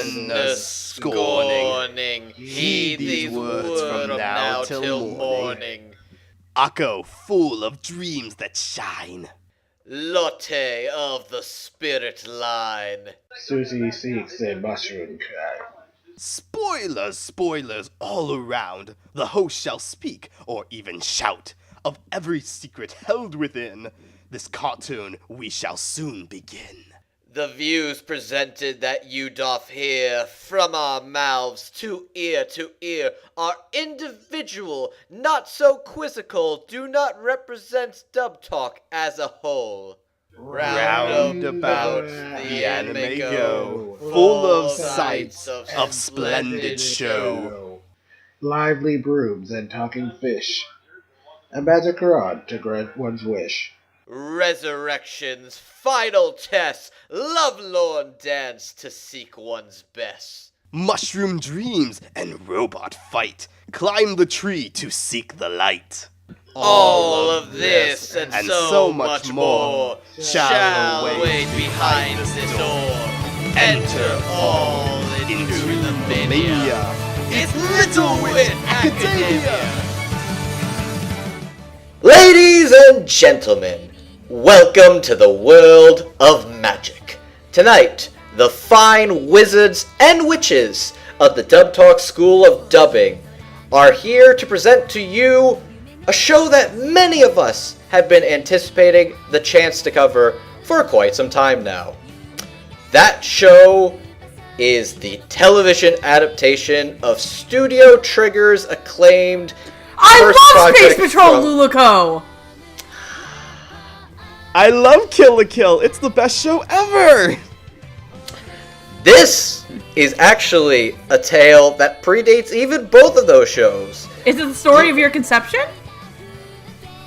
listeners scorning, heed these words from now till morning. Akko, full of dreams that shine. Lotte of the spirit line. Susi seeks a mushroom tribe. Spoilers all around. The host shall speak, or even shout, of every secret held within. This cartoon we shall soon begin. The views presented that you doth hear from our mouths to ear are individual, not so quizzical, do not represent Dub Talk as a whole. Round about the anime go, full of sights of splendid show. Lively brooms and talking fish. A magic rod to grant one's wish. Resurrections, final tests, lovelorn dance to seek one's best. Mushroom dreams and robot fight. Climb the tree to seek the light. All of this and so much more shall wait behind this door. Enter all into the mania. It's Little Wit Academia. Ladies and gentlemen, welcome to the world of magic. Tonight, the fine wizards and witches of the Dub Talk School of Dubbing are here to present to you a show that many of us have been anticipating the chance to cover for quite some time now. That show is the television adaptation of Studio Trigger's acclaimed I love Space Patrol Luluco! I love Kill la Kill. It's the best show ever. This is actually a tale that predates even both of those shows. Is it the story of your conception?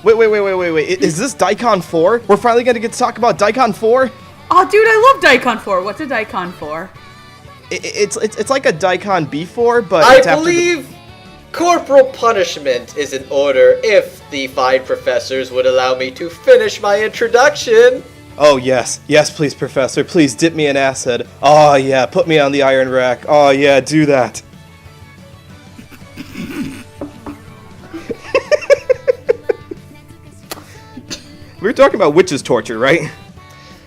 Wait. Is this Daikon 4? We're finally going to get to talk about Daikon 4? Oh, dude, I love Daikon 4. What's a Daikon 4? It's like a Daikon B4, but I it's after believe corporal punishment is in order if the fine professors would allow me to finish my introduction. Oh, yes, please, Professor. Please dip me in acid. Oh, yeah, put me on the iron rack. Oh, yeah, do that. We were talking about witches' torture, right?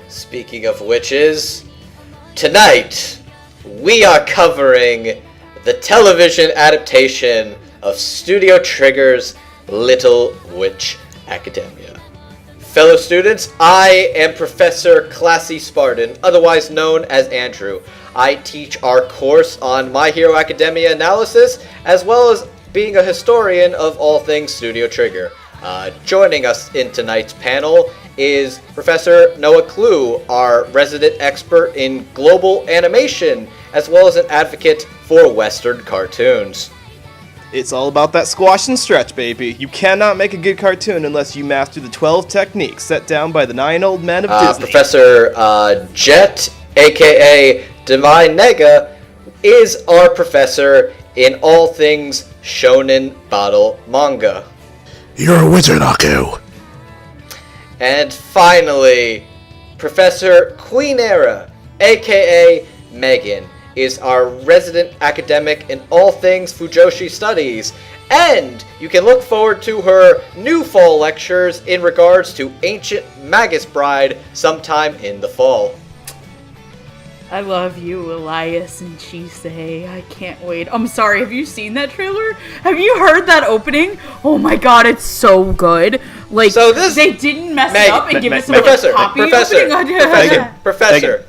Speaking of witches, tonight we are covering the television adaptation of Studio Trigger's Little Witch Academia. Fellow students, I am Professor Classy Spartan, otherwise known as Andrew. I teach our course on My Hero Academia analysis, as well as being a historian of all things Studio Trigger. Joining us in tonight's panel is Professor NoahClue, our resident expert in global animation, as well as an advocate for Western cartoons. It's all about that squash and stretch, baby. You cannot make a good cartoon unless you master the 12 techniques set down by the 9 old men of Disney. Professor Jet, aka Divine Nega, is our professor in all things shonen battle manga. You're a wizard, Akko. And finally, Professor Queen Era, aka Megan, is our resident academic in all things Fujoshi studies, and you can look forward to her new fall lectures in regards to Ancient Magus Bride sometime in the fall. I love you, Elias and Chisei. I can't wait. I'm sorry, have you seen that trailer? Have you heard that opening? Oh my god, it's so good. Like, so they didn't mess it up and give us some copy opening. Professor,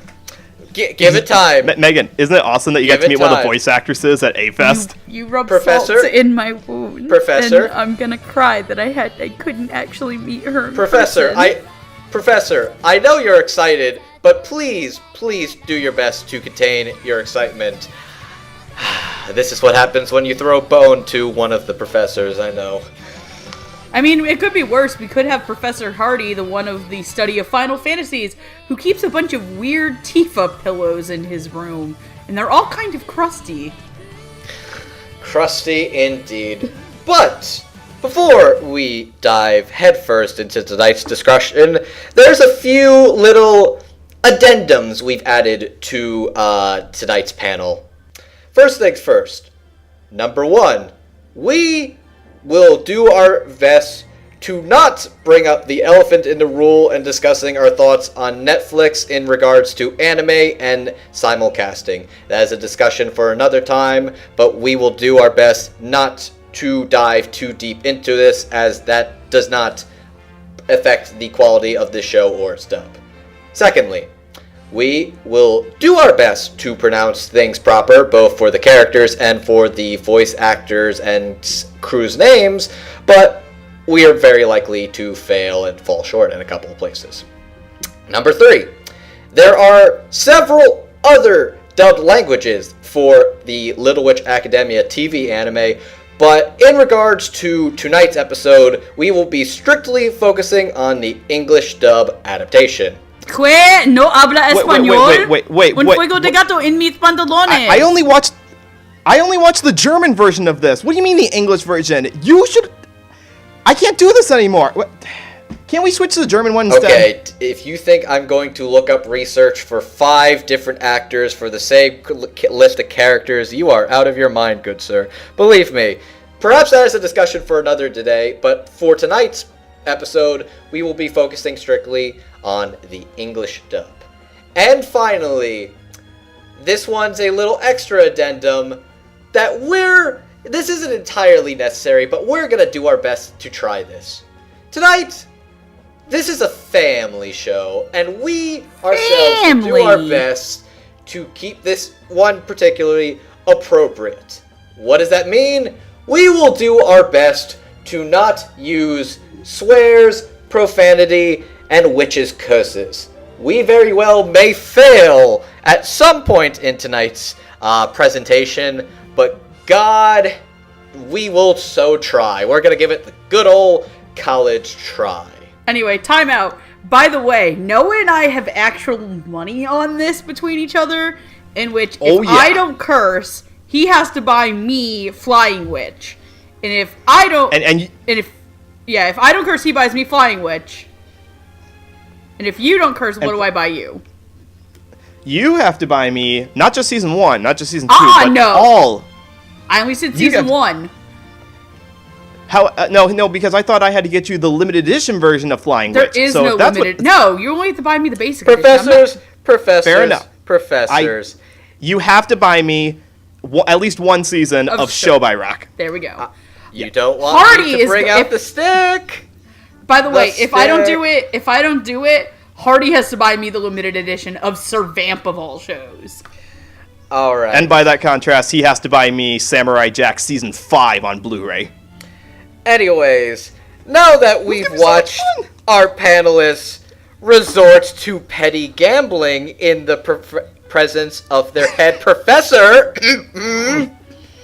give it time. Megan, isn't it awesome that you got to meet one of the voice actresses at A-Fest? You rubbed salt in my wound. Professor, and I'm gonna cry that I couldn't actually meet her in person. Professor, I know you're excited, but please do your best to contain your excitement. This is what happens when you throw a bone to one of the professors, I know. I mean, it could be worse. We could have Professor Hardy, the one of the study of Final Fantasies, who keeps a bunch of weird Tifa pillows in his room, and they're all kind of crusty. Crusty indeed. But before we dive headfirst into tonight's discussion, there's a few little addendums we've added to tonight's panel. First things first. Number 1, we will do our best to not bring up the elephant in the room and discussing our thoughts on Netflix in regards to anime and simulcasting. That is a discussion for another time, but we will do our best not to dive too deep into this, as that does not affect the quality of the show or its dub. Secondly, we will do our best to pronounce things proper, both for the characters and for the voice actors and crew's names, but we are very likely to fail and fall short in a couple of places. Number 3, there are several other dubbed languages for the Little Witch Academia TV anime, but in regards to tonight's episode, we will be strictly focusing on the English dub adaptation. Que no habla español. Wait. Un fuego de gato en mis pantalones. I only watched the German version of this. What do you mean the English version? I can't do this anymore. What? Can't we switch to the German one instead? Okay, if you think I'm going to look up research for 5 different actors for the same list of characters, you are out of your mind, good sir. Believe me. Perhaps that is a discussion for another day, but for tonight's episode, we will be focusing strictly on the English dub. And finally, this one's a little extra addendum that this isn't entirely necessary, but we're gonna do our best to try this. Tonight, this is a family show, and we ourselves will do our best to keep this one particularly appropriate. What does that mean? We will do our best to not use swears, profanity, and witches' curses. We very well may fail at some point in tonight's presentation, but God, we will so try. We're going to give it the good old college try. Anyway, time out. By the way, Noah and I have actual money on this between each other, in which if I don't curse, he has to buy me Flying Witch. And if I don't... if I don't curse, he buys me Flying Witch. And if you don't curse, what do I buy you? You have to buy me, not just season 1, not just season 2, but all. I only said season 1. How? No, because I thought I had to get you the limited edition version of Flying Witch. There is no limited. No, you only have to buy me the basic edition. Professors. Fair enough. Professors. You have to buy me at least one season of Show by Rock. There we go. You don't want me to bring out the stick. By the way, if I don't do it, Hardy has to buy me the limited edition of Sir Vamp of all shows. All right. And by that contrast, he has to buy me Samurai Jack Season 5 on Blu-ray. Anyways, now that we've watched our panelists resort to petty gambling in the presence of their head professor...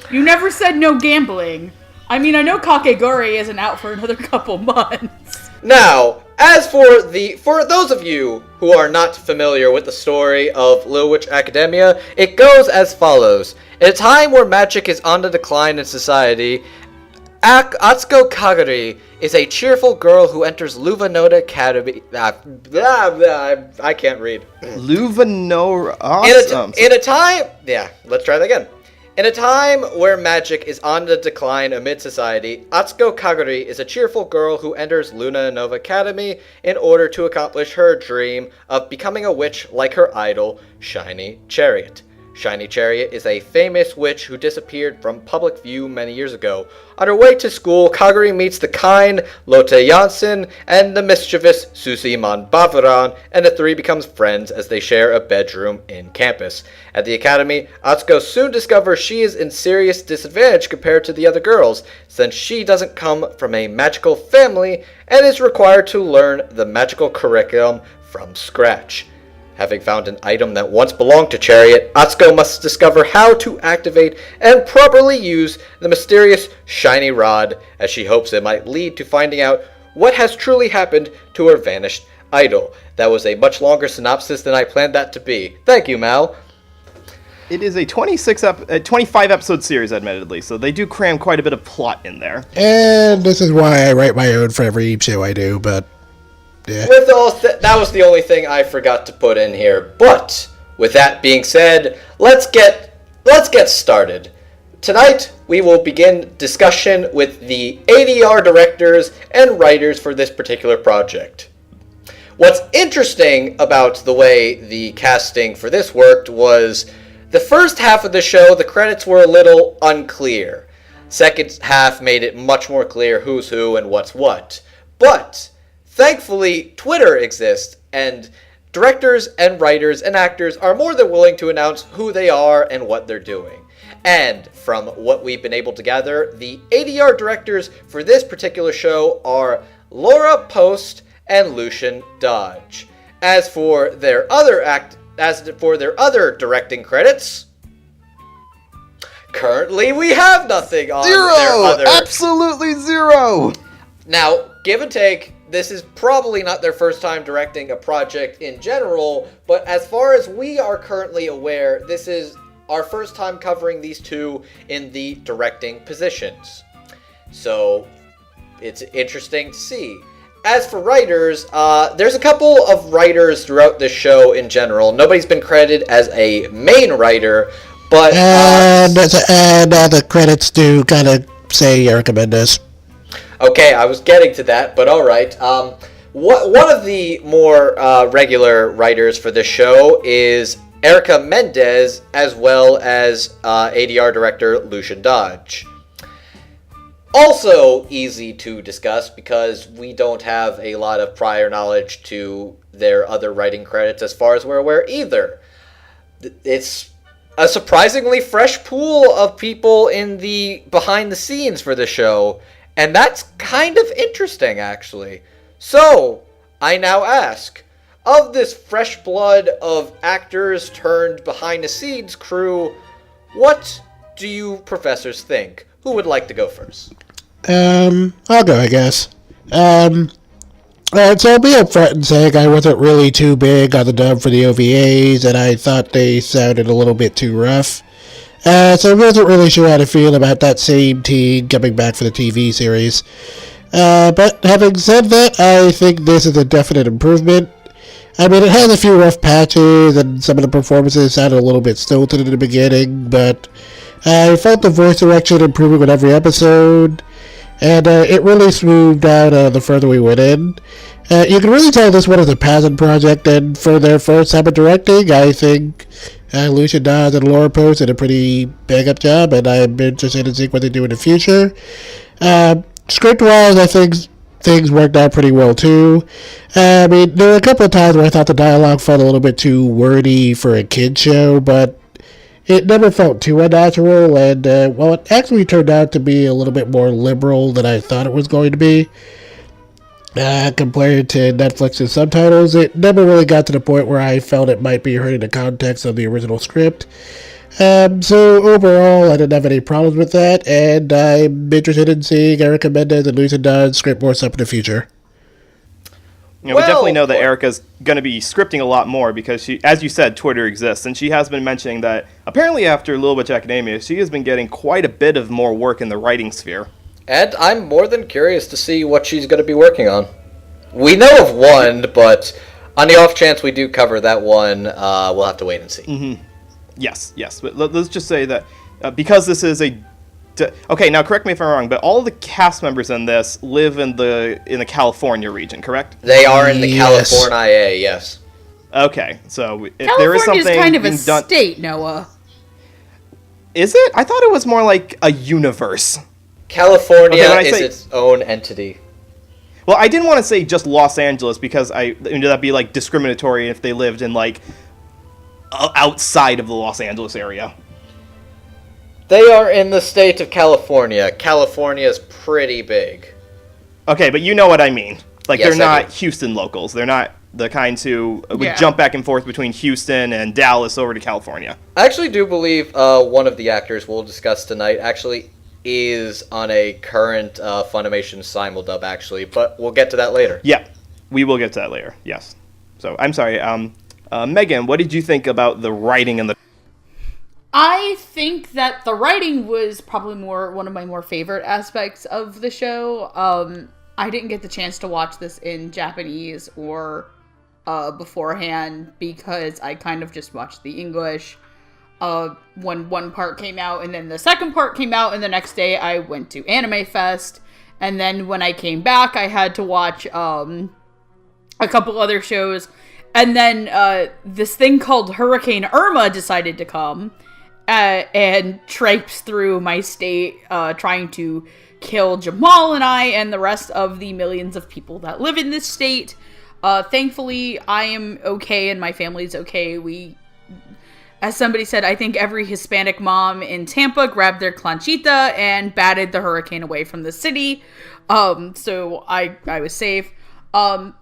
You never said no gambling. I mean, I know Kakegurui isn't out for another couple months. Now, as for those of you who are not familiar with the story of Little Witch Academia, it goes as follows. In a time where magic is on the decline in society, Atsuko Kagari is a cheerful girl who enters Lotte Academy. I can't read. Lotte, awesome. In a time... Yeah, let's try that again. In a time where magic is on the decline amid society, Atsuko Kagari is a cheerful girl who enters Lotte Academy in order to accomplish her dream of becoming a witch like her idol, Shiny Chariot. Shiny Chariot is a famous witch who disappeared from public view many years ago. On her way to school, Kagari meets the kind Lotte Yansson and the mischievous Susi Monbavaran, and the three become friends as they share a bedroom in campus. At the academy, Atsuko soon discovers she is in serious disadvantage compared to the other girls, since she doesn't come from a magical family and is required to learn the magical curriculum from scratch. Having found an item that once belonged to Chariot, Atsuko must discover how to activate and properly use the mysterious shiny rod, as she hopes it might lead to finding out what has truly happened to her vanished idol. That was a much longer synopsis than I planned that to be. Thank you, Mal. It is a 25 episode series, admittedly, so they do cram quite a bit of plot in there. And this is why I write my own for every show I do, but Yeah. That was the only thing I forgot to put in here. But with that being said, let's get started. Tonight we will begin discussion with the ADR directors and writers for this particular project. What's interesting about the way the casting for this worked was the first half of the show, the credits were a little unclear. Second half made it much more clear who's who and what's what. But thankfully, Twitter exists, and directors and writers and actors are more than willing to announce who they are and what they're doing. And from what we've been able to gather, the ADR directors for this particular show are Laura Post and Lucian Dodge. As for their other directing credits, currently we have nothing on their other. Absolutely zero. Now, give and take, this is probably not their first time directing a project in general, but as far as we are currently aware, this is our first time covering these two in the directing positions. So, it's interesting to see. As for writers, there's a couple of writers throughout this show in general. Nobody's been credited as a main writer, but... And the credits do kind of say Erica Mendez. Okay, I was getting to that, but alright. One of the more regular writers for this show is Erica Mendez, as well as ADR director Lucian Dodge. Also easy to discuss because we don't have a lot of prior knowledge to their other writing credits as far as we're aware either. It's a surprisingly fresh pool of people in the behind the scenes for the show, and that's kind of interesting actually. So, I now ask, of this fresh blood of actors turned behind the scenes crew, what do you professors think? Who would like to go first? I'll go, I guess. So I'll be upfront and saying I wasn't really too big on the dub for the OVAs, and I thought they sounded a little bit too rough. So I wasn't really sure how to feel about that same team coming back for the TV series. But having said that, I think this is a definite improvement. I mean, it has a few rough patches, and some of the performances sounded a little bit stilted in the beginning, but I felt the voice direction improving with every episode, and it really smoothed out the further we went in. You can really tell this one is a passion project, and for their first time of directing, I think Lucian Dodge and Laura Post did a pretty bang-up job, and I'm interested in seeing what they do in the future. Script-wise, I think things worked out pretty well, too. I mean, there were a couple of times where I thought the dialogue felt a little bit too wordy for a kid show, but it never felt too unnatural, and, well, it actually turned out to be a little bit more liberal than I thought it was going to be. Compared to Netflix's subtitles, it never really got to the point where I felt it might be hurting the context of the original script. So overall, I didn't have any problems with that, and I'm interested in seeing Erica Mendez and Lucian Dodge script more stuff in the future. You know, we definitely know that Erica's going to be scripting a lot more because she, as you said, Twitter exists, and she has been mentioning that apparently after Little Witch Academia, she has been getting quite a bit of more work in the writing sphere. And I'm more than curious to see what she's going to be working on. We know of one, but on the off chance we do cover that one, we'll have to wait and see. Mm-hmm. Yes. But let's just say that because this is a... Okay, now correct me if I'm wrong, but all of the cast members in this live in the California region, correct? They are in the California, yes. Okay, so if California's there is something kind of a state, Noah. Is it? I thought it was more like a universe. California is its own entity. Well, I didn't want to say just Los Angeles because that'd be like discriminatory if they lived in like outside of the Los Angeles area. They are in the state of California. California is pretty big. Okay, but you know what I mean. Like, yes, they're not Houston locals. They're not the kinds who would jump back and forth between Houston and Dallas over to California. I actually do believe one of the actors we'll discuss tonight actually is on a current Funimation simuldub, actually, but we'll get to that later. Yeah, we will get to that later, yes. So, I'm sorry, Megan, what did you think about the writing and the... I think that the writing was probably one of my more favorite aspects of the show. I didn't get the chance to watch this in Japanese or beforehand because I kind of just watched the English when one part came out, and then the second part came out, and the next day I went to Anime Fest, and then when I came back I had to watch a couple other shows, and then this thing called Hurricane Irma decided to come and traipse through my state trying to kill Jamal and I and the rest of the millions of people that live in this state. Thankfully, I am okay and my family's okay. We, as somebody said, I think every Hispanic mom in Tampa grabbed their planchita and batted the hurricane away from the city. So I was safe. But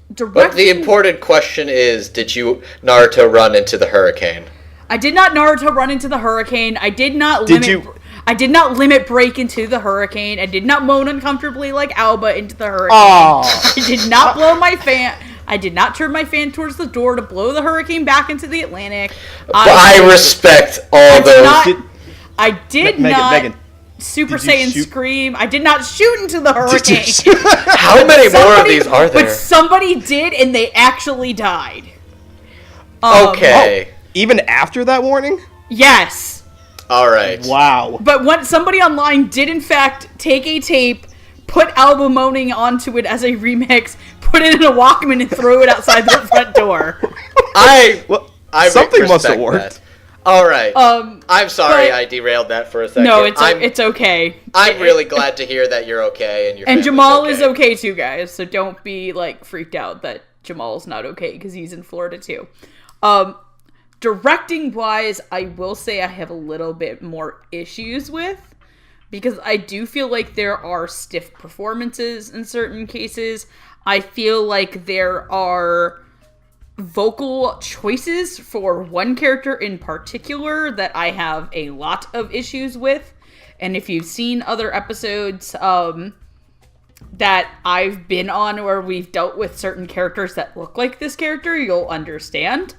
the important question is, did you Naruto run into the hurricane? I did not Naruto run into the hurricane. I did not limit break into the hurricane. I did not moan uncomfortably like Alba into the hurricane. I did not blow my fan. I did not turn my fan towards the door to blow the hurricane back into the Atlantic. I respect all those. I did not Super Saiyan scream. I did not shoot into the hurricane. How many more of these are there? But somebody did, and they actually died. Okay. Even after that warning? Yes. All right. Wow. But when somebody online did in fact take a tape, put Alba moaning onto it as a remix, put it in a Walkman and throw it outside their front door. Something must have worked. That. All right. I'm sorry I derailed that for a second. No, it's okay. I'm really glad to hear that you're okay and your family's Jamal okay. is okay too, guys. So don't be like freaked out that Jamal's not okay because he's in Florida too. Directing wise, I will say I have a little bit more issues with, because I do feel like there are stiff performances in certain cases. I feel like there are vocal choices for one character in particular that I have a lot of issues with. And if you've seen other episodes that I've been on where we've dealt with certain characters that look like this character, you'll understand.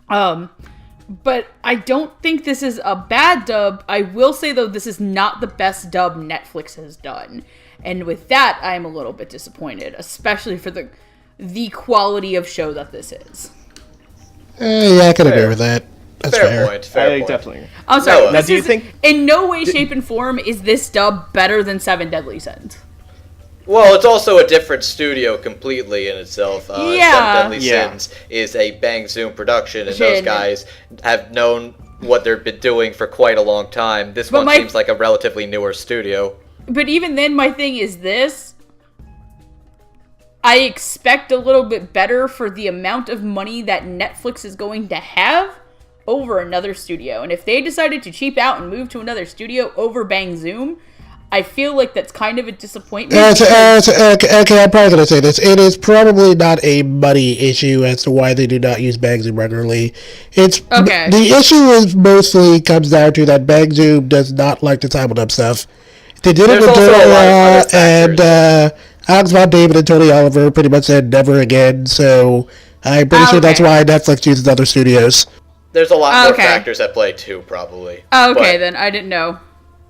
But I don't think this is a bad dub. I will say, though, this is not the best dub Netflix has done. And with that, I'm a little bit disappointed, especially for the quality of show that this is. Yeah, I can agree with that. That's fair. Fair point. Definitely. I'm sorry. Now, do you think... In no way, shape, and form is this dub better than Seven Deadly Sins. Well, it's also a different studio completely in itself. Seven Deadly Sins is a Bang Zoom production, and those guys have known what they've been doing for quite a long time. This one seems like a relatively newer studio. But even then, my thing is this. I expect a little bit better for the amount of money that Netflix is going to have over another studio. And if they decided to cheap out and move to another studio over Bang Zoom, I feel like that's kind of a disappointment. Okay, I'm probably going to say this. It is probably not a money issue as to why they do not use Bang Zoom regularly. The issue is mostly comes down to that Bang Zoom does not like to time up stuff. They did it with Dora, and Alex Von David and Tony Oliver pretty much said never again, so I'm pretty sure that's why Netflix uses other studios. There's a lot more factors at play too, probably. Then I didn't know.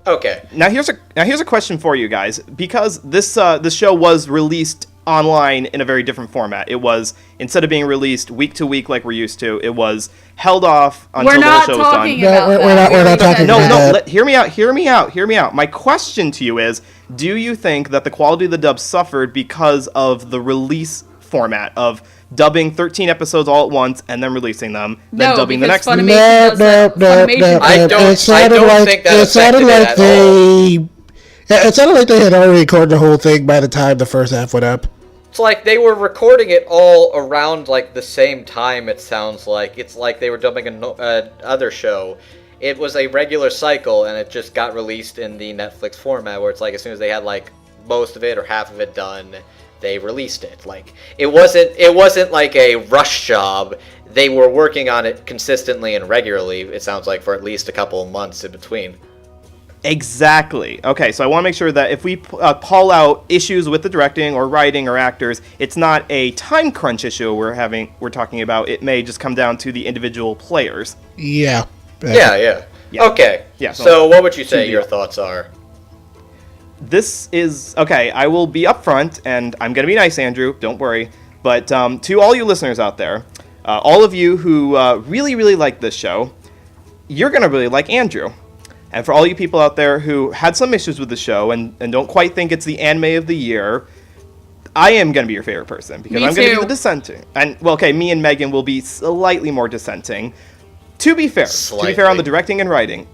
Okay. Now here's a question for you guys, because this show was released online in a very different format. It was, instead of being released week to week like we're used to, it was held off until the whole show was done. We're not talking about that. Hear me out. My question to you is, do you think that the quality of the dub suffered because of the release format of dubbing 13 episodes all at once and then releasing them, then dubbing the next one? No. I don't think that affected it at all. It sounded like they had already recorded the whole thing by the time the first half went up. It's like they were recording it all around like the same time, it sounds like. It's like they were dubbing another show. It was a regular cycle, and it just got released in the Netflix format, where it's like as soon as they had like most of it or half of it done, they released it. Like it wasn't like a rush job. They were working on it consistently and regularly, it sounds like, for at least a couple of months in between. Exactly. Okay, so I want to make sure that if we call out issues with the directing or writing or actors, it's not a time crunch issue we're talking about. It may just come down to the individual players. Yeah. Yeah. Okay. Yeah. So what would you say your thoughts are? this is, okay, I will be upfront, and I'm going to be nice, Andrew, don't worry. But to all you listeners out there, all of you who really, really like this show, you're going to really like Andrew. And for all you people out there who had some issues with the show and don't quite think it's the anime of the year, I am going to be your favorite person, because I'm going to be the dissenting. And, well, okay, me and Megan will be slightly more dissenting. To be fair on the directing and writing.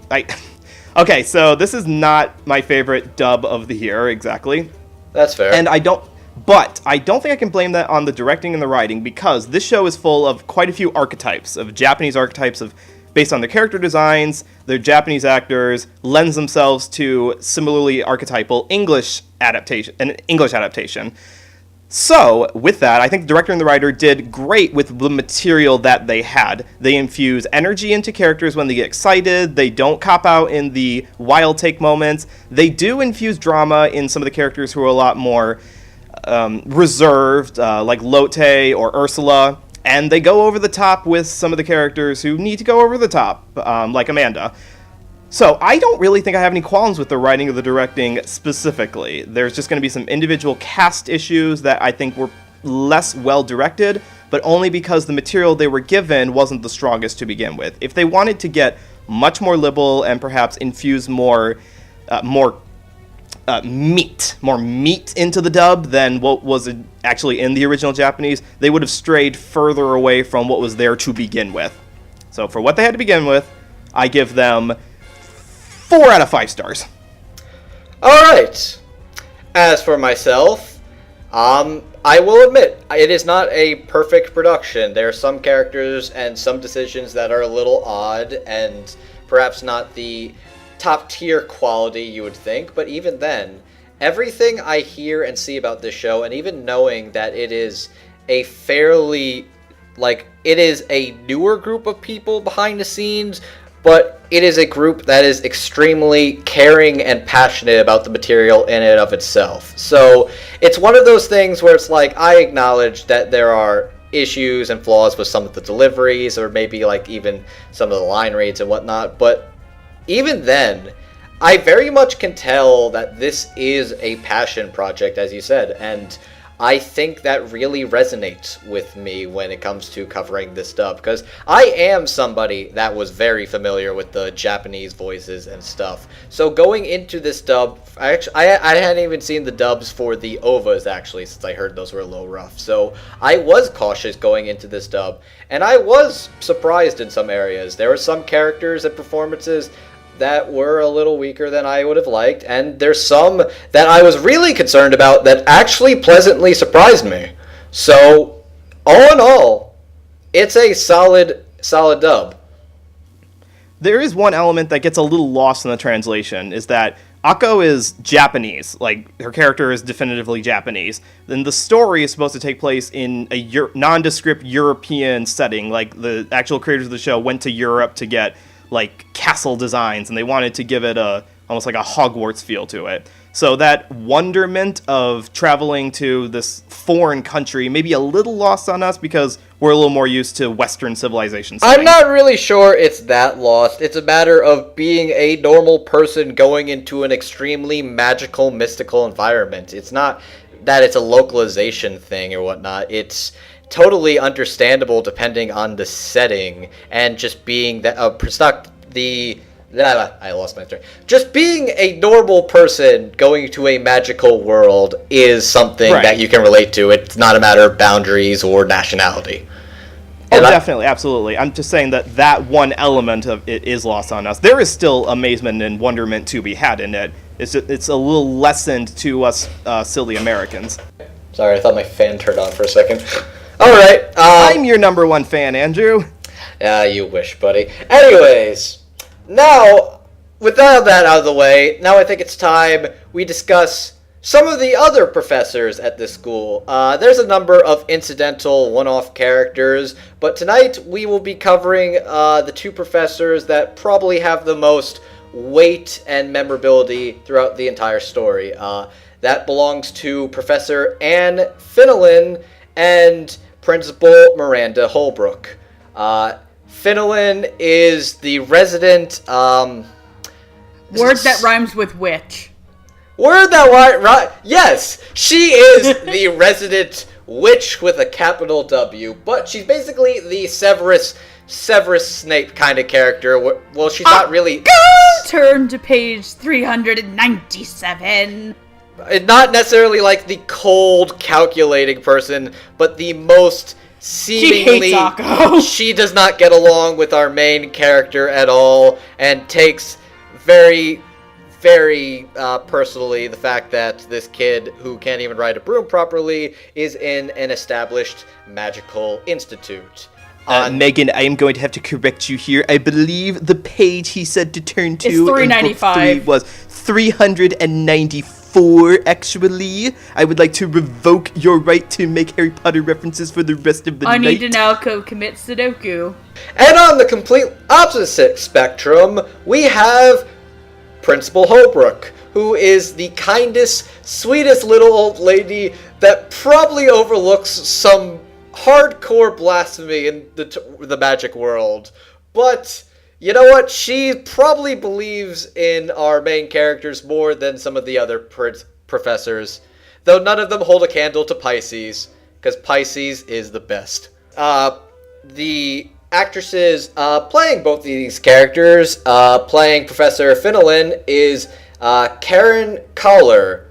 Okay, so this is not my favorite dub of the year, exactly. That's fair. And I don't think I can blame that on the directing and the writing, because this show is full of quite a few archetypes, of Japanese archetypes based on their character designs. Their Japanese actors lends themselves to similarly archetypal English adaptation. So, with that, I think the director and the writer did great with the material that they had. They infuse energy into characters when they get excited. They don't cop out in the wild take moments. They do infuse drama in some of the characters who are a lot more reserved, like Lotte or Ursula. And they go over the top with some of the characters who need to go over the top, like Amanda. So I don't really think I have any qualms with the writing or the directing specifically. There's just going to be some individual cast issues that I think were less well directed, but only because the material they were given wasn't the strongest to begin with. If they wanted to get much more liberal and perhaps infuse more meat into the dub than what was actually in the original Japanese, they would have strayed further away from what was there to begin with. So for what they had to begin with, I give them 4 out of 5 stars. Alright. As for myself, I will admit, it is not a perfect production. There are some characters and some decisions that are a little odd and perhaps not the top tier quality you would think, but even then, everything I hear and see about this show, and even knowing that it is a fairly, it is a newer group of people behind the scenes, but it is a group that is extremely caring and passionate about the material in and of itself. So it's one of those things where it's like, I acknowledge that there are issues and flaws with some of the deliveries, or maybe even some of the line reads and whatnot, but even then, I very much can tell that this is a passion project, as you said, and I think that really resonates with me when it comes to covering this dub, because I am somebody that was very familiar with the Japanese voices and stuff. So going into this dub, I hadn't even seen the dubs for the OVAs, actually, since I heard those were a little rough. So I was cautious going into this dub, and I was surprised in some areas. There were some characters and performances that were a little weaker than I would have liked, and there's some that I was really concerned about that actually pleasantly surprised me. So, all in all, it's a solid dub. There is one element that gets a little lost in the translation, is that Akko is Japanese, her character is definitively Japanese. Then the story is supposed to take place in a nondescript European setting, the actual creators of the show went to Europe to get castle designs, and they wanted to give it almost like a Hogwarts feel to it. So that wonderment of traveling to this foreign country may be a little lost on us because we're a little more used to Western civilization settings. I'm not really sure it's that lost. It's a matter of being a normal person going into an extremely magical, mystical environment. It's not that it's a localization thing or whatnot. It's totally understandable depending on the setting, and just being that I lost my train. Just being a normal person going to a magical world is something that you can relate to. It's not a matter of boundaries or nationality. Oh, definitely, absolutely. I'm just saying that one element of it is lost on us. There is still amazement and wonderment to be had in it. It's a little lessened to us silly Americans. Sorry, I thought my fan turned on for a second. Alright. I'm your number 1 fan, Andrew. Yeah, you wish, buddy. Anyways, now, with all that out of the way, now I think it's time we discuss some of the other professors at this school. There's a number of incidental one-off characters, but tonight we will be covering the 2 professors that probably have the most weight and memorability throughout the entire story. That belongs to Professor Anne Fenelon and Principal Miranda Holbrook. Fenelon is the resident... Word that rhymes with witch. Word that right? Yes, she is the resident witch with a capital W, but she's basically the Severus Snape kind of character. Well, she's not really. Turn to page 397. Not necessarily like the cold, calculating person, but the most seemingly. She hates Akko. She does not get along with our main character at all, and takes very, very personally the fact that this kid who can't even ride a broom properly is in an established magical institute. Megan, I am going to have to correct you here. I believe the page he said to turn to It's 395. was 394, actually. I would like to revoke your right to make Harry Potter references for the rest of the night. I need to now commit Sudoku. And on the complete opposite spectrum, we have Principal Holbrook, who is the kindest, sweetest little old lady that probably overlooks some hardcore blasphemy in the magic world. But you know what? She probably believes in our main characters more than some of the other professors, though none of them hold a candle to Pisces, because Pisces is the best. The actresses playing both of these characters, playing Professor Finnelan, is Karen Collar.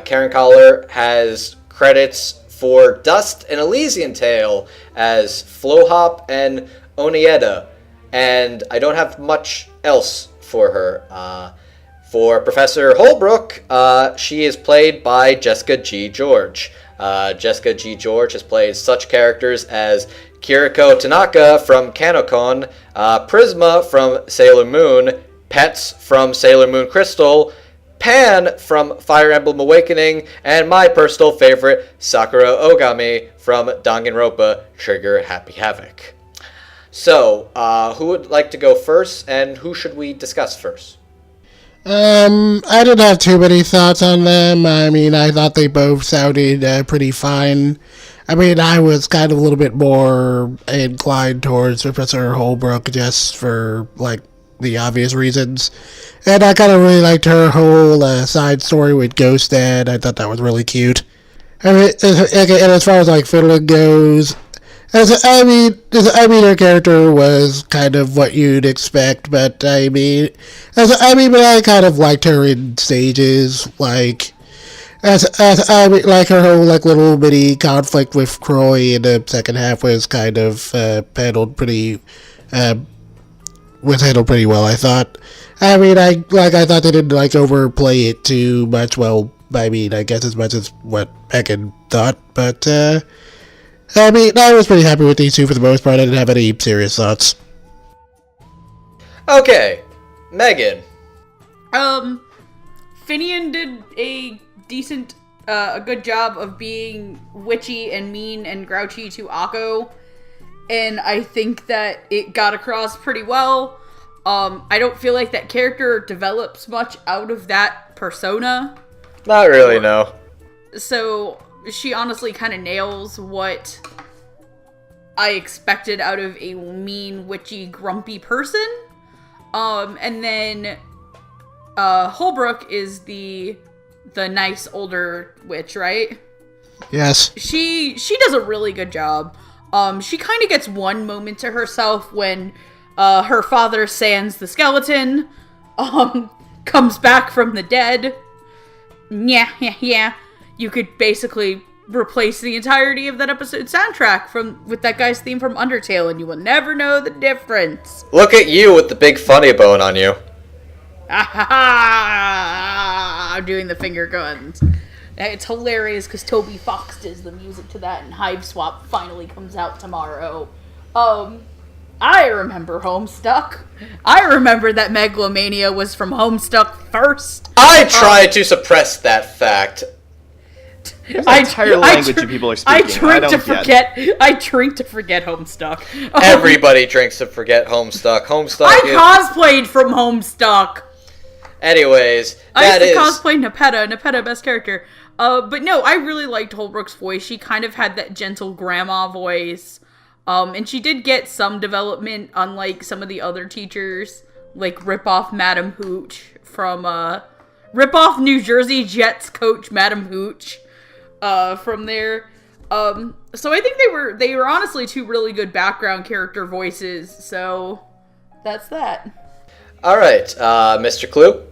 Karen Collar has credits for Dust and Elysian Tale as Flohop and Onieda, and I don't have much else for her. For Professor Holbrook, she is played by Jessica G. George. Jessica G. George has played such characters as Kiriko Tanaka from Kanokon, Prisma from Sailor Moon, Pets from Sailor Moon Crystal, Pan from Fire Emblem Awakening, and my personal favorite, Sakura Ogami from Danganronpa Trigger Happy Havoc. So, who would like to go first, and who should we discuss first? I didn't have too many thoughts on them. I mean, I thought they both sounded pretty fine. I mean, I was kind of a little bit more inclined towards Professor Holbrook just for, like, the obvious reasons. And I kind of really liked her whole side story with Ghost Dad. I thought that was really cute. I mean, and as far as, like, Finland goes, I mean, her character was kind of what you'd expect, but I kind of liked her in stages, like, like her whole, like, little bitty conflict with Croix in the second half was kind of handled pretty well, I thought. I mean, I thought they didn't, like, overplay it too much. Well, I mean, I guess as much as what Megan thought, but, I mean, I was pretty happy with these two for the most part. I didn't have any serious thoughts. Okay, Megan. Finian did a good job of being witchy and mean and grouchy to Akko, and I think that it got across pretty well. I don't feel like that character develops much out of that persona. Not really, no. So she honestly kind of nails what I expected out of a mean, witchy, grumpy person. And then Holbrook is the nice older witch, right? Yes. She does a really good job. She kind of gets one moment to herself when her father, Sans the skeleton, comes back from the dead. Yeah. You could basically replace the entirety of that episode's soundtrack with that guy's theme from Undertale, and you will never know the difference. Look at you with the big funny bone on you. I'm doing the finger guns. It's hilarious because Toby Fox does the music to that, and Hive Swap finally comes out tomorrow. I remember Homestuck. I remember that Megalomania was from Homestuck first. I tried to suppress that fact. There's an entire language of people are speaking. I drink to forget Homestuck. Everybody drinks to forget Homestuck. Cosplayed from Homestuck. Anyways, I used to cosplay Nepeta, best character. But no, I really liked Holbrook's voice. She kind of had that gentle grandma voice. And she did get some development, unlike some of the other teachers, like rip off Madam Hooch from rip off New Jersey Jets coach Madam Hooch from there. So I think they were honestly two really good background character voices. So that's that. All right, Mr. Clue.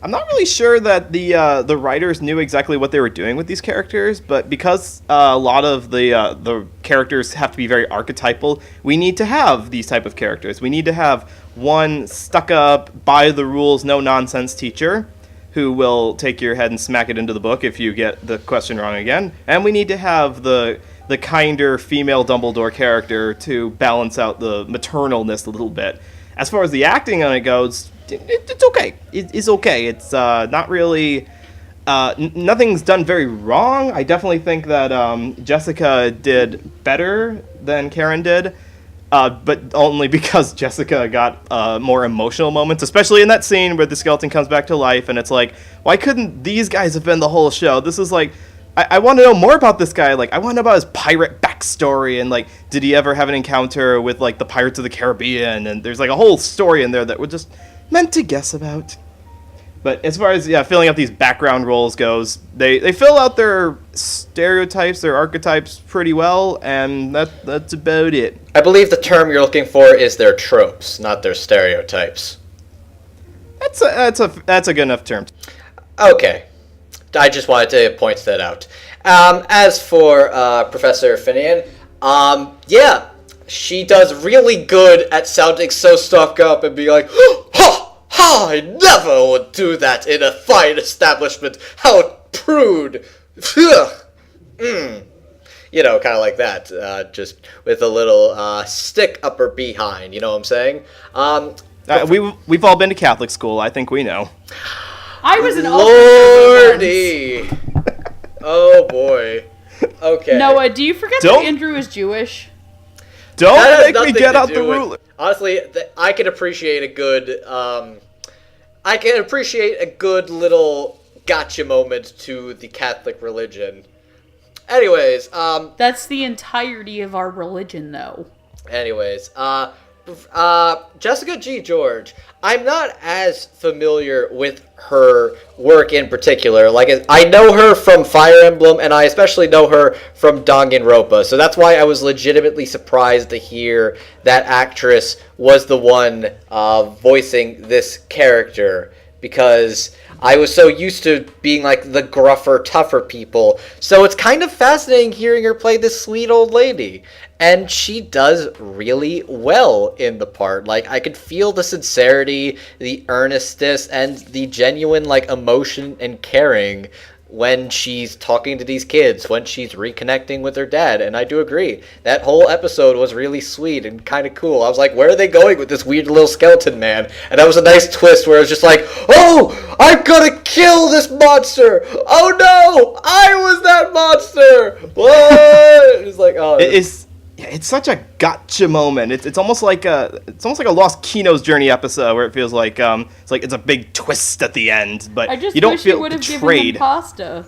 I'm not really sure that the writers knew exactly what they were doing with these characters, but because a lot of the characters have to be very archetypal, we need to have these type of characters. We need to have one stuck-up, by-the-rules, no-nonsense teacher who will take your head and smack it into the book if you get the question wrong again. And we need to have the kinder female Dumbledore character to balance out the maternalness a little bit. As far as the acting on it goes, it's okay. It's okay. It's not really... nothing's done very wrong. I definitely think that Jessica did better than Karen did, but only because Jessica got more emotional moments, especially in that scene where the skeleton comes back to life, and it's like, why couldn't these guys have been the whole show? This is like... I want to know more about this guy. Like, I want to know about his pirate backstory, and, like, did he ever have an encounter with, like, the Pirates of the Caribbean? And there's, like, a whole story in there that we're just meant to guess about. But as far as, filling out these background roles goes, they fill out their stereotypes, their archetypes pretty well, and that's about it. I believe the term you're looking for is their tropes, not their stereotypes. That's a good enough term. Okay. I just wanted to point that out. As for Professor Finian, yeah, she does really good at sounding so stuck up and being like, ha, ha, I never would do that in a fine establishment. How prude. You know, kind of like that, just with a little stick up her behind, you know what I'm saying? We've all been to Catholic school, I think we know. I was an Lordy. Oh boy. Okay. Noah, do you forget that Andrew is Jewish? Don't make me get out the ruler. Honestly, I can appreciate a good little gotcha moment to the Catholic religion. Anyways, that's the entirety of our religion, though. Anyways, Jessica G. George, I'm not as familiar with her work in particular. Like, I know her from Fire Emblem, and I especially know her from Danganronpa, so that's why I was legitimately surprised to hear that actress was the one voicing this character, because I was so used to being like the gruffer, tougher people. So it's kind of fascinating hearing her play this sweet old lady. And she does really well in the part. Like, I could feel the sincerity, the earnestness, and the genuine, like, emotion and caring when she's talking to these kids, when she's reconnecting with her dad. And I do agree. That whole episode was really sweet and kind of cool. I was like, where are they going with this weird little skeleton man? And that was a nice twist where it was just like, oh, I'm gonna kill this monster. Oh no, I was that monster. What? It was like, oh. It's such a gotcha moment. It's almost like a Lost Kino's Journey episode where it feels like it's a big twist at the end, but you don't feel betrayed. Given him pasta.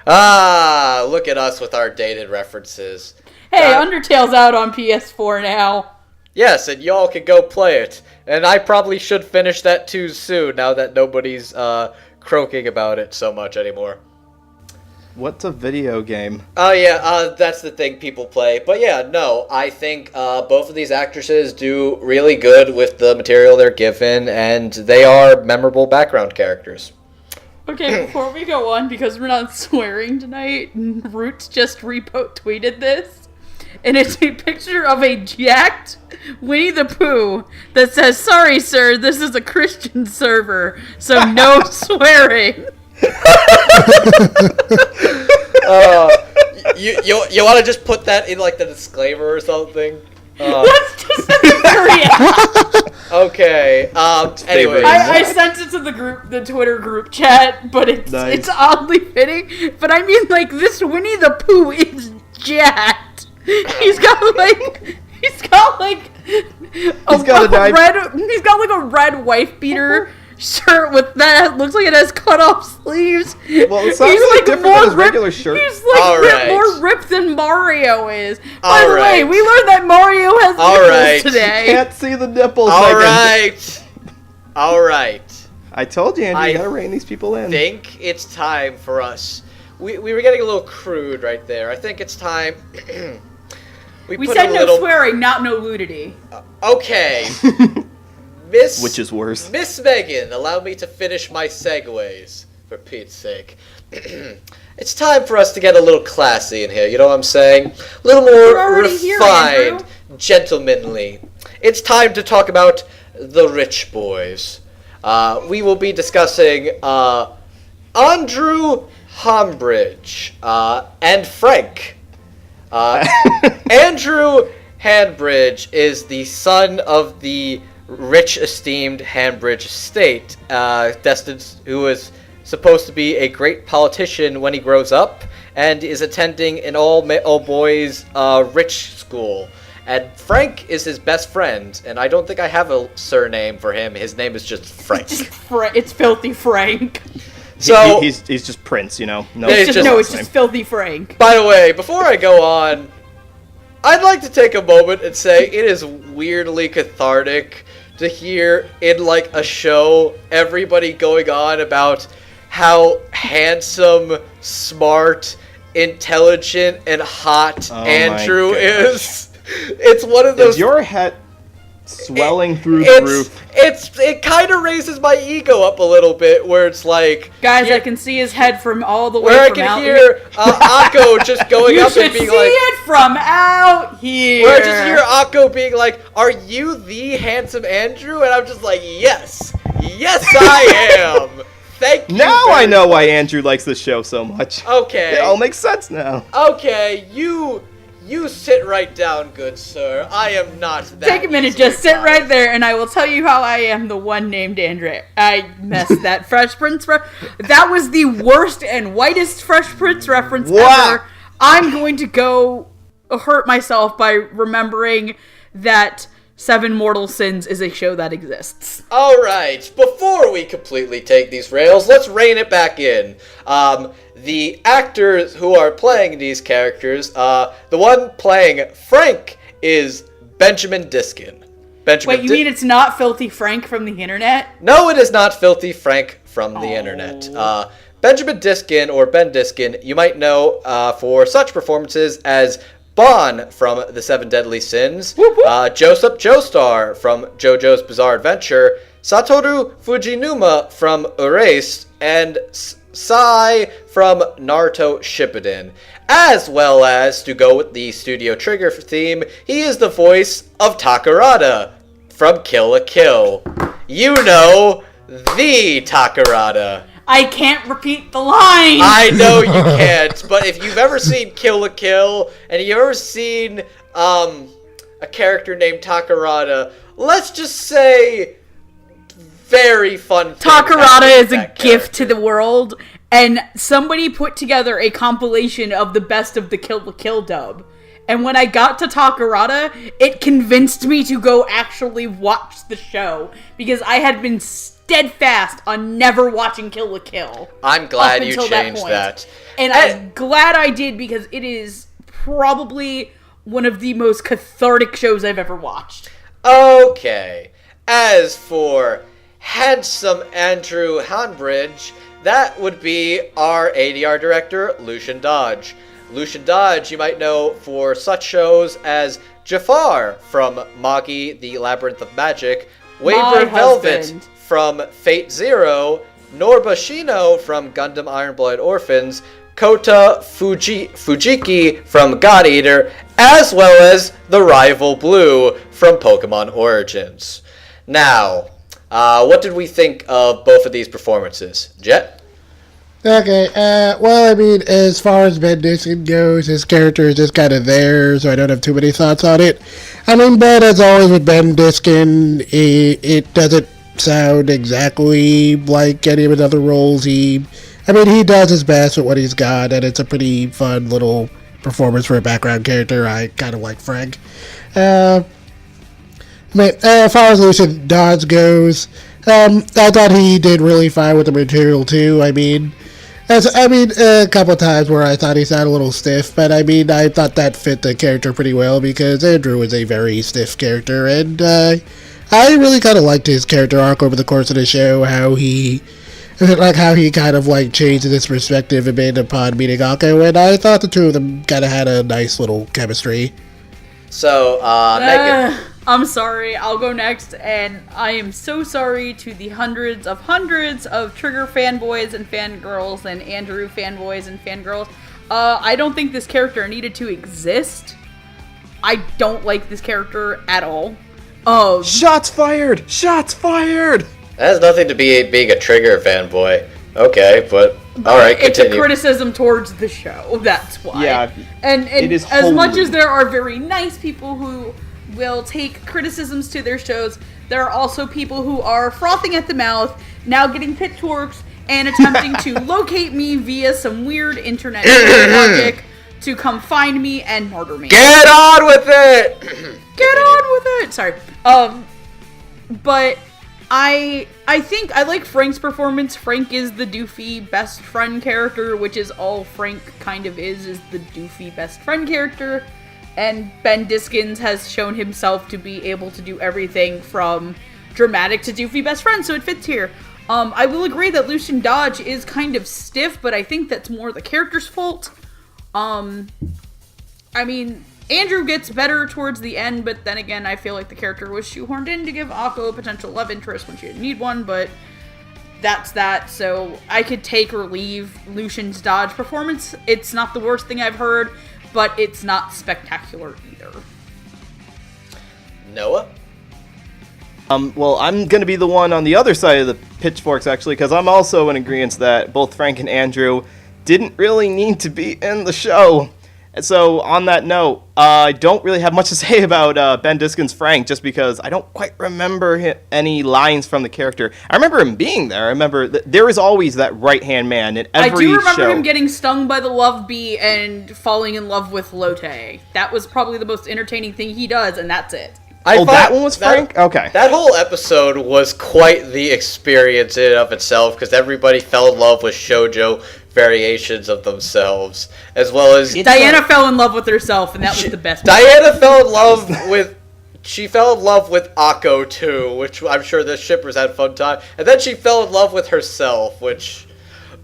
Ah, look at us with our dated references. Hey, Undertale's out on PS4 now. Yes, and y'all can go play it. And I probably should finish that too soon now that nobody's croaking about it so much anymore. What's a video game? Oh, yeah, that's the thing people play. But yeah, no, I think both of these actresses do really good with the material they're given, and they are memorable background characters. Okay, before we go on, because we're not swearing tonight, Roots just retweeted this, and it's a picture of a jacked Winnie the Pooh that says, "Sorry, sir, this is a Christian server, so no swearing." You want to just put that in like the disclaimer or something? Let's just at the very end. Okay. Anyway, I sent it to the Twitter group chat, but it's oddly fitting. But I mean, like, this Winnie the Pooh is jacked. He's got a red wife beater shirt with that looks like it has cut off sleeves. Well, it sounds like different than his regular shirt. He's like more ripped than Mario is. By the way, we learned that Mario has nipples today. You can't see the nipples. All right. I told you, Andrew, you gotta rein these people in. I think it's time for us. We were getting a little crude right there. I think it's time. we said no swearing, not no nudity. Okay. Which is worse. Miss Megan, allow me to finish my segues, for Pete's sake. It's time for us to get a little classy in here, you know what I'm saying? A little more refined, gentlemanly. It's time to talk about the rich boys. We will be discussing Andrew Hambridge and Frank. Andrew Hambridge is the son of the rich, esteemed Hambridge estate, who is supposed to be a great politician when he grows up, and is attending an all boys rich school. And Frank is his best friend, and I don't think I have a surname for him. His name is just Frank. It's Filthy Frank. So he's just Prince, you know. No, it's just Filthy Frank. By the way, before I go on, I'd like to take a moment and say it is weirdly cathartic to hear in like a show everybody going on about how handsome, smart, intelligent, and hot Andrew is. It's one of those. Is your head swelling through the roof? It kind of raises my ego up a little bit, where it's like, guys, I can see his head from all the way. Where from I can out hear Akko just going up and being like, "You should see it from out here." Where I just hear Akko being like, "Are you the handsome Andrew?" And I'm just like, "Yes, I am." Thank you. Now I know why Andrew likes this show so much. Okay. It all makes sense now. Okay, you sit right down, good sir. I am not that. Take a minute, just sit right there, and I will tell you how I am the one named Andrew. I messed that Fresh Prince that was the worst and whitest Fresh Prince reference ever. I'm going to go hurt myself by remembering that Seven Mortal Sins is a show that exists. Alright, before we completely take these rails, let's rein it back in. The actors who are playing these characters, the one playing Frank is Benjamin Diskin. Wait, you mean it's not Filthy Frank from the internet? No, it is not Filthy Frank from the internet. Benjamin Diskin, or Ben Diskin, you might know for such performances as Bon from The Seven Deadly Sins, Joseph Joestar from JoJo's Bizarre Adventure, Satoru Fujinuma from Erased, and Sai from Naruto Shippuden. As well as, to go with the Studio Trigger theme, he is the voice of Takarada from Kill la Kill. You know, the Takarada. I can't repeat the line! I know you can't, but if you've ever seen Kill la Kill, and you've ever seen a character named Takarada, let's just say very fun thing. Takarada is a gift to the world, and somebody put together a compilation of the best of the Kill la Kill dub. And when I got to Takarada, it convinced me to go actually watch the show, because I had been steadfast on never watching Kill la Kill. I'm glad you changed that. And I'm glad I did, because it is probably one of the most cathartic shows I've ever watched. Okay. As for handsome Andrew Hambridge, that would be our ADR director, Lucian Dodge. Lucian Dodge, you might know for such shows as Jafar from Magi, the Labyrinth of Magic, Waver Velvet from Fate Zero, Norba Shino from Gundam Iron Blood Orphans, Kota Fujiki from God Eater, as well as the rival Blue from Pokemon Origins. Now, what did we think of both of these performances? Jet? Okay, well, I mean, as far as Ben Diskin goes, his character is just kind of there, so I don't have too many thoughts on it. I mean, but as always with Ben Diskin, it doesn't sound exactly like any of his other roles. He does his best with what he's got, and it's a pretty fun little performance for a background character. I kind of like Frank. As far as Lucian Dodge goes, I thought he did really fine with the material too. A couple times where I thought he sounded a little stiff, but I thought that fit the character pretty well, because Andrew is a very stiff character, and I I really kind of liked his character arc over the course of the show, how he kind of like changed his perspective and made upon meeting Akko, and I thought the two of them kind of had a nice little chemistry. So, Megan. I'm sorry, I'll go next, and I am so sorry to the hundreds of Trigger fanboys and fangirls and Andrew fanboys and fangirls. I don't think this character needed to exist. I don't like this character at all. Shots fired! Shots fired! That has nothing to be being a Trigger fanboy. Okay, but alright, continue. It's a criticism towards the show, that's why. Yeah, and it is as holy. much as there are very nice people who will take criticisms to their shows, there are also people who are frothing at the mouth, now getting pitchforks, and attempting to locate me via some weird internet logic to come find me and murder me. Get on with it! Get on with it! Sorry. But I think I like Frank's performance. Frank is the doofy best friend character, which is all Frank kind of is the doofy best friend character. And Ben Diskins has shown himself to be able to do everything from dramatic to doofy best friend, so it fits here. I will agree that Lucian Dodge is kind of stiff, but I think that's more the character's fault. I mean, Andrew gets better towards the end, but then again, I feel like the character was shoehorned in to give Akko a potential love interest when she didn't need one, but that's that. So I could take or leave Lucian's Dodge performance. It's not the worst thing I've heard, but it's not spectacular either. Noah? Well, I'm going to be the one on the other side of the pitchforks, actually, because I'm also in agreement that both Frank and Andrew didn't really need to be in the show. And so, on that note, I don't really have much to say about Ben Diskin's Frank, just because I don't quite remember any lines from the character. I remember him being there. I remember there is always that right-hand man in every show. I do remember him getting stung by the love bee and falling in love with Lotte. That was probably the most entertaining thing he does, and that's it. That one was Frank? Okay. That whole episode was quite the experience in and of itself, because everybody fell in love with shoujo variations of themselves, as well as... Diana fell in love with herself, and that was the best Diana fell in love with... She fell in love with Akko, too, which I'm sure the shippers had fun time. And then she fell in love with herself, which...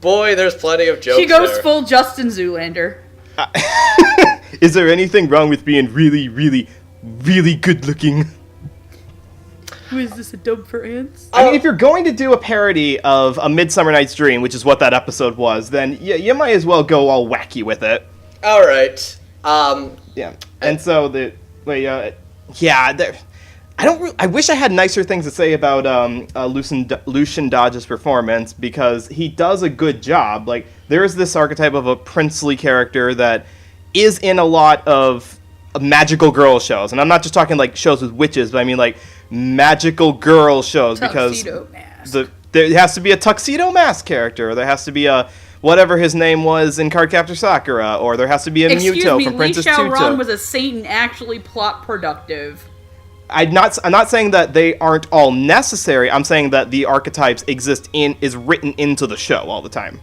Boy, there's plenty of jokes She goes there. full Justin Zoolander. Is there anything wrong with being really, really, really good looking? Who is this, a dub for ants? I mean, if you're going to do a parody of A Midsummer Night's Dream, which is what that episode was, then you might as well go all wacky with it. All right. Yeah. And so I wish I had nicer things to say about Lucian Dodge's performance, because he does a good job. Like, there is this archetype of a princely character that is in a lot of magical girl shows, and I'm not just talking like shows with witches, but I mean like magical girl shows, because there has to be a tuxedo mask character, or there has to be a whatever his name was in Cardcaptor Sakura, or there has to be a Muto from Princess Tuto. Li Xiaoran was a Satan actually plot productive. I'm not saying that they aren't all necessary. I'm saying that the archetypes is written into the show all the time.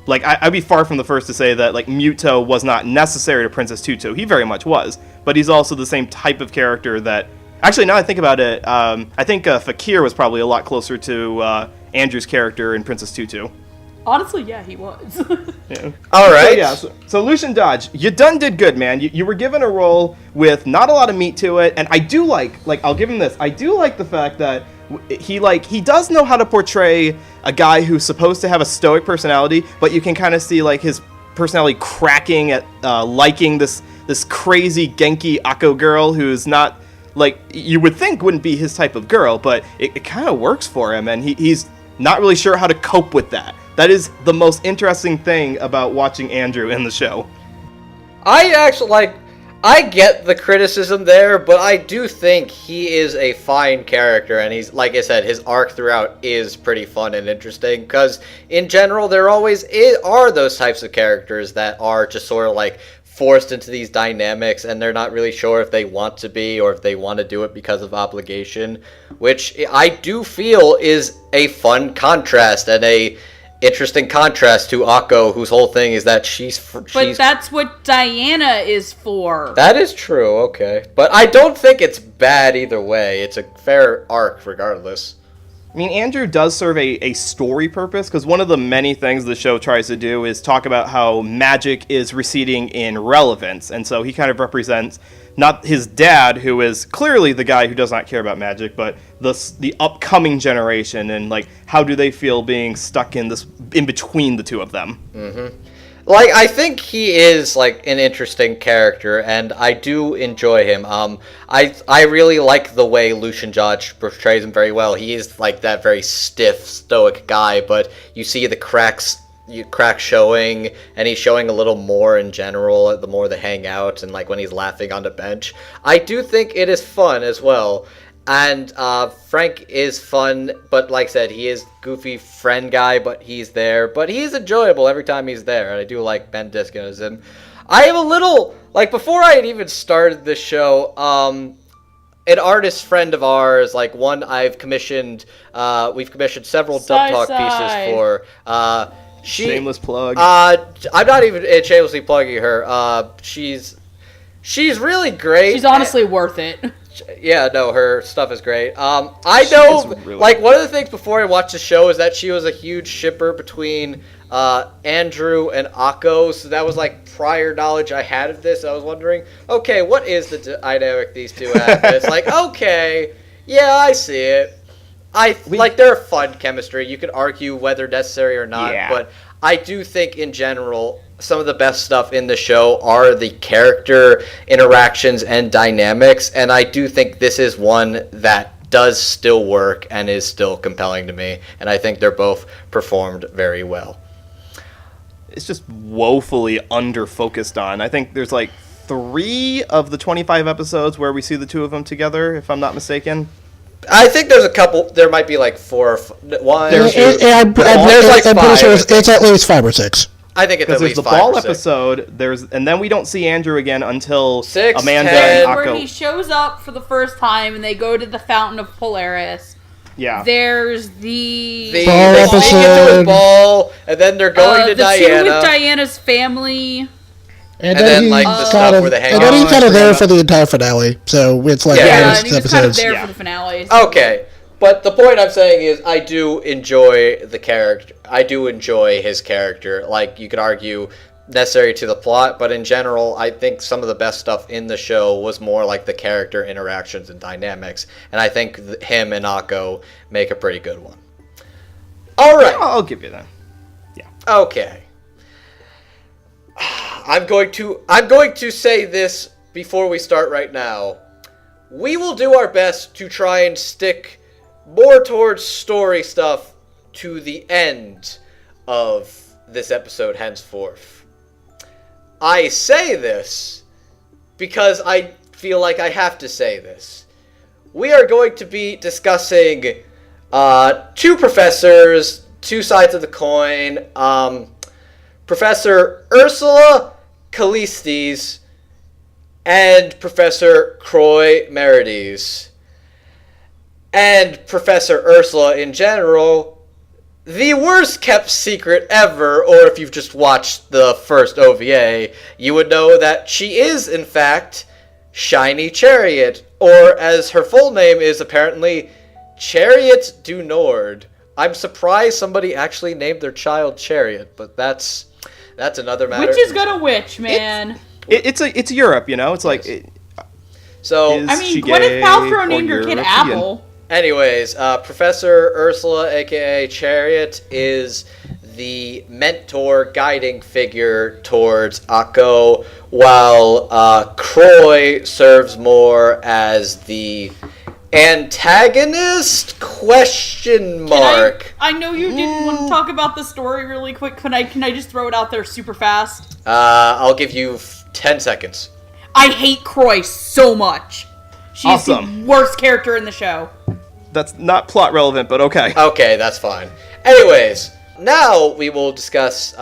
Like, I'd be far from the first to say that, like, Muto was not necessary to Princess Tuto. He very much was. But he's also the same type of character that... Actually, now that I think about it, I think Fakir was probably a lot closer to Andrew's character in Princess Tutu. Honestly, yeah, he was. Yeah. All right. So Lucian Dodge, you did good, man. You were given a role with not a lot of meat to it, and I do like, I'll give him this. I do like the fact that he does know how to portray a guy who's supposed to have a stoic personality, but you can kind of see like his personality cracking at liking this crazy Genki Akko girl who's not like you would think wouldn't be his type of girl, but it kind of works for him, and he's not really sure how to cope with that. That is the most interesting thing about watching Andrew in the show. I actually I get the criticism there, but I do think he is a fine character, and he's, like I said, his arc throughout is pretty fun and interesting, because in general there always are those types of characters that are just sort of like forced into these dynamics, and they're not really sure if they want to be or if they want to do it because of obligation, which I do feel is a fun contrast and interesting contrast to Akko, whose whole thing is that she's... But that's what Diana is for. That is true, okay. But I don't think it's bad either way. It's a fair arc regardless. I mean, Andrew does serve a story purpose, because one of the many things the show tries to do is talk about how magic is receding in relevance, and so he kind of represents not his dad, who is clearly the guy who does not care about magic, but the upcoming generation, and like how do they feel being stuck in between the two of them. Mm-hmm. Like, I think he is, like, an interesting character, and I do enjoy him. I really like the way Lucian Judge portrays him very well. He is, like, that very stiff, stoic guy, but you see the cracks showing, and he's showing a little more in general, the more they hang out, and, like, when he's laughing on the bench. I do think it is fun as well. And Frank is fun, but like I said, he is goofy friend guy, but he's there. But he's enjoyable every time he's there, and I do like Ben Diskin as him. I have a little, like, before I had even started this show, an artist friend of ours, like one I've commissioned, we've commissioned several Dub Talk pieces for. Shameless plug. I'm not even shamelessly plugging her. She's really great. She's honestly worth it. Yeah, no, her stuff is great. I know, really... like, one of the things before I watched the show is that she was a huge shipper between Andrew and Akko, so that was, like, prior knowledge I had of this. I was wondering, okay, what is the dynamic these two have? And it's like, okay, yeah, I see it. Like, they're a fun chemistry. You could argue whether necessary or not, but I do think, in general, some of the best stuff in the show are the character interactions and dynamics, and I do think this is one that does still work and is still compelling to me, and I think they're both performed very well. It's just woefully under-focused on. I think there's like 3 of the 25 episodes where we see the two of them together, if I'm not mistaken. I think there's a couple. There might be like 4 or 1. I'm pretty sure it's at least 5 or 6. I think it's at least 5 or 6. There's the ball episode, and then we don't see Andrew again until 6, Amanda 10, and Akko. Where he shows up for the first time and they go to the Fountain of Polaris. Yeah. There's the they sneak into his ball, and then they're going to Diana. The 2 with Diana's family. And then like the stuff where they hang out. And then he's kind of there for the entire finale, so it's like and he was kind of there for the finale. So. Okay, but the point I'm saying is I do enjoy the character. I do enjoy his character. Like, you could argue necessary to the plot, but in general, I think some of the best stuff in the show was more like the character interactions and dynamics, and I think him and Akko make a pretty good one. All right. I'll give you that. Yeah. Okay. I'm going to say this before we start right now. We will do our best to try and stick more towards story stuff to the end of this episode henceforth. I say this because I feel like I have to say this. We are going to be discussing 2 professors, 2 sides of the coin. Professor Ursula Callistes and Professor Croix Merides. And Professor Ursula in general, the worst kept secret ever, or if you've just watched the first OVA, you would know that she is, in fact, Shiny Chariot, or as her full name is apparently, Chariot du Nord. I'm surprised somebody actually named their child Chariot, but that's another matter. Witch is gonna witch, man. It's Europe, you know. It's like. So I mean, Gwyneth Paltrow named her kid Apple. Anyways, Professor Ursula, aka Chariot, is the mentor, guiding figure towards Akko, while Croix serves more as the antagonist? Question mark. I know you didn't want to talk about the story really quick. Can I just throw it out there super fast? I'll give you 10 seconds. I hate Croix so much. She's awesome. The worst character in the show. That's not plot relevant, but okay. Okay, that's fine. Anyways, now we will discuss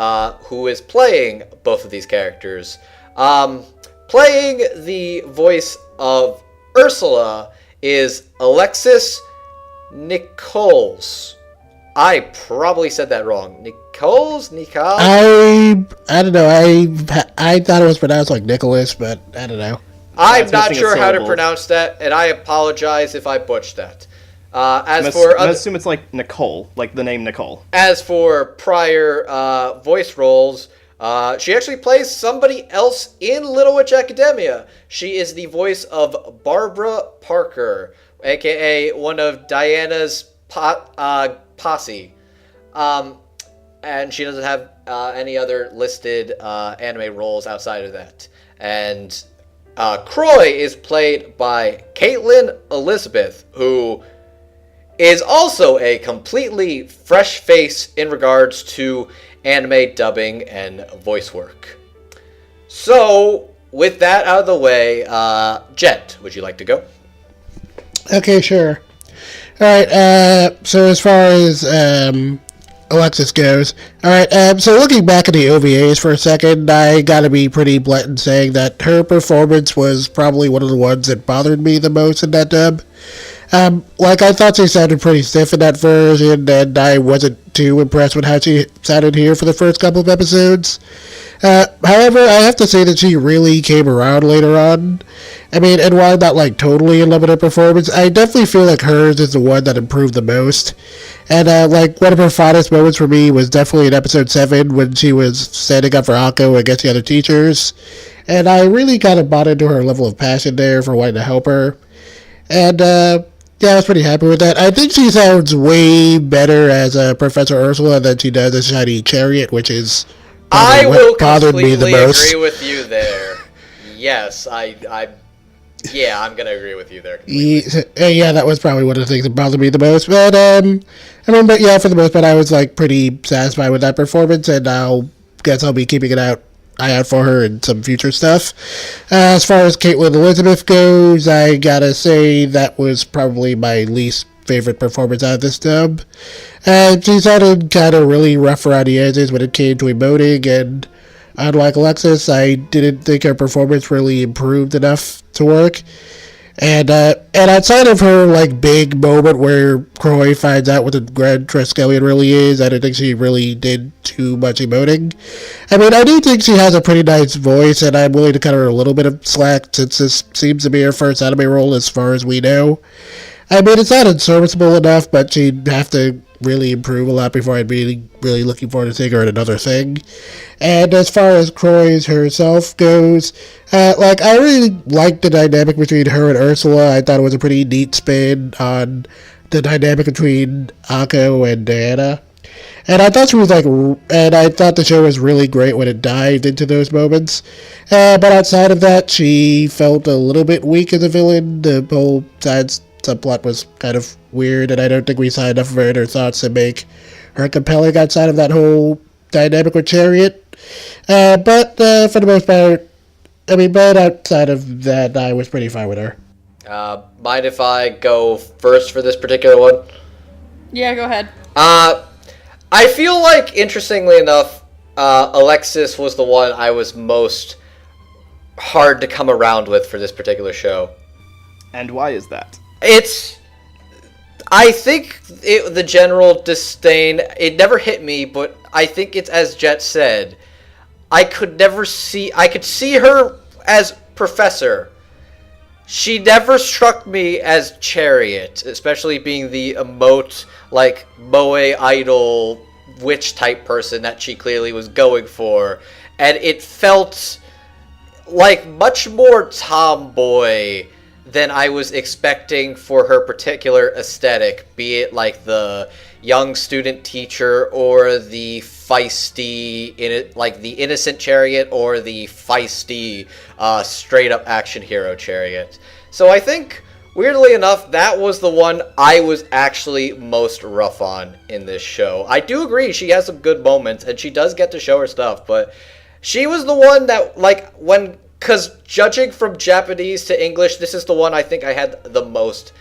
who is playing both of these characters. Playing the voice of Ursula is Alexis Nichols. I probably said that wrong. Nicole? I don't know. I thought it was pronounced like Nicholas, but I don't know. I'm not sure how to pronounce that, and I apologize if I butchered that. I assume it's like Nicole, like the name Nicole. As for prior voice roles, she actually plays somebody else in Little Witch Academia. She is the voice of Barbara Parker, aka one of Diana's posse. And she doesn't have any other listed anime roles outside of that. And Croix is played by Caitlin Elizabeth, who is also a completely fresh face in regards to anime dubbing and voice work. So, with that out of the way, Jet, would you like to go? Okay, sure. Alright, so as far as Alexis goes, alright, so looking back at the OVAs for a second, I gotta be pretty blunt in saying that her performance was probably one of the ones that bothered me the most in that dub. I thought she sounded pretty stiff in that version, and I wasn't too impressed with how she sounded here for the first couple of episodes. However, I have to say that she really came around later on. I mean, and while I'm not, totally in love with her performance, I definitely feel like hers is the one that improved the most. And, one of her finest moments for me was definitely in episode 7 when she was standing up for Akko against the other teachers. And I really kind of bought into her level of passion there for wanting to help her. And, yeah, I was pretty happy with that. I think she sounds way better as Professor Ursula than she does as Shiny Chariot, which is I will bothered me the most. agree with you there. Yes, I'm gonna agree with you there. Yeah, that was probably one of the things that bothered me the most. But but yeah, for the most part, I was pretty satisfied with that performance, and guess I'll be keeping eye out for her in some future stuff. As far as Caitlin Elizabeth goes, I gotta say that was probably my least favorite performance out of this dub. She sounded kind of really rough around the edges when it came to emoting, and unlike Alexis, I didn't think her performance really improved enough to work. And outside of her big moment where Croix finds out what the Grand Triskelion really is, I don't think she really did too much emoting. I mean, I do think she has a pretty nice voice, and I'm willing to cut her a little bit of slack since this seems to be her first anime role as far as we know. I mean, it's not unserviceable enough, but she'd have to really improve a lot before I'd be really looking forward to seeing her in another thing. And as far as Croix herself goes, I really liked the dynamic between her and Ursula. I thought it was a pretty neat spin on the dynamic between Akko and Diana. And I thought I thought the show was really great when it dived into those moments. But outside of that, she felt a little bit weak as a villain. The whole subplot was kind of weird, and I don't think we saw enough of her inner thoughts to make her compelling outside of that whole dynamic with Chariot. But for the most part, but outside of that, I was pretty fine with her. Mind if I go first for this particular one? Yeah, go ahead. I feel like, interestingly enough, Alexis was the one I was most hard to come around with for this particular show. And why is that? I think the general disdain, it never hit me, but I think it's as Jet said. I could see her as Professor. She never struck me as Chariot, especially being the moe idol witch type person that she clearly was going for. And it felt like much more tomboy than I was expecting for her particular aesthetic, be it the young student teacher or the feisty, the innocent Chariot or the feisty straight up action hero Chariot. So I think, weirdly enough, that was the one I was actually most rough on in this show. I do agree she has some good moments and she does get to show her stuff, but she was the one that because judging from Japanese to English, this is the one I think I had the most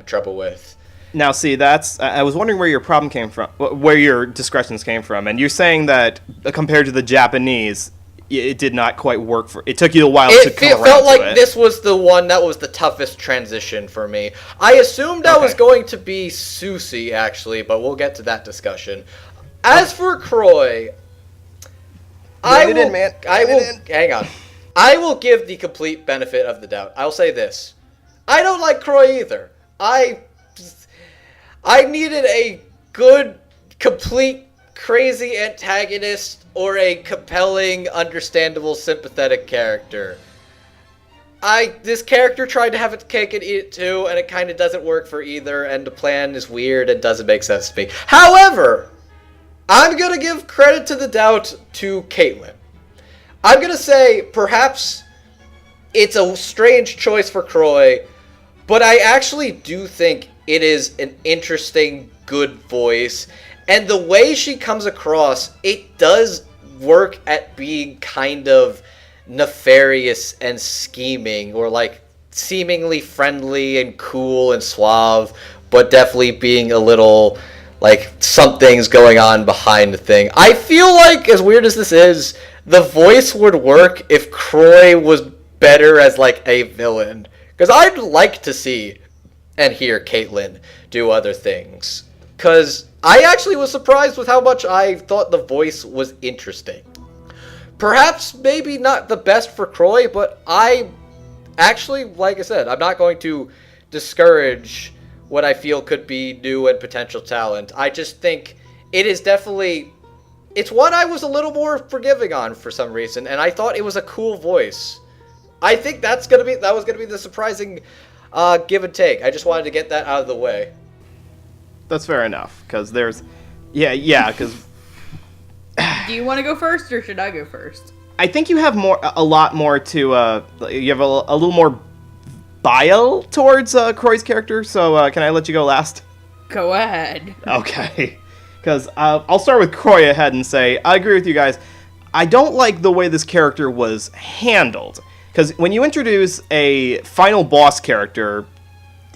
trouble with. Now, see, I was wondering where your problem came from, where your discretions came from, and you're saying that compared to the Japanese, it did not quite work for. It took you a while to come around felt to like it. this was the one that was the toughest transition for me. I assumed I was going to be Susi, actually, but we'll get to that discussion. As for Croix, hang on. I will give the complete benefit of the doubt. I'll say this. I don't like Croix either. I needed a good, complete, crazy antagonist or a compelling, understandable, sympathetic character. This character tried to have its cake and eat it too, and it kind of doesn't work for either, and the plan is weird and doesn't make sense to me. However, I'm going to give credit to the doubt to Caitlin. I'm going to say perhaps it's a strange choice for Croix, but I actually do think it is an interesting, good voice. And the way she comes across, it does work at being kind of nefarious and scheming, or like seemingly friendly and cool and suave, but definitely being a little like something's going on behind the thing. I feel like, as weird as this is, the voice would work if Croix was better as like a villain. Because I'd like to see and hear Caitlin do other things. Because I actually was surprised with how much I thought the voice was interesting. Perhaps maybe not the best for Croix, but I actually, like I said, I'm not going to discourage what I feel could be new and potential talent. I just think it is definitely... It's one I was a little more forgiving on for some reason, and I thought it was a cool voice. I think that was gonna be the surprising give and take. I just wanted to get that out of the way. That's fair enough, because there's... Yeah, because... Do you want to go first, or should I go first? I think you have a lot more to... you have a little more bile towards Croix's character, so can I let you go last? Go ahead. Okay. Because I'll start with Croix ahead and say, I agree with you guys. I don't like the way this character was handled. Because when you introduce a final boss character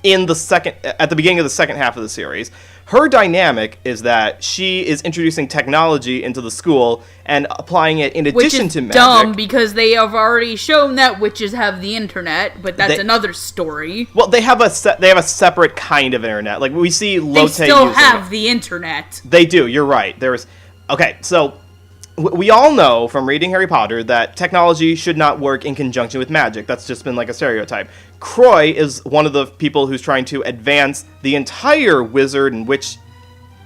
at the beginning of the second half of the series, her dynamic is that she is introducing technology into the school and applying it in addition to magic. Which is dumb, because they have already shown that witches have the internet, but that's another story. Well, they have a separate kind of internet. Like, we see Lotte They still have the internet. They do, you're right. Okay, so... We all know from reading Harry Potter that technology should not work in conjunction with magic. That's just been like a stereotype. Croix is one of the people who's trying to advance the entire wizard and witch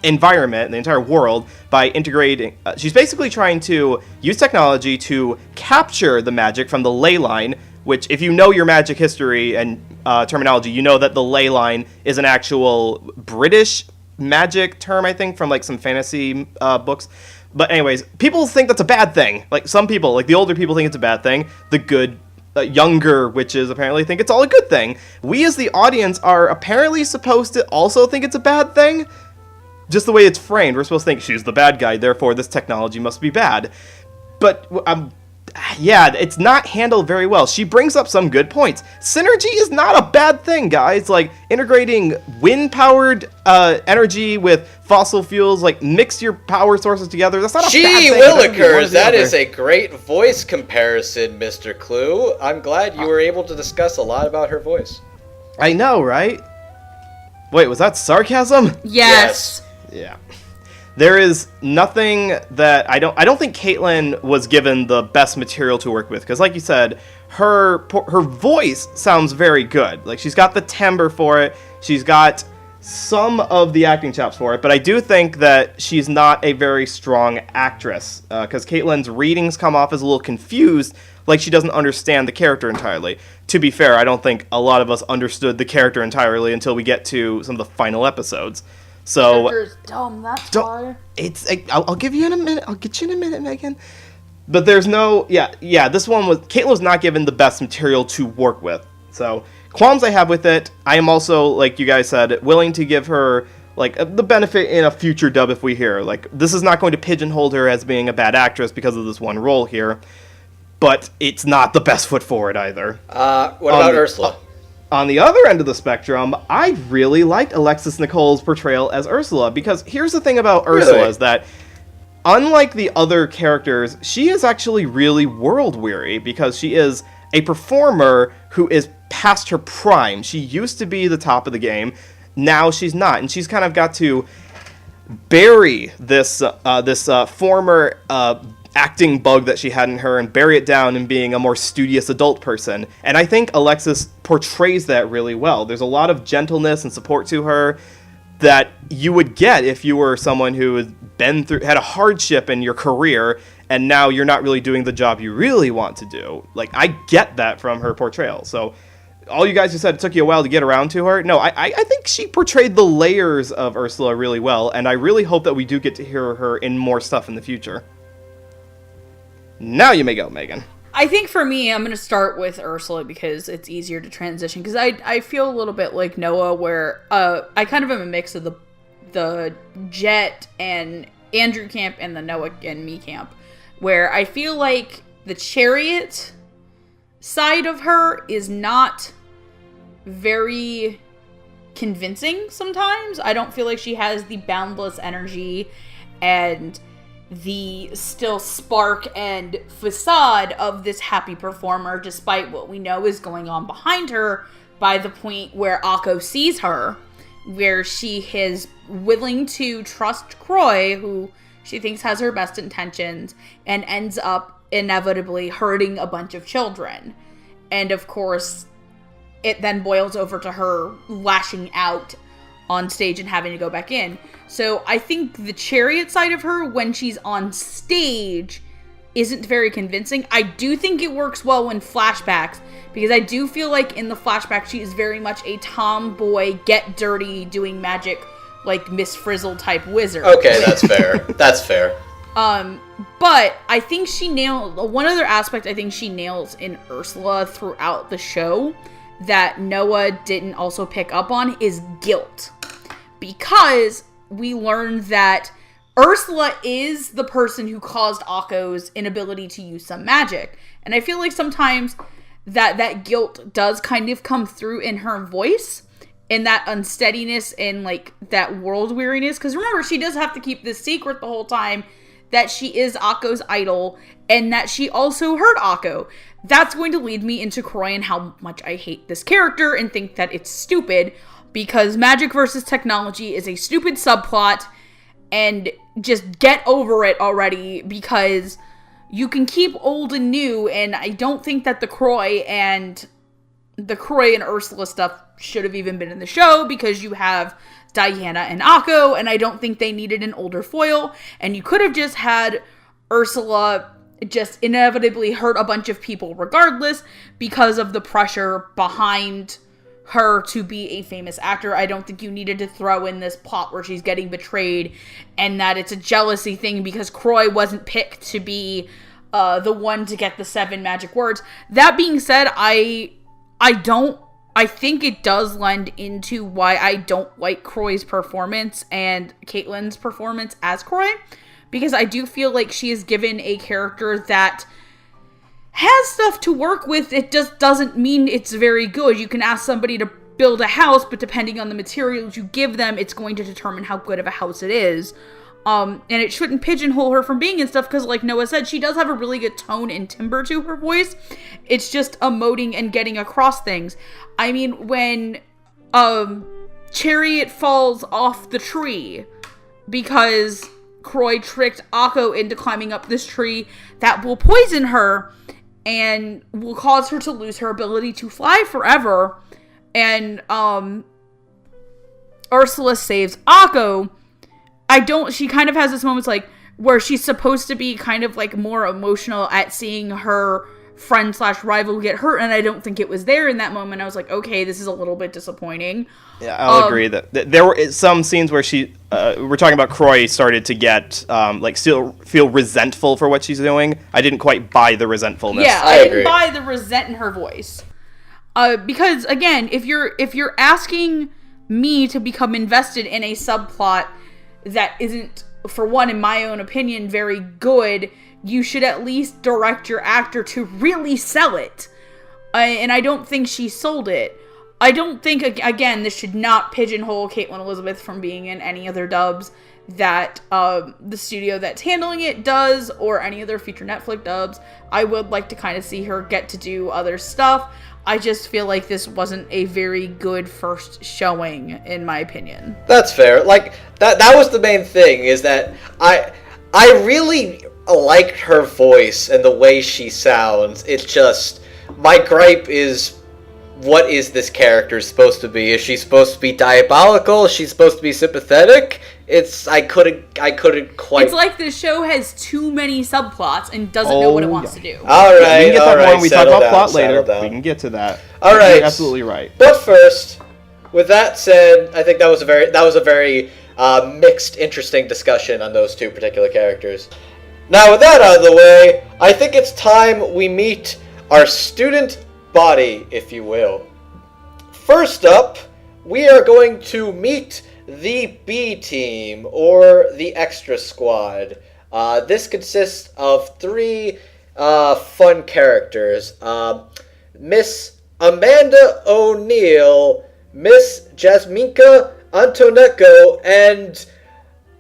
environment, the entire world, by integrating... she's basically trying to use technology to capture the magic from the ley line, which, if you know your magic history and terminology, you know that the ley line is an actual British magic term, I think, from like some fantasy books. But anyways, people think that's a bad thing. Like, some people, like the older people, think it's a bad thing. The good, younger witches apparently think it's all a good thing. We as the audience are apparently supposed to also think it's a bad thing. Just the way it's framed. We're supposed to think she's the bad guy, therefore this technology must be bad. But, yeah, it's not handled very well. She brings up some good points. Synergy is not a bad thing, guys. Like, integrating wind-powered energy with fossil fuels, like, mix your power sources together. That's not a bad thing. Gee willikers, that is a great voice comparison, Mr. Clue. I'm glad you were able to discuss a lot about her voice. I know, right? Wait, was that sarcasm? Yes. Yeah. There is nothing that I don't think Caitlin was given the best material to work with, because like you said, her voice sounds very good. Like, she's got the timbre for it. She's got some of the acting chops for it, but I do think that she's not a very strong actress, because Caitlin's readings come off as a little confused, like she doesn't understand the character entirely. To be fair, I don't think a lot of us understood the character entirely until we get to some of the final episodes. So Character's dumb, that's why. I'll give you in a minute. I'll get you in a minute, Megan. But there's no... Yeah, this one was... Caitlin was not given the best material to work with. So, qualms I have with it. I am also, like you guys said, willing to give her, like, the benefit in a future dub if we hear. Like, this is not going to pigeonhole her as being a bad actress because of this one role here. But it's not the best foot forward either. What about Ursula? On the other end of the spectrum, I really liked Alexis Nicole's portrayal as Ursula, because here's the thing about Ursula is that unlike the other characters, she is actually really world-weary because she is a performer who is past her prime. She used to be the top of the game. Now she's not. And she's kind of got to bury this former acting bug that she had in her and bury it down in being a more studious adult person. And I think Alexis portrays that really well. There's a lot of gentleness and support to her that you would get if you were someone who had a hardship in your career and now you're not really doing the job you really want to do. Like, I get that from her portrayal. So all you guys who said it took you a while to get around to her, no, I think she portrayed the layers of Ursula really well, and I really hope that we do get to hear her in more stuff in the future. Now you may go, Megan. I think for me, I'm going to start with Ursula because it's easier to transition. Because I feel a little bit like Noah, where I kind of am a mix of the Jet and Andrew camp and the Noah and me camp, where I feel like the Chariot side of her is not very convincing sometimes. I don't feel like she has the boundless energy and the still spark and facade of this happy performer, despite what we know is going on behind her by the point where Akko sees her, where she is willing to trust Croix, who she thinks has her best intentions, and ends up inevitably hurting a bunch of children. And of course, it then boils over to her lashing out on stage and having to go back in. So I think the Chariot side of her, when she's on stage, isn't very convincing. I do think it works well in flashbacks, because I do feel like in the flashback she is very much a tomboy, get dirty, doing magic, like Miss Frizzle type wizard. Okay, that's fair. That's fair. But I think she nailed one other aspect. I think she nails in Ursula throughout the show that Noah didn't also pick up on is guilt, because we learned that Ursula is the person who caused Akko's inability to use some magic, and I feel like sometimes that guilt does kind of come through in her voice, and that unsteadiness and like that world weariness. Because remember, she does have to keep this secret the whole time that she is Akko's idol and that she also hurt Akko. That's going to lead me into Croix and how much I hate this character and think that it's stupid, because magic versus technology is a stupid subplot, and just get over it already, because you can keep old and new, and I don't think that the Croix and Ursula stuff should have even been in the show, because you have Diana and Akko, and I don't think they needed an older foil, and you could have just had Ursula just inevitably hurt a bunch of people regardless because of the pressure behind her to be a famous actor. I don't think you needed to throw in this plot where she's getting betrayed and that it's a jealousy thing because Croix wasn't picked to be the one to get the 7 magic words. That being said, I think it does lend into why I don't like Croix's performance and Caitlin's performance as Croix, because I do feel like she is given a character that has stuff to work with. It just doesn't mean it's very good. You can ask somebody to build a house, but depending on the materials you give them, it's going to determine how good of a house it is. And it shouldn't pigeonhole her from being in stuff, because like Noah said, she does have a really good tone and timbre to her voice. It's just emoting and getting across things. I mean, when Chariot falls off the tree because Croix tricked Akko into climbing up this tree that will poison her and will cause her to lose her ability to fly forever, and Ursula saves Akko. She kind of has this moments like where she's supposed to be kind of like more emotional at seeing her friend / rival get hurt, and I don't think it was there in that moment. I was like, okay, this is a little bit disappointing. Yeah, I'll agree that there were some scenes where we're talking about Croix started to get still feel resentful for what she's doing. I didn't quite buy the resentfulness. Yeah, I didn't buy the resent in her voice. Because again, if you're asking me to become invested in a subplot that isn't, for one, in my own opinion, very good, you should at least direct your actor to really sell it. And I don't think she sold it. I don't think, again, this should not pigeonhole Caitlin Elizabeth from being in any other dubs. that the studio that's handling it does, or any other future Netflix dubs. I would like to kind of see her get to do other stuff. I just feel like this wasn't a very good first showing, in my opinion. That's fair. Like, that was the main thing, is that I really liked her voice and the way she sounds. It's just, my gripe is, what is this character supposed to be? Is she supposed to be diabolical? Is she supposed to be sympathetic? I couldn't quite... It's like the show has too many subplots and doesn't know what it wants to do. Alright, we can get that more when we talk about plot later. down. We can get to that. Alright. You're absolutely right. But first, with that said, I think that was a very mixed, interesting discussion on those two particular characters. Now, with that out of the way, I think it's time we meet our student body, if you will. First up, we are going to meet the B team, or the extra squad. This consists of 3 fun characters. Miss Amanda O'Neill, Miss Jasminka Antoneko, and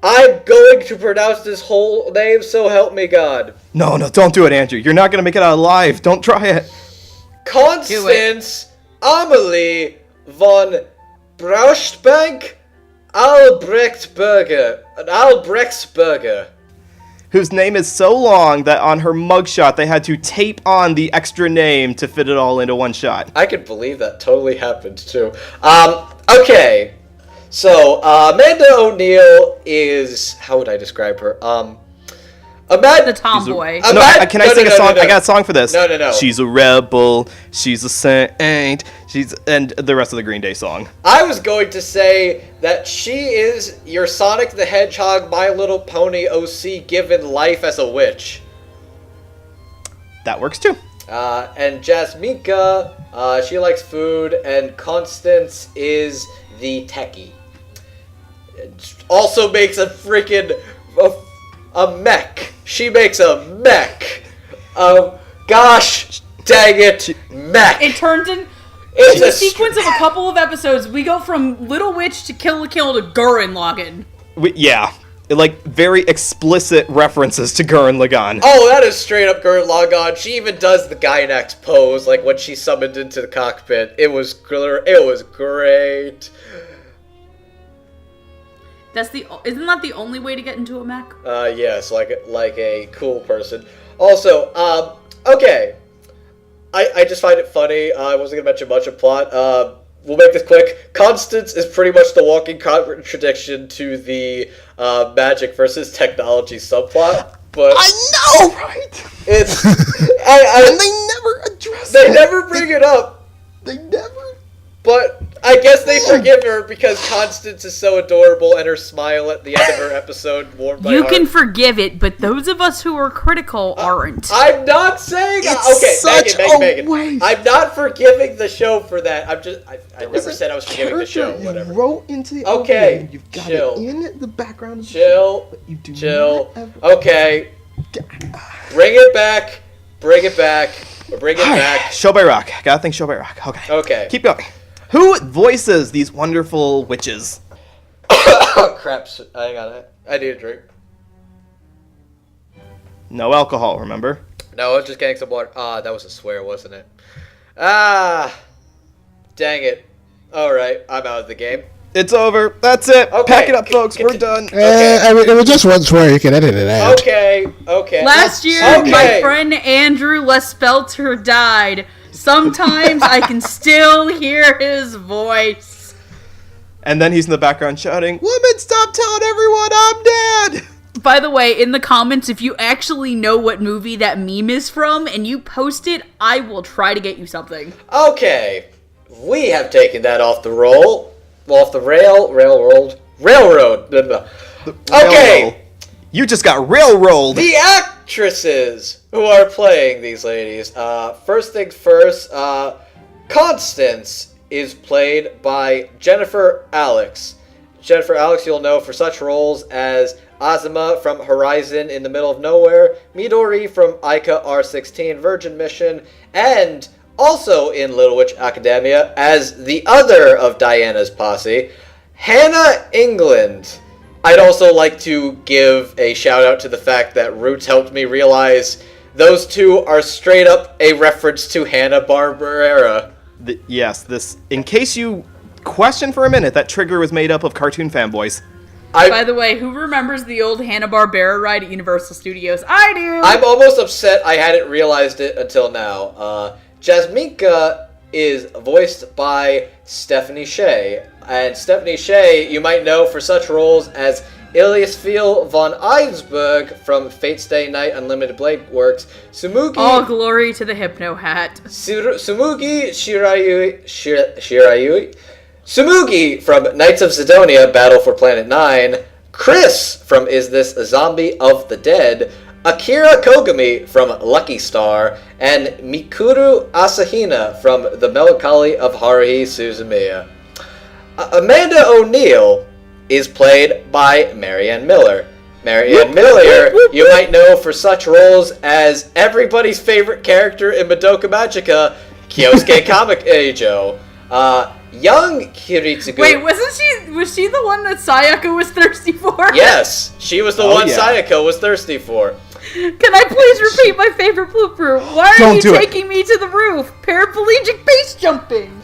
I'm going to pronounce this whole name, so help me God. No, don't do it, Andrew. You're not going to make it out alive. Don't try it. Constanze Amelie von Braustbank Albrechtsberger. Whose name is so long that on her mugshot they had to tape on the extra name to fit it all into one shot. I could believe that totally happened too. Okay. So, Amanda O'Neill is, how would I describe her? The tomboy. Can I sing a song? No. I got a song for this. No. She's a rebel. She's a saint. And the rest of the Green Day song. I was going to say that she is your Sonic the Hedgehog, My Little Pony OC given life as a witch. That works too. And Jasminka, she likes food, and Constance is the techie. It also makes a freaking a mech. She makes a mech. Gosh dang it, mech. It turns in... It's a sequence of a couple of episodes. We go from Little Witch to Kill la Kill to Gurren Lagann. Yeah. Like, very explicit references to Gurren Lagann. Oh, that is straight up Gurren Lagann. She even does the Gynax pose, like when she's summoned into the cockpit. It was great. Isn't that the only way to get into a mech? Yes, like a cool person. Also, okay. I just find it funny. I wasn't gonna mention much of plot. We'll make this quick. Constance is pretty much the walking contradiction to the magic versus technology subplot. But I know, right? It's and they never address it. They never bring it up. They never. But I guess they forgive her because Constance is so adorable, and her smile at the end of her episode warmed my heart. You can forgive it, but those of us who are critical aren't. I'm not saying... Megan. I'm not forgiving the show for that. I never said I was forgiving the show. Whatever. You wrote into the okay, you've got chill. it in the background of the show, but you do chill. Not ever... Okay. Bring it back. Bring it back. Show by Rock. Gotta think Show by Rock. Okay. Keep going. Who voices these wonderful witches? Oh, crap. Hang on. I need a drink. No alcohol, remember? No, I was just getting some water. That was a swear, wasn't it? Dang it. Alright, I'm out of the game. It's over. That's it. Okay. Pack it up, folks. We're done. Okay. I mean, it was just one swear. You can edit it out. Okay. Last year, my friend Andrew Lespelter died. Sometimes I can still hear his voice. And then he's in the background shouting, "Women, stop telling everyone I'm dead!" By the way, in the comments, if you actually know what movie that meme is from and you post it, I will try to get you something. Okay. We have taken that off the roll. Off the railroad. Okay. You just got railrolled. The actresses who are playing these ladies. First things first, Constance is played by Jennifer Alex. Jennifer Alex you'll know for such roles as Azuma from Horizon in the Middle of Nowhere, Midori from Ica R16 Virgin Mission, and also in Little Witch Academia as the other of Diana's posse, Hannah England. I'd also like to give a shout out to the fact that Roots helped me realize those two are straight up a reference to Hanna-Barbera. Yes, this, in case you question for a minute, that trigger was made up of cartoon fanboys. By the way, who remembers the old Hanna-Barbera ride at Universal Studios? I do! I'm almost upset I hadn't realized it until now. Jasminka is voiced by Stephanie Sheh. And Stephanie Sheh, you might know for such roles as Iliasfeel von Einsberg from Fate's Day Night Unlimited Blade Works, Sumugi... All glory to the Hypno Hat. Sumugi Shirayui... Sumugi from Knights of Sidonia, Battle for Planet 9, Chris from Is This a Zombie of the Dead, Akira Kogami from Lucky Star, and Mikuru Asahina from The Melancholy of Haruhi Suzumiya. Amanda O'Neill is played by Marianne Miller. Marianne Miller, you might know for such roles as everybody's favorite character in Madoka Magica, Kyosuke Kamikaijo. Young Kiritsugu... Wait, was she the one that Sayaka was thirsty for? Yes, she was the one Sayaka was thirsty for. Can I please repeat my favorite blooper? Why are you taking me to the roof? Paraplegic base jumping!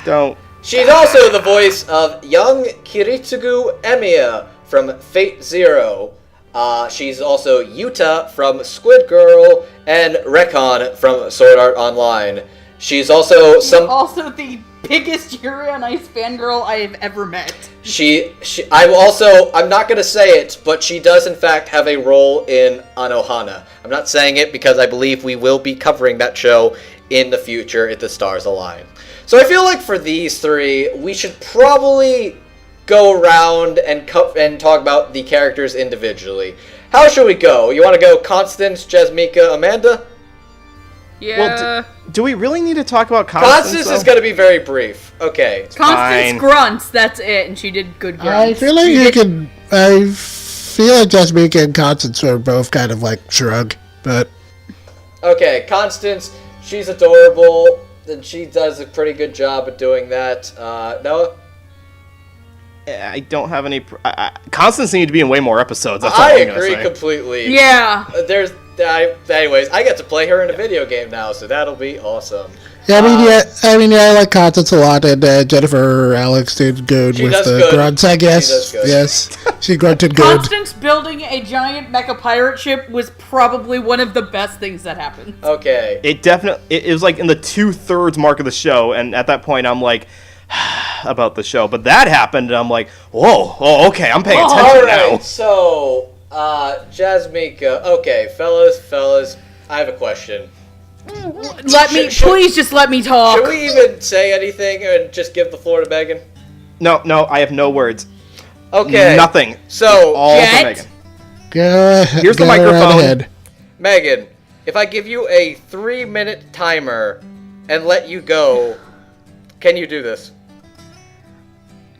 Don't. She's also the voice of young Kiritsugu Emiya from Fate Zero. She's also Yuta from Squid Girl and Rekon from Sword Art Online. She's also also the biggest Yuri on Ice fangirl I have ever met. I'm not gonna say it, but she does in fact have a role in Anohana. I'm not saying it because I believe we will be covering that show in the future if the stars align. So I feel like for these three, we should probably go around and talk about the characters individually. How should we go? You want to go Constance, Jasminka, Amanda? Yeah. Well, do we really need to talk about Constance? Constance is going to be very brief. Okay. Constance grunts, that's it, and she did good grunts. I feel like I feel like Jasminka and Constance are both kind of like shrug, but... Okay, Constance, she's adorable, and she does a pretty good job at doing that. Noah? I don't have any... Constance needs to be in way more episodes, that's all I I'm agree say. completely. Yeah. Anyways, I get to play her in a video game now, so that'll be awesome. Yeah, I like Constance a lot, and Jennifer Alex did good with the grunts, I guess. She does good. Yes, she grunted good. Constance building a giant mecha pirate ship was probably one of the best things that happened. Okay. It was like in the 2/3 mark of the show, and at that point I'm like, about the show. But that happened, and I'm like, whoa, okay, I'm paying attention now. So, Jasminka. Okay, fellas, I have a question. Please just let me talk. Should we even say anything and just give the floor to Megan? No, I have no words. Okay. Nothing. So, all for Megan. Here's the microphone. Megan, if I give you a 3-minute timer and let you go, can you do this?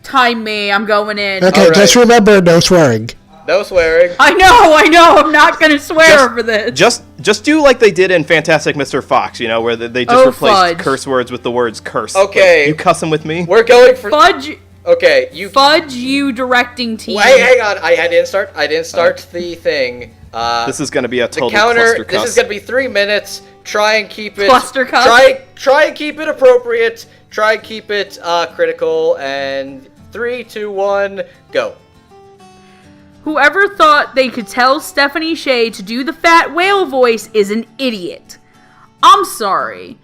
Time me, I'm going in. Okay, just remember, no swearing. No swearing. I know, I'm not gonna swear over this. Just do like they did in Fantastic Mr. Fox, you know, where they just replaced curse words with the words curse. Okay. Like, you cussing with me? We're going for... Fudge. Okay, you... Fudge you directing team. Wait, hang on, I didn't start the thing. This is gonna be a total cluster cuss. This is gonna be 3 minutes. Try and keep it... Cluster cuss? Try and keep it appropriate. Try and keep it critical. And 3, 2, 1, go. Whoever thought they could tell Stephanie Sheh to do the fat whale voice is an idiot. I'm sorry.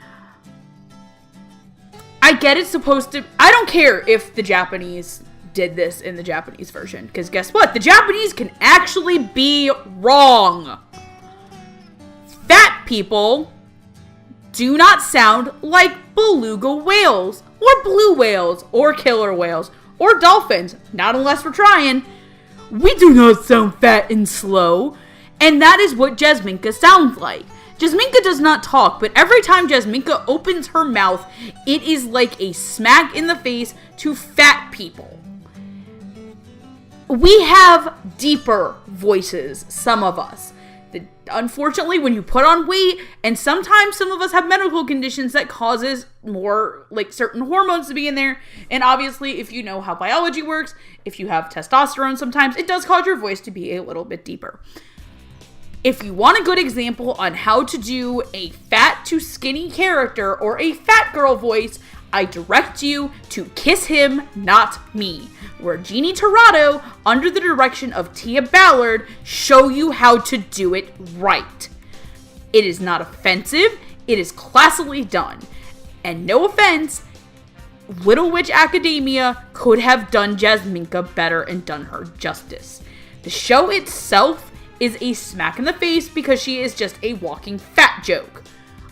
I get it's supposed to... I don't care if the Japanese did this in the Japanese version, because guess what? The Japanese can actually be wrong. Fat people do not sound like beluga whales, or blue whales, or killer whales, or dolphins. Not unless we're trying. We do not sound fat and slow. And that is what Jasminka sounds like. Jasminka does not talk, but every time Jasminka opens her mouth, it is like a smack in the face to fat people. We have deeper voices, some of us. Unfortunately, when you put on weight, and sometimes some of us have medical conditions that causes more, like, certain hormones to be in there, and obviously, if you know how biology works, if you have testosterone sometimes, it does cause your voice to be a little bit deeper. If you want a good example on how to do a fat to skinny character or a fat girl voice, I direct you to Kiss Him, Not Me, where Jeannie Torado, under the direction of Tia Ballard, show you how to do it right. It is not offensive, it is classily done. And no offense, Little Witch Academia could have done Jasminka better and done her justice. The show itself is a smack in the face because she is just a walking fat joke.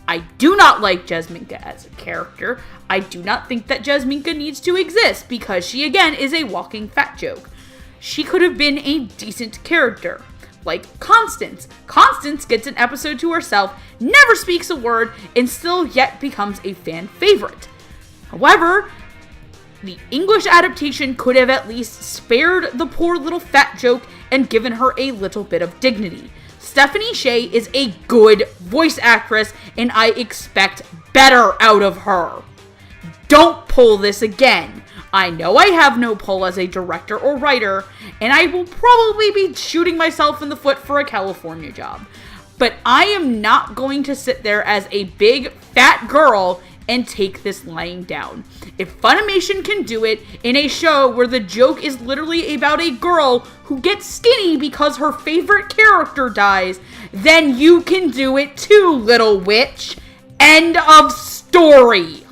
I do not like Jasminka as a character. I do not think that Jasminka needs to exist because she, again, is a walking fat joke. She could have been a decent character. Like Constance. Constance gets an episode to herself, never speaks a word, and still yet becomes a fan favorite. However, the English adaptation could have at least spared the poor little fat joke and given her a little bit of dignity. Stephanie Sheh is a good voice actress, and I expect better out of her. Don't pull this again. I know I have no pull as a director or writer, and I will probably be shooting myself in the foot for a California job. But I am not going to sit there as a big fat girl and take this lying down. If Funimation can do it in a show where the joke is literally about a girl who gets skinny because her favorite character dies, then you can do it too, Little Witch. End of story.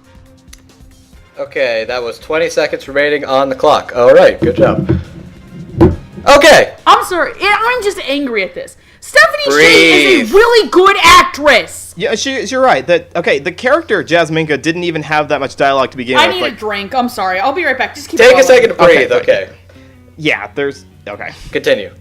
Okay, that was 20 seconds remaining on the clock. Alright, good job. Okay! I'm sorry, I'm just angry at this. Stephanie Sheh is a really good actress! Yeah, you're right. The character Jasminka didn't even have that much dialogue to begin with. I need a drink. I'm sorry. I'll be right back. Just keep Take going. a second to breathe, okay. Yeah, okay. Continue.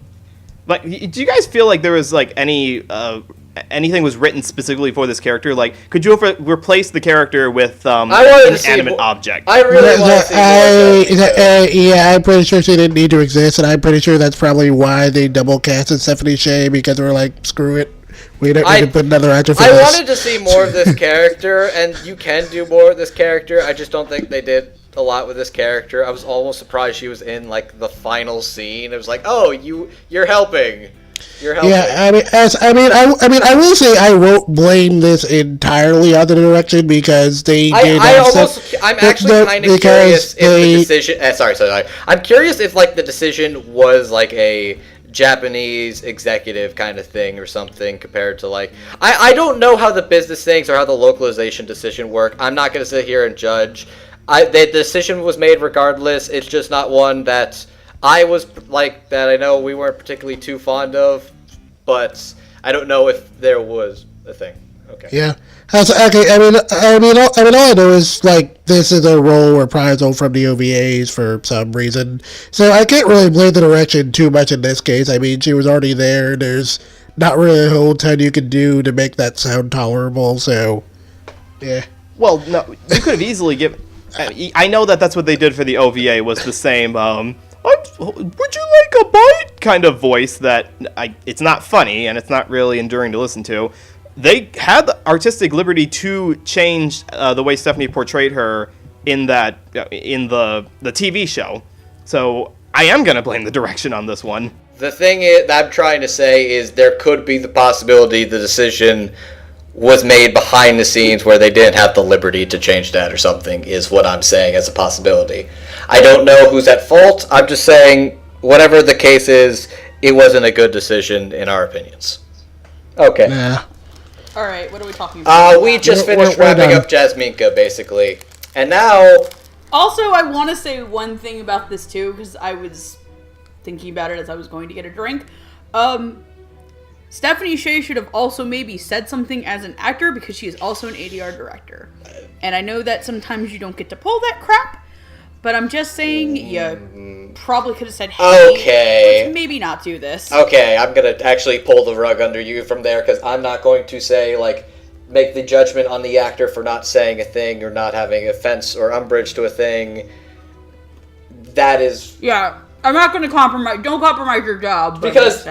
Like, do you guys feel like there was, like, anything was written specifically for this character? Like, could you have replaced the character with an inanimate object? I really want to see more. Yeah, I'm pretty sure she didn't need to exist, and I'm pretty sure that's probably why they double casted Stephanie Sheh, because they were like, screw it. We can put another actor for this. I wanted to see more of this character, and you can do more of this character. I just don't think they did a lot with this character. I was almost surprised she was in, like, the final scene. It was like, oh, you're helping. You're helping. Yeah, I will say I won't blame this entirely on the direction, because they did. I'm actually kind of curious if the decision. Sorry. I'm curious if, like, the decision was like a Japanese executive kind of thing or something compared to, like, I don't know how the business things or how the localization decision work. I'm not going to sit here and judge. The decision was made regardless. It's just not one that I was like, that I know we weren't particularly too fond of, but I don't know if there was a thing. Okay. Yeah. Okay. I mean, all I know is, like, this is a role reprisal from the OVAs for some reason, so I can't really blame the direction too much in this case. I mean, she was already there. There's not really a whole ton you can do to make that sound tolerable. So, yeah. Well, no, you could have easily given. I know that's what they did for the OVA, was the same. Would you like a bite? Kind of voice that it's not funny and it's not really enduring to listen to. They had the artistic liberty to change the way Stephanie portrayed her in the TV show. So I am going to blame the direction on this one. The thing that I'm trying to say is there could be the possibility the decision was made behind the scenes where they didn't have the liberty to change that or something, is what I'm saying as a possibility. I don't know who's at fault. I'm just saying, whatever the case is, it wasn't a good decision in our opinions. Okay. Nah. Alright, what are we talking about? We just finished wrapping up Jasminka, basically. And now... Also, I want to say one thing about this, too, because I was thinking about it as I was going to get a drink. Stephanie Sheh should have also maybe said something as an actor, because she is also an ADR director. And I know that sometimes you don't get to pull that crap, but I'm just saying you probably could have said, hey, let's maybe not do this. Okay, I'm going to actually pull the rug under you from there, because I'm not going to say, like, make the judgment on the actor for not saying a thing or not having offense or umbrage to a thing. That is... Yeah, I'm not going to compromise. Don't compromise your job. Because...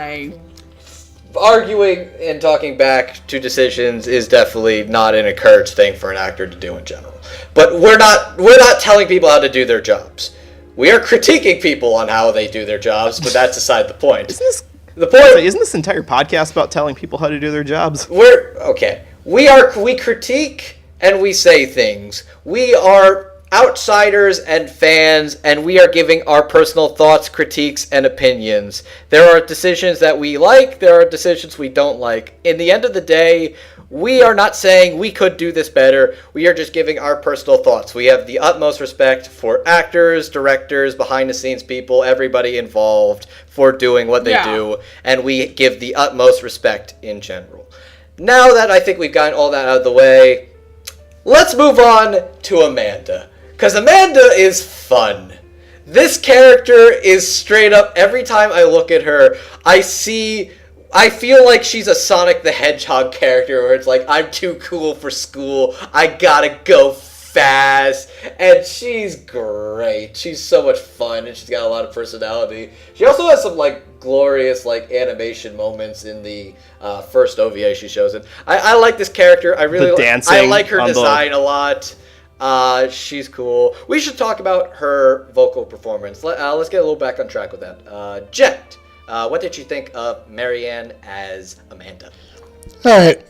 arguing and talking back to decisions is definitely not an encouraged thing for an actor to do in general. But we're not telling people how to do their jobs. We are critiquing people on how they do their jobs, but that's aside the point. Isn't this entire podcast about telling people how to do their jobs? We critique and we say things. We are outsiders and fans, and we are giving our personal thoughts, critiques, and opinions. There are decisions that we like, there are decisions we don't like. In the end of the day, we are not saying we could do this better. We are just giving our personal thoughts. We have the utmost respect for actors, directors, behind-the-scenes people, everybody involved for doing what they do, and we give the utmost respect in general. Now that I think we've gotten all that out of the way, let's move on to Amanda. Because Amanda is fun. This character is straight up, every time I look at her, I feel like she's a Sonic the Hedgehog character where it's like, I'm too cool for school, I gotta go fast, and she's great. She's so much fun, and she's got a lot of personality. She also has some, glorious, animation moments in the first OVA she shows in. I like this character. I like her design a lot. She's cool. We should talk about her vocal performance. Let's get a little back on track with that. Jet, what did you think of Marianne as Amanda? Alright.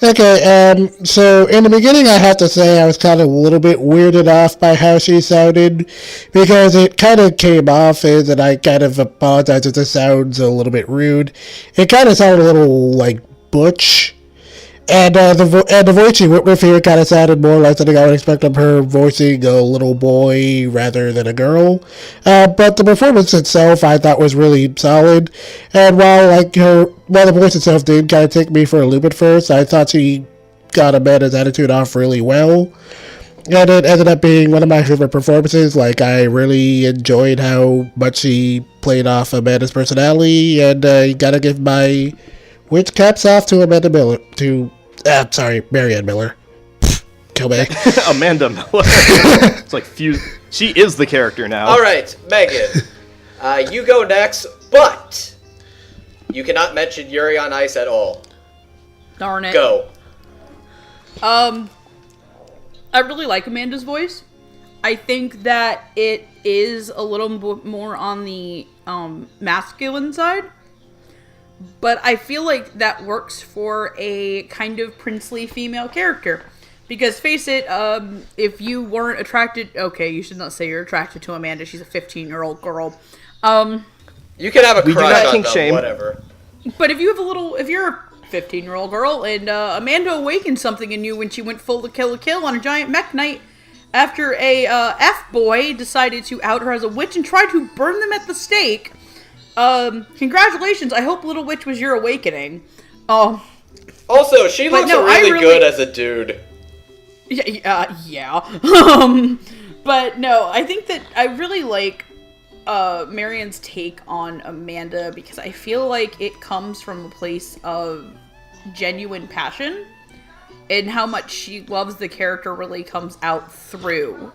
Okay, so in the beginning I have to say I was kind of a little bit weirded off by how she sounded, because it kind of came off as, and I kind of apologize if this sounds a little bit rude, it kind of sounded a little like butch. And the voice she went with here kind of sounded more like something I would expect of her voicing a little boy rather than a girl. But the performance itself I thought was really solid. And while the voice itself did kind of take me for a loop at first, I thought she got Amanda's attitude off really well. And it ended up being one of my favorite performances. I really enjoyed how much she played off Amanda's personality, and gotta give my which caps off to Marianne Miller. Kill me. Amanda Miller. It's she is the character now. Alright, Megan. You go next, but you cannot mention Yuri on Ice at all. Darn it. Go. I really like Amanda's voice. I think that it is a little more on the masculine side. But I feel like that works for a kind of princely female character. Because face it, if you weren't attracted... Okay, you should not say you're attracted to Amanda. She's a 15-year-old girl. You can have a crush on them, whatever. But if you're a 15-year-old girl and Amanda awakened something in you when she went full to Kill a Kill on a giant mech night after a F-boy decided to out her as a witch and tried to burn them at the stake... congratulations. I hope Little Witch was your awakening. Also, she looks really good as a dude. Yeah. But no, I think that I really like Marianne's take on Amanda because I feel like it comes from a place of genuine passion, and how much she loves the character really comes out through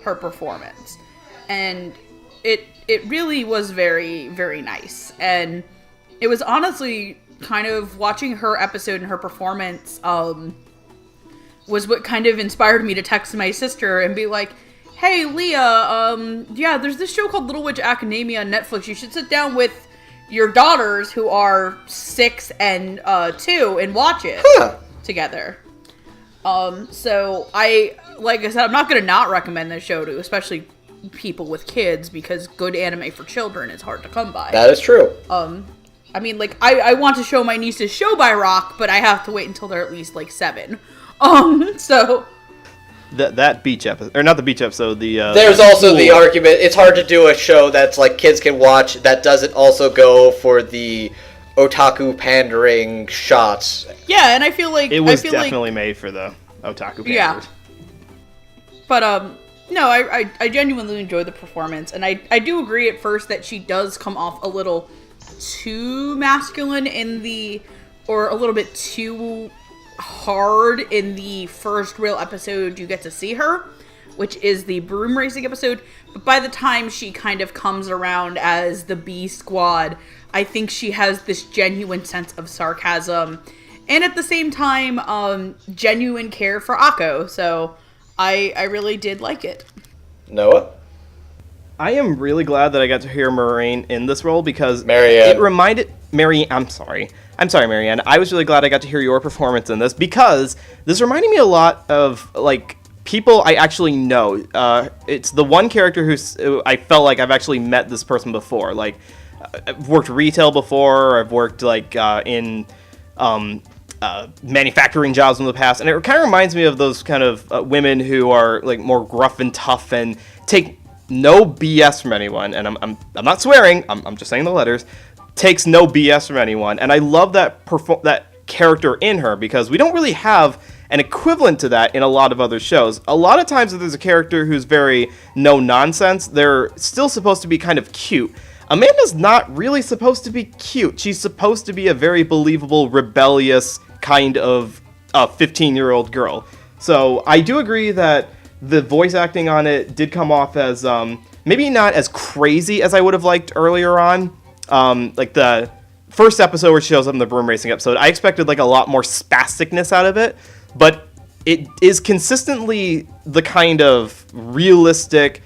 her performance. And it really was very, very nice. And it was honestly kind of watching her episode and her performance was what kind of inspired me to text my sister and be like, hey, Leah, there's this show called Little Witch Academia on Netflix. You should sit down with your daughters who are 6 and 2 and watch it together. So like I said, I'm not going to not recommend this show to especially people with kids, because good anime for children is hard to come by. That is true. I mean, I want to show my nieces Show by Rock, but I have to wait until they're at least 7. So that beach episode, or not the beach episode, there's also the argument it's hard to do a show that's kids can watch that doesn't also go for the otaku pandering shots. Yeah, and I feel like it was definitely made for the otaku panders. Yeah. But no, I genuinely enjoy the performance, and I do agree at first that she does come off a little too masculine or a little bit too hard in the first real episode you get to see her, which is the broom racing episode. But by the time she kind of comes around as the B Squad, I think she has this genuine sense of sarcasm, and at the same time, genuine care for Akko. So I really did like it. Noah? I am really glad that I got to hear Moraine in this role because Marianne. it reminded... I'm sorry, Marianne. I was really glad I got to hear your performance in this because this reminded me a lot of, like, people I actually know. It's the one character who I felt like I've actually met this person before. Like, I've worked retail before, I've worked, like, in manufacturing jobs in the past, and it kind of reminds me of those kind of women who are, like, more gruff and tough and take no BS from anyone. And I'm not swearing, I'm just saying the letters. Takes no BS from anyone, and I love that character in her because we don't really have an equivalent to that in a lot of other shows. A lot of times if there's a character who's very no-nonsense, they're still supposed to be kind of cute. Amanda's not really supposed to be cute. She's supposed to be a very believable, rebellious kind of 15-year-old girl. So I do agree that the voice acting on it did come off as maybe not as crazy as I would have liked earlier on. Like the first episode where she shows up in the broom racing episode, I expected like a lot more spasticness out of it, but it is consistently the kind of realistic,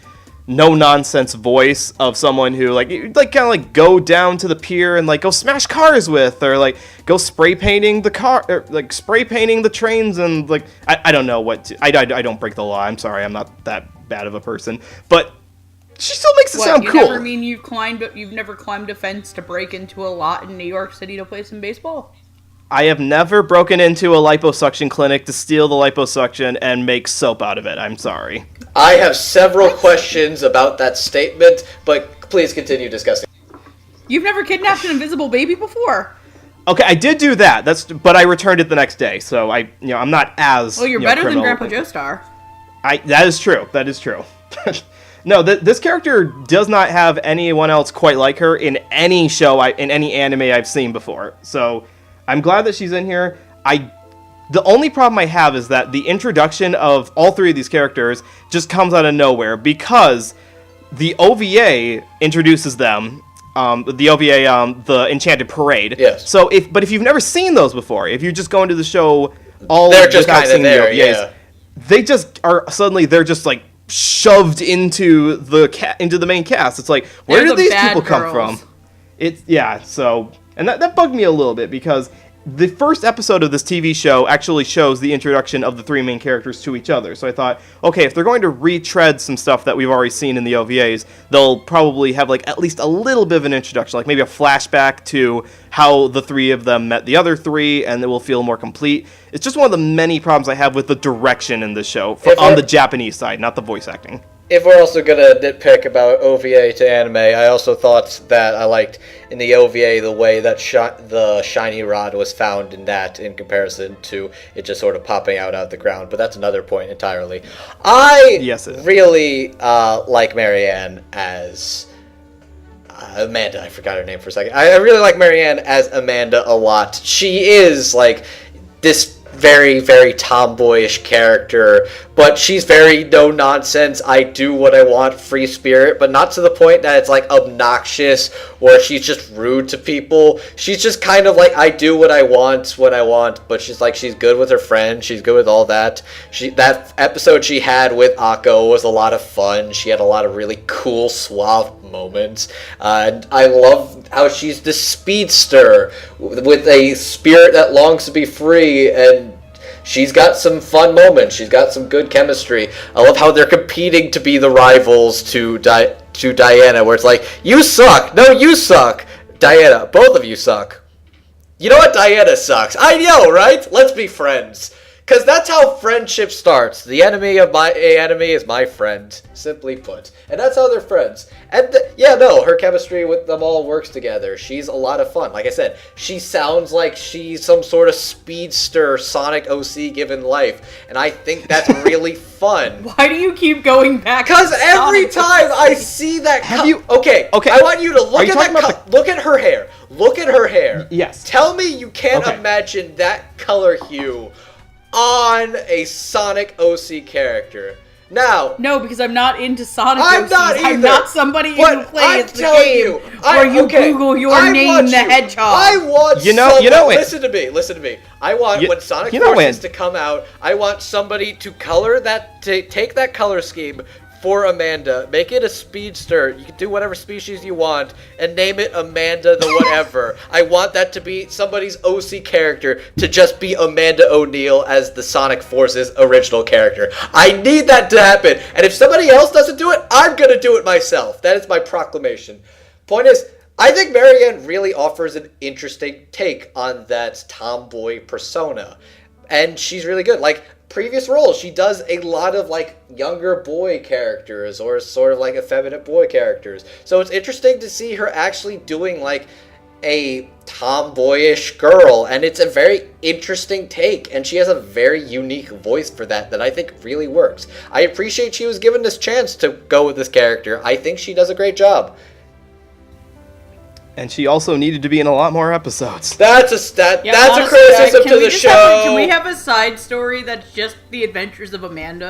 no-nonsense voice of someone who like kind of like go down to the pier and like go smash cars with, or like go spray painting the car, or like spray painting the trains, and like I don't know what to, I don't break the law. I'm sorry, I'm not that bad of a person, but she still makes it sound cool. You've never climbed a fence to break into a lot in New York City to play some baseball? I have never broken into a liposuction clinic to steal the liposuction and make soap out of it. I'm sorry. I have several questions about that statement, but please continue discussing. You've never kidnapped an invisible baby before? Okay, I did do that. But I returned it the next day, so I'm not as. Well, you're better than Grandpa Joestar. That is true. That is true. No, this character does not have anyone else quite like her in any show, in any anime I've seen before. So I'm glad that she's in here. The only problem I have is that the introduction of all three of these characters just comes out of nowhere because the OVA introduces them. The OVA, the Enchanted Parade. Yes. So if you've never seen those before, if you're just going to the show they're just kind of there, the OVAs, they just are suddenly they're just like shoved into the main cast. It's like, where did these people come from? So and that bugged me a little bit because the first episode of this TV show actually shows the introduction of the three main characters to each other. So I thought, okay, if they're going to retread some stuff that we've already seen in the OVAs, they'll probably have like at least a little bit of an introduction, like maybe a flashback to how the three of them met the other three, and it will feel more complete. It's just one of the many problems I have with the direction in this show on the Japanese side, not the voice acting. If we're also going to nitpick about OVA to anime, I also thought that I liked in the OVA the way that the shiny rod was found in that in comparison to it just sort of popping out of the ground. But that's another point entirely. I really like Marianne as Amanda. I forgot her name for a second. I really like Marianne as Amanda a lot. She is like this very, very tomboyish character, but she's very no-nonsense, I do what I want, free spirit, but not to the point that it's, like, obnoxious, or she's just rude to people. She's just kind of like, I do what I want, but she's, like, she's good with her friends, she's good with all that. That episode she had with Akko was a lot of fun. She had a lot of really cool, suave moments, and I love how she's this speedster with a spirit that longs to be free, and she's got some fun moments. She's got some good chemistry. I love how they're competing to be the rivals to Diana, where it's like, you suck. No, you suck. Diana, both of you suck. You know what? Diana sucks. I know, right? Let's be friends. Because that's how friendship starts. The enemy of my enemy is my friend, simply put. And that's how they're friends. And her chemistry with them all works together. She's a lot of fun. Like I said, she sounds like she's some sort of speedster Sonic OC given life. And I think that's really fun. Why do you keep going back? Because every time I see that... Okay, I want you to look at that look at her hair. Look at her hair. Yes. Tell me you can't imagine that color hue on a Sonic OC character. Now, No, because I'm not into Sonic I'm OCs. not either. I'm not somebody But who plays I'm the telling game you, where you Google your name, the Hedgehog. I want listen to me. I want when Sonic Forces to come out, I want somebody to color that, to take that color scheme for Amanda, make it a speedster. You can do whatever species you want and name it Amanda the whatever. I want that to be somebody's OC character to just be Amanda O'Neil as the Sonic Forces original character. I need that to happen. And if somebody else doesn't do it, I'm going to do it myself. That is my proclamation. Point is, I think Marianne really offers an interesting take on that tomboy persona. And she's really good. Like, previous roles, she does a lot of, like, younger boy characters or sort of, like, effeminate boy characters. So it's interesting to see her actually doing, like, a tomboyish girl. And it's a very interesting take. And she has a very unique voice for that I think really works. I appreciate she was given this chance to go with this character. I think she does a great job. And she also needed to be in a lot more episodes. That's a criticism to the show. Can we have a side story that's just the adventures of Amanda?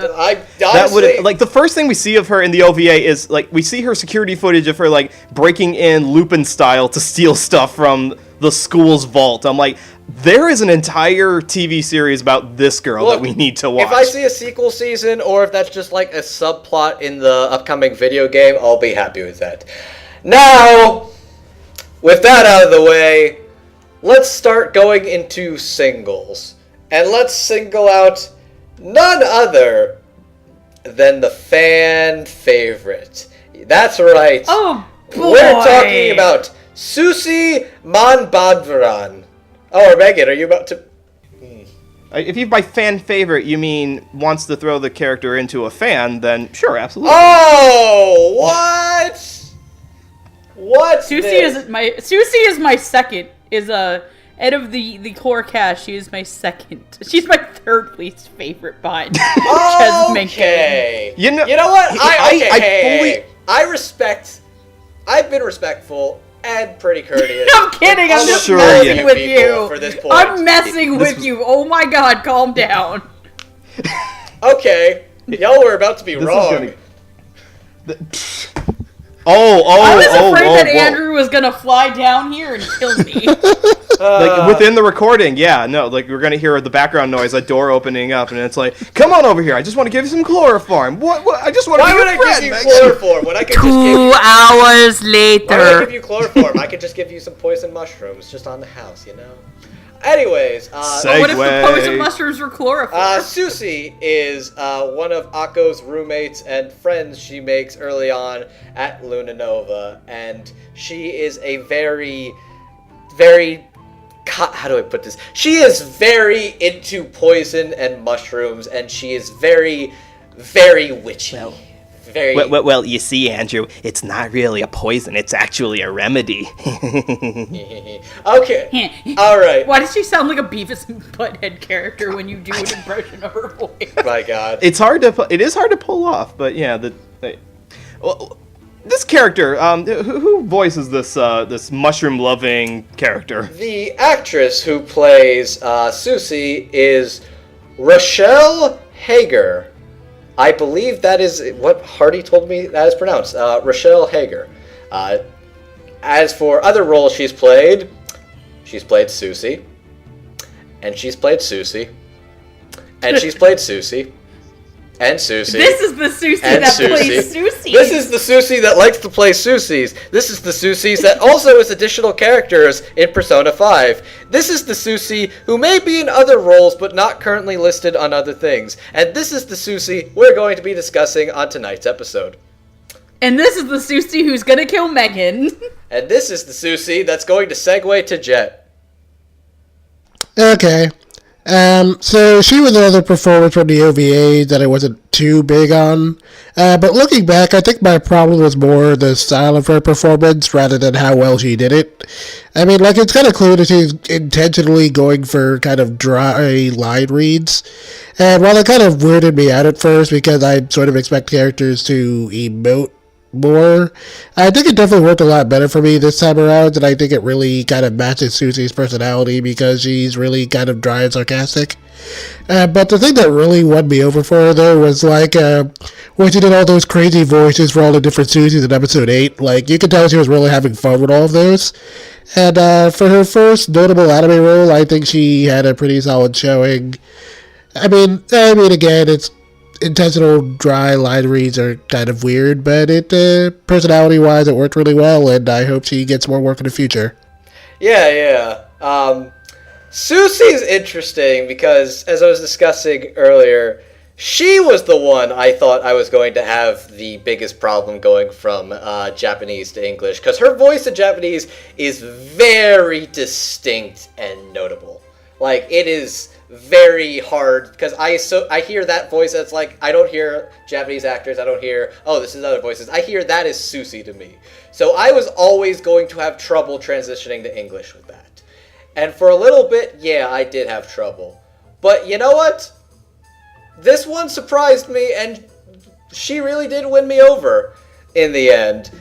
That would, like, the first thing we see of her in the OVA is, like, we see her security footage of her, like, breaking in Lupin style to steal stuff from the school's vault. I'm like, there is an entire TV series about this girl that we need to watch. If I see a sequel season, or if that's just like a subplot in the upcoming video game, I'll be happy with that. Now, with that out of the way, let's start going into singles. And let's single out none other than the fan favorite. That's right. Oh, boy. We're talking about Susi Monbavaran. Oh, or Megan, are you about to... If you by fan favorite you mean wants to throw the character into a fan, then sure, absolutely. Oh, what? Susi is my second. Out of the core cast, she is my second. She's my third least favorite behind Jasmine. Okay. You know what? I've been respectful and pretty courteous. I'm kidding. I'm just messing with you. For this point. I'm messing with you. Oh my god, calm down. Okay. Y'all were about to be wrong. I was afraid that Andrew was gonna fly down here and kill me. Like, within the recording, yeah, no, like, we're gonna hear the background noise, a door opening up, and it's like, come on over here, I just want to give you some chloroform. What? I just want to give you a friend. Why would I give you chloroform when I could just give you... 2 hours later. Why would I give you chloroform? I could just give you some poison mushrooms just on the house, you know? Anyways, what if the poison mushrooms were chloroform? Susi is one of Akko's roommates and friends she makes early on at Luna Nova, and she is a very, very... How do I put this? She is very into poison and mushrooms, and she is very, very witchy. Well, you see, Andrew, it's not really a poison. It's actually a remedy. Okay. All right. Why does she sound like a Beavis and Butthead character when you do an impression of her voice? My God. It is hard to pull off, but yeah. This character, who voices this mushroom-loving character? The actress who plays Susi is Rochelle Hager. I believe that is what Hardy told me that is pronounced. Rochelle Hager. As for other roles she's played Susi. And she's played Susi. And she's played Susi. And Susi. This is the Susi that plays Susi. This is the Susi that likes to play Susis. This is the Susis that also is additional characters in Persona 5. This is the Susi who may be in other roles but not currently listed on other things. And this is the Susi we're going to be discussing on tonight's episode. And this is the Susi who's gonna kill Megan. And this is the Susi that's going to segue to Jet. Okay. So she was another performance from the OVA that I wasn't too big on. But looking back, I think my problem was more the style of her performance rather than how well she did it. I mean, like, it's kind of clear that she's intentionally going for kind of dry line reads. And while it kind of weirded me out at first because I sort of expect characters to emote more. I think it definitely worked a lot better for me this time around, and I think it really kind of matches Susi's personality because she's really kind of dry and sarcastic. But the thing that really won me over for her, though, was like when she did all those crazy voices for all the different Susis in episode 8. Like, you could tell she was really having fun with all of those. And for her first notable anime role, I think she had a pretty solid showing. I mean, again, it's intentional dry line reads are kind of weird, but personality-wise, it worked really well, and I hope she gets more work in the future. Yeah. Susi's interesting because, as I was discussing earlier, she was the one I thought I was going to have the biggest problem going from Japanese to English, because her voice in Japanese is very distinct and notable. Like, it is very hard, because I hear that voice, that's like, I don't hear Japanese actors, I don't hear, oh, this is other voices, I hear that is Susi to me. So I was always going to have trouble transitioning to English with that. And for a little bit, yeah, I did have trouble. But you know what? This one surprised me, and she really did win me over in the end.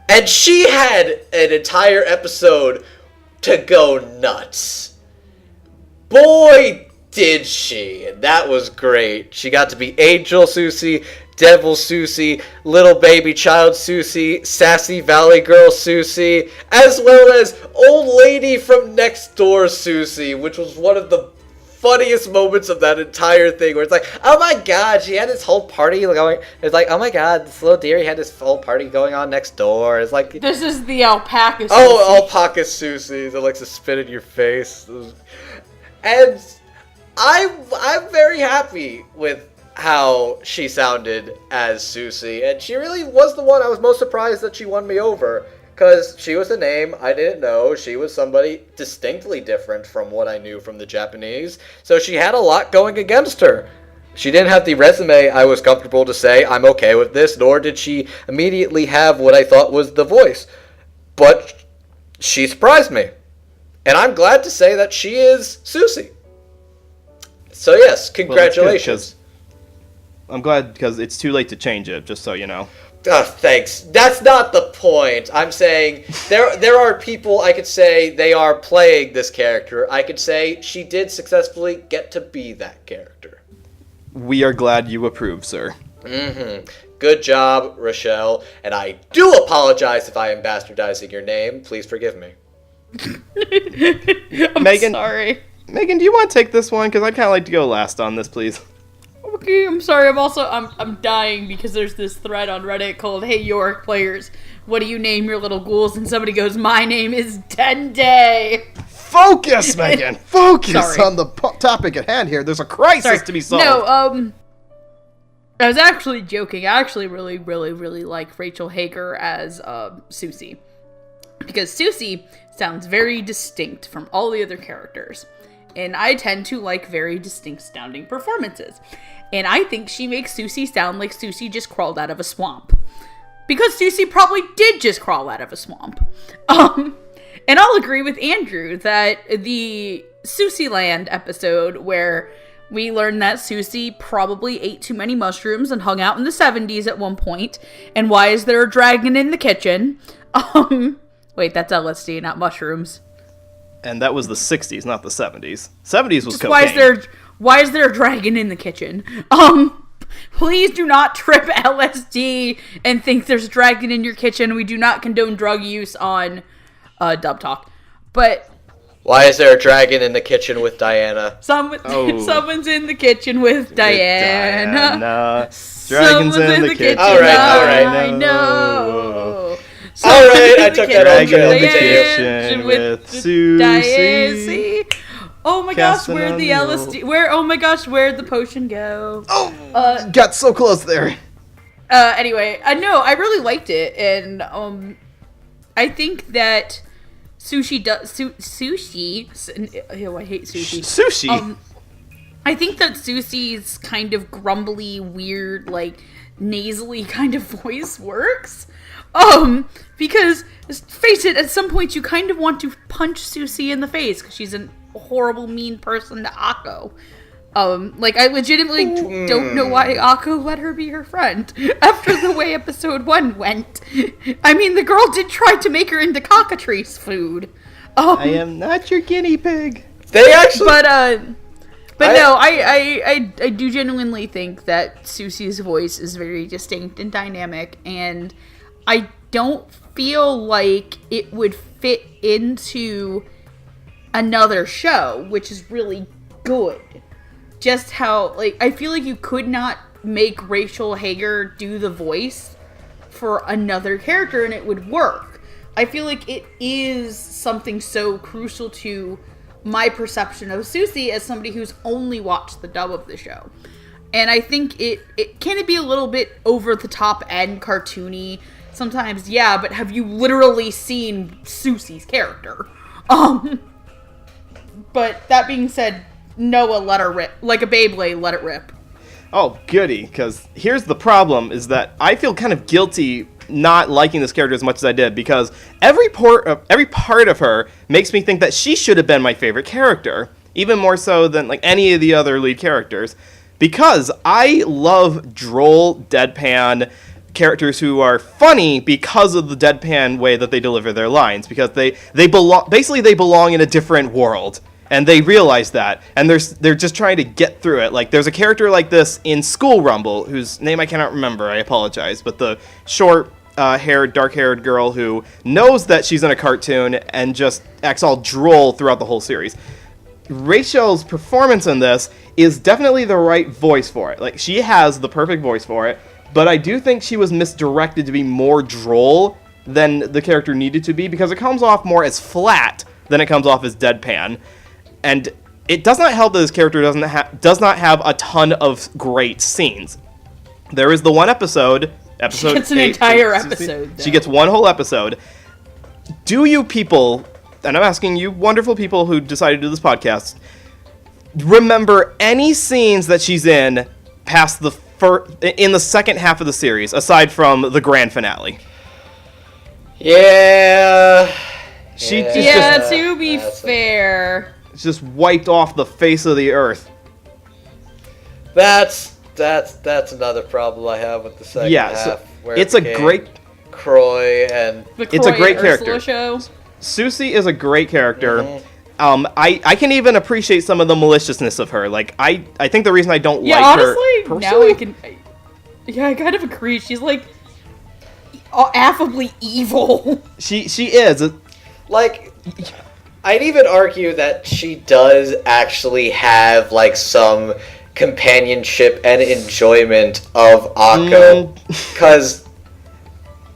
And she had an entire episode to go nuts. Boy, did she. And that was great. She got to be Angel Susi, Devil Susi, Little Baby Child Susi, Sassy Valley Girl Susi, as well as Old Lady from Next Door Susi, which was one of the funniest moments of that entire thing, where it's like, oh my god, she had this whole party going. It's like, oh my god, this little dearie had this whole party going on next door. It's like, this is the alpaca Susi. Oh, alpaca Susi that likes to spit in your face. And I'm very happy with how she sounded as Susi, and she really was the one I was most surprised that she won me over, because she was a name I didn't know. She was somebody distinctly different from what I knew from the Japanese, so she had a lot going against her. She didn't have the resume I was comfortable to say, I'm okay with this, nor did she immediately have what I thought was the voice. But she surprised me, and I'm glad to say that she is Susi. So yes, congratulations. I'm glad, because it's too late to change it, just so you know. Oh, thanks. That's not the point. I'm saying there are people I could say they are playing this character. I could say she did successfully get to be that character. We are glad you approve, sir. Mm-hmm. Good job, Rochelle. And I do apologize if I am bastardizing your name. Please forgive me. I'm sorry. Megan, do you want to take this one? Because I'd kind of like to go last on this, please. Okay, I'm sorry. I'm dying because there's this thread on Reddit called "Hey York players, what do you name your little ghouls?" And somebody goes, "My name is Dende." Focus, Megan. Focus on the topic at hand here. There's a crisis to be solved. No, I was actually joking. I actually really, really, really like Rachel Hager as Susi, because Susi sounds very distinct from all the other characters. And I tend to like very distinct sounding performances. And I think she makes Susi sound like Susi just crawled out of a swamp. Because Susi probably did just crawl out of a swamp. And I'll agree with Andrew that the Susi Land episode, where we learned that Susi probably ate too many mushrooms and hung out in the 70s at one point. And why is there a dragon in the kitchen? Wait, that's LSD, not mushrooms. And that was the 60s, not the 70s. 70s was cocaine. Why is there a dragon in the kitchen? Please do not trip LSD and think there's a dragon in your kitchen. We do not condone drug use on Dub Talk. But why is there a dragon in the kitchen with Diana? Someone's in the kitchen with Diana. Dragons in the kitchen. All right. I know. All right, I took that on trail. Kitchen with Susi. Oh my gosh, where'd the LSD? Where'd the potion go? Oh, got so close there. Anyway, no, I really liked it, and I think that sushi. Oh, I hate sushi. Sushi. I think that Susi's kind of grumbly, weird, like nasally kind of voice works. Because, face it, at some point you kind of want to punch Susi in the face, because she's a horrible, mean person to Akko. Like, I legitimately don't know why Akko let her be her friend after the way episode 1 went. I mean, the girl did try to make her into cockatrice food. I am not your guinea pig. They actually... But no, I do genuinely think that Susi's voice is very distinct and dynamic, and I don't feel like it would fit into another show, which is really good. Just how, like, I feel like you could not make Rachel Hager do the voice for another character and it would work. I feel like it is something so crucial to my perception of Susi as somebody who's only watched the dub of the show. And I think it can be a little bit over the top and cartoony sometimes, yeah, but have you literally seen Susi's character? But that being said, Noah let her rip. Like a Beyblade, let it rip. Oh, goody, because here's the problem, is that I feel kind of guilty not liking this character as much as I did, because every part of her makes me think that she should have been my favorite character, even more so than like any of the other lead characters, because I love droll, deadpan characters who are funny because of the deadpan way that they deliver their lines, because they belong in a different world. And they realize that, and they're just trying to get through it. Like, there's a character like this in School Rumble, whose name I cannot remember, I apologize, but the short-haired, dark-haired girl who knows that she's in a cartoon and just acts all droll throughout the whole series. Rachel's performance in this is definitely the right voice for it. Like, she has the perfect voice for it, but I do think she was misdirected to be more droll than the character needed to be, because it comes off more as flat than it comes off as deadpan. And it does not help that this character does not have a ton of great scenes. There is the one episode She gets an entire episode, though. She gets one whole episode. Do you people, and I'm asking you wonderful people who decided to do this podcast, remember any scenes that she's in past in the second half of the series, aside from the grand finale? Yeah. To be fair, it's just wiped off the face of the earth. That's another problem I have with the second half. Where it's a great Croix and it's a great character. Show. Susi is a great character. Mm-hmm. I can even appreciate some of the maliciousness of her. Like I think the reason I don't like her personally, now I can. Yeah, I kind of agree. She's like affably evil. She is. Like, I'd even argue that she does actually have, like, some companionship and enjoyment of Akko, because...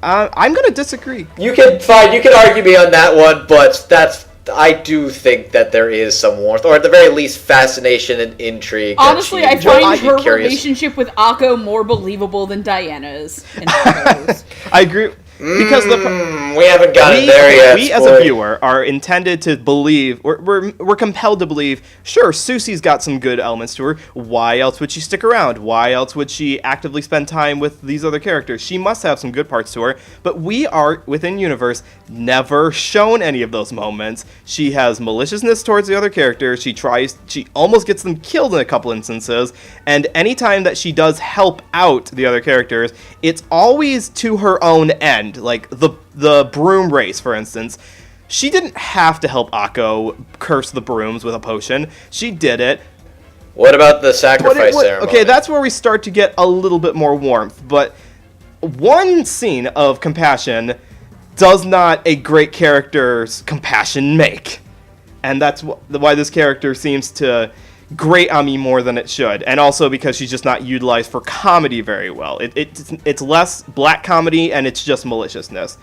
I'm gonna disagree. You can argue me on that one, but I do think that there is some warmth, or at the very least, fascination and intrigue. Honestly, I find her relationship with Akko more believable than Diana's. I agree. Because we haven't gotten there yet. We as a viewer are intended to believe, we're compelled to believe, sure, Susi's got some good elements to her. Why else would she stick around? Why else would she actively spend time with these other characters? She must have some good parts to her. But we are, within universe, never shown any of those moments. She has maliciousness towards the other characters. She almost gets them killed in a couple instances. And anytime that she does help out the other characters, it's always to her own end. Like the broom race, for instance. She didn't have to help Akko curse the brooms with a potion. She did it. What about the sacrifice ceremony? Okay, that's where we start to get a little bit more warmth. But one scene of compassion does not a great character's compassion make. And that's why this character seems to grate on me more than it should, and also because she's just not utilized for comedy very well. It's less black comedy, and it's just maliciousness.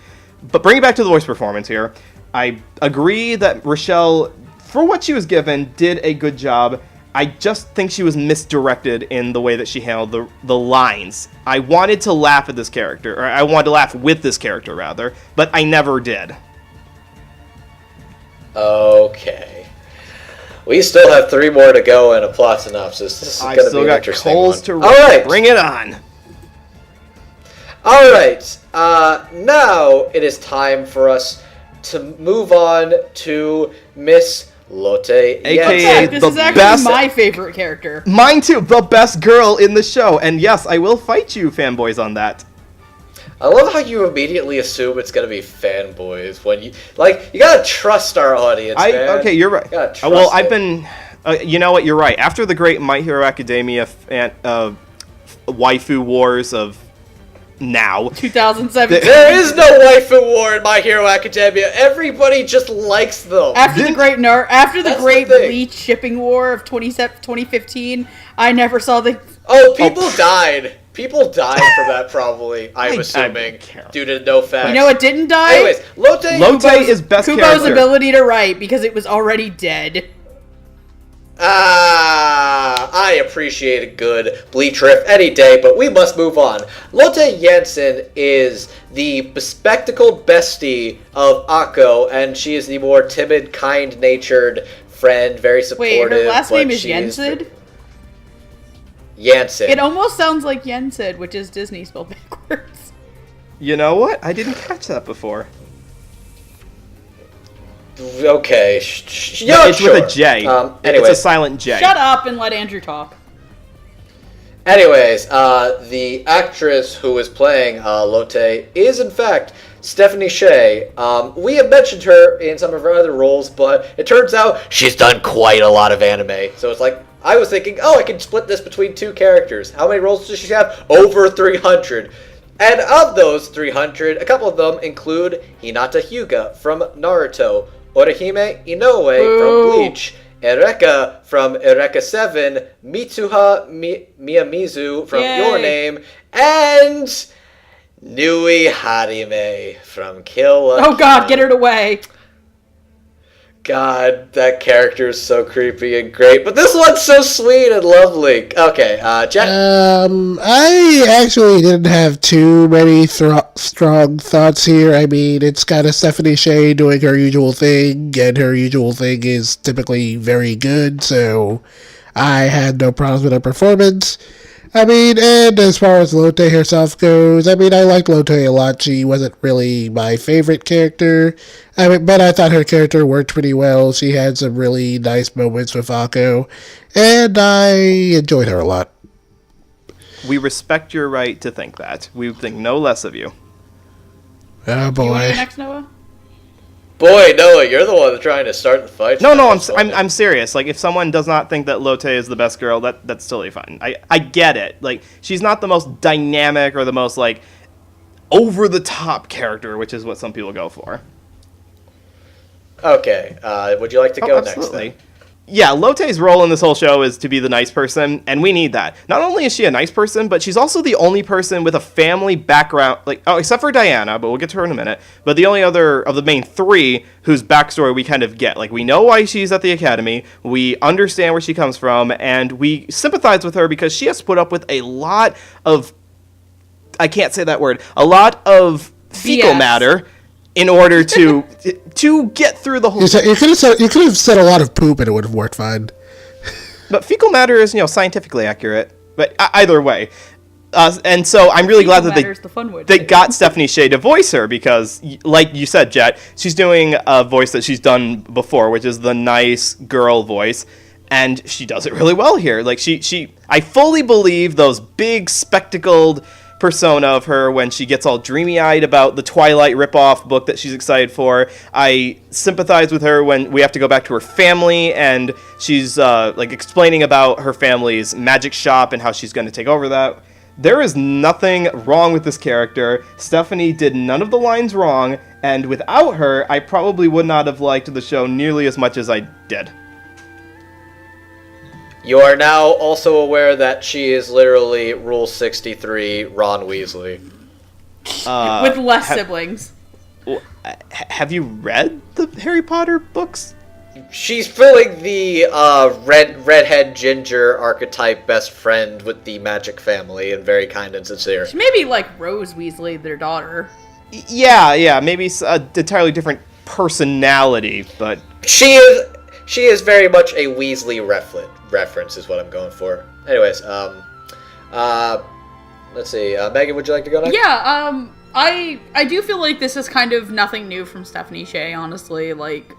But bringing it back to the voice performance here, I agree that Rochelle, for what she was given, did a good job. I just think she was misdirected in the way that she handled the lines. I wanted to laugh at this character, or I wanted to laugh with this character, rather, but I never did. Okay. We still have 3 more to go and a plot synopsis. This is going to be an interesting one. To all right, bring it on. All right. Now it is time for us to move on to Miss Lotte AKA Yansson. This the is actually best- my favorite character. Mine too, the best girl in the show. And yes, I will fight you, fanboys, on that. I love how you immediately assume it's gonna be fanboys when you gotta trust our audience, man. Okay, you're right. You gotta trust Well, it. I've been. You know what? You're right. After the great My Hero Academia waifu wars of now, 2017. There is no waifu war in My Hero Academia. Everybody just likes them. After the great That's the Great thing. Bleach shipping war of 2015, I never saw the. Oh, people died. People died from that, probably. I'm assuming, due to no facts. You know what didn't die? Anyways, Lotte is best Kubo's character. ability to write because it was already dead. I appreciate a good Bleach riff any day, but we must move on. Lotte Yansson is the bespectacled bestie of Akko, and she is the more timid, kind-natured friend, very supportive. Wait, her last but name is she Yensid? Yansson. It almost sounds like Yensid, which is Disney spelled backwards. You know what? I didn't catch that before. Okay, It's sure. with a J. Anyways. It's a silent J. Shut up and let Andrew talk. Anyways, the actress who is playing Lotte is, in fact, Stephanie Sheh. We have mentioned her in some of her other roles, but it turns out she's done quite a lot of anime. So it's like, I was thinking, I can split this between two characters. How many roles does she have? Over 300. And of those 300, a couple of them include Hinata Hyuga from Naruto, Orihime Inoue from Bleach, Eureka from Eureka 7, Mitsuha Miyamizu from Your Name, and Nui Harime from Kill la Oh god, Kill. get her away. God, that character is so creepy and great, but this one's so sweet and lovely. Okay, Jack. I actually didn't have too many strong thoughts here. I mean, it's got a Stephanie Sheh doing her usual thing, and her usual thing is typically very good, so I had no problems with her performance. I mean, and as far as Lotte herself goes, I mean, I liked Lotte a lot. She wasn't really my favorite character, but I thought her character worked pretty well. She had some really nice moments with Akko, and I enjoyed her a lot. We respect your right to think that. We think no less of you. Oh You want to go boy. next, Noah? Boy, Noah, you're the one trying to start the fight. No, I'm serious. Like, if someone does not think that Lotte is the best girl, that's totally fine. I get it. Like, she's not the most dynamic or the most, like, over-the-top character, which is what some people go for. Okay, would you like to go next absolutely. then? Yeah, Lotte's role in this whole show is to be the nice person, and we need that. Not only is she a nice person, but she's also the only person with a family background, except for Diana, but we'll get to her in a minute, but the only other of the main three whose backstory we kind of get. Like, we know why she's at the academy, we understand where she comes from, and we sympathize with her because she has to put up with a lot of, I can't say that word, a lot of fecal BS. matter in order to get through the whole. You could have said a lot of poop and it would have worked fine. But fecal matter is, scientifically accurate. But either way, and so I'm really glad that Matter's the fun word. they got Stephanie Sheh to voice her because, like you said, Jet, she's doing a voice that she's done before, which is the nice girl voice, and she does it really well here. Like I fully believe those big spectacled persona of her when she gets all dreamy-eyed about the Twilight ripoff book that she's excited for. I sympathize with her when we have to go back to her family and she's explaining about her family's magic shop and how she's going to take over that. There is nothing wrong with this character. Stephanie did none of the lines wrong, and without her, I probably would not have liked the show nearly as much as I did. You are now also aware that she is literally Rule 63 Ron Weasley. With less siblings. Have you read the Harry Potter books? She's filling the redhead ginger archetype best friend with the magic family and very kind and sincere. She may be like Rose Weasley, their daughter. Yeah, maybe an entirely different personality, but She is very much a Weasley reference is what I'm going for. Anyways, let's see. Megan, would you like to go next? Yeah, I do feel like this is kind of nothing new from Stephanie Sheh, honestly. Like,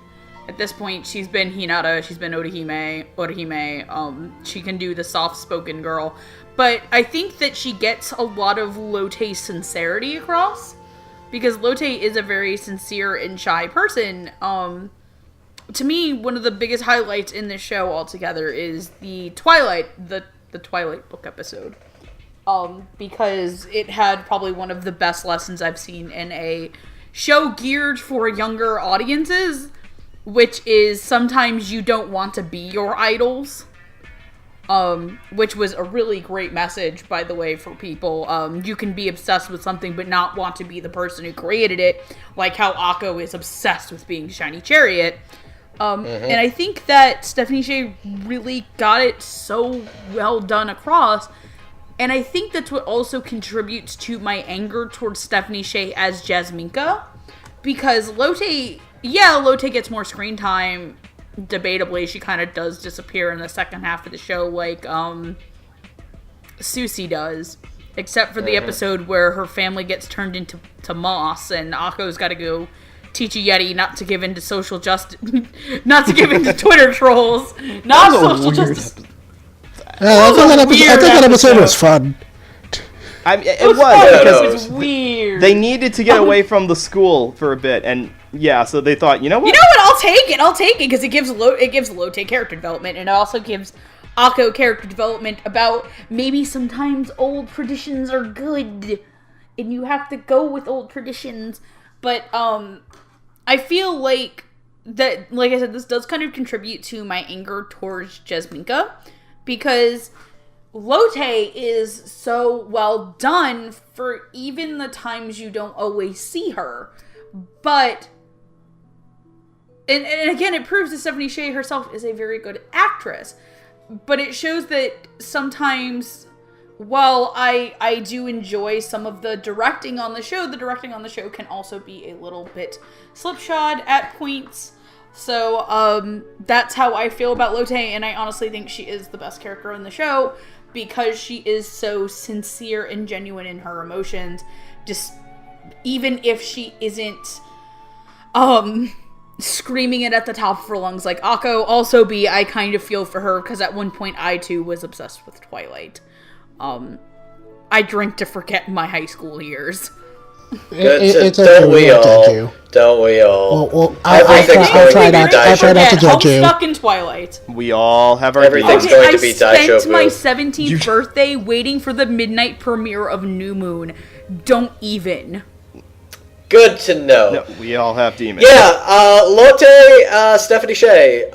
At this point, she's been Hinata, she's been Orihime, she can do the soft-spoken girl. But I think that she gets a lot of Lotte's sincerity across, because Lotte is a very sincere and shy person. To me, one of the biggest highlights in this show altogether is the Twilight book episode. Because it had probably one of the best lessons I've seen in a show geared for younger audiences, which is sometimes you don't want to be your idols. Which was a really great message, by the way, for people. You can be obsessed with something but not want to be the person who created it, like how Akko is obsessed with being Shiny Chariot. And I think that Stephanie Sheh really got it so well done across, and I think that's what also contributes to my anger towards Stephanie Sheh as Jasminka, because Lotte gets more screen time. Debatably, she kind of does disappear in the second half of the show, like Susi does, except for the episode where her family gets turned into moss, and Akko's got to go teach a Yeti not to give into social justice, not to give into Twitter trolls, not social justice. I think that episode was fun. It was because weird. They needed to get away from the school for a bit, and so they thought, you know what? I'll take it because it gives Lotte character development, and it also gives Akko character development about maybe sometimes old traditions are good, and you have to go with old traditions. But I feel like that, like I said, this does kind of contribute to my anger towards Jasminka, because Lotte is so well done for even the times you don't always see her. But, and again, it proves that Stephanie Sheh herself is a very good actress. But it shows that sometimes, while I do enjoy some of the directing on the show can also be a little bit slipshod at points. So, that's how I feel about Lotte, and I honestly think she is the best character in the show, because she is so sincere and genuine in her emotions, just even if she isn't screaming it at the top of her lungs like Akko. Also, I kind of feel for her, because at one point I too was obsessed with Twilight. I drink to forget my high school years. Don't we all? Well, I'll try not to judge you. I'm stuck in Twilight. We all have our Everything's going to be I spent my 17th birthday waiting for the midnight premiere of New Moon. Don't even. Good to know. No, we all have demons. Yeah, Lotte, Stephanie Sheh,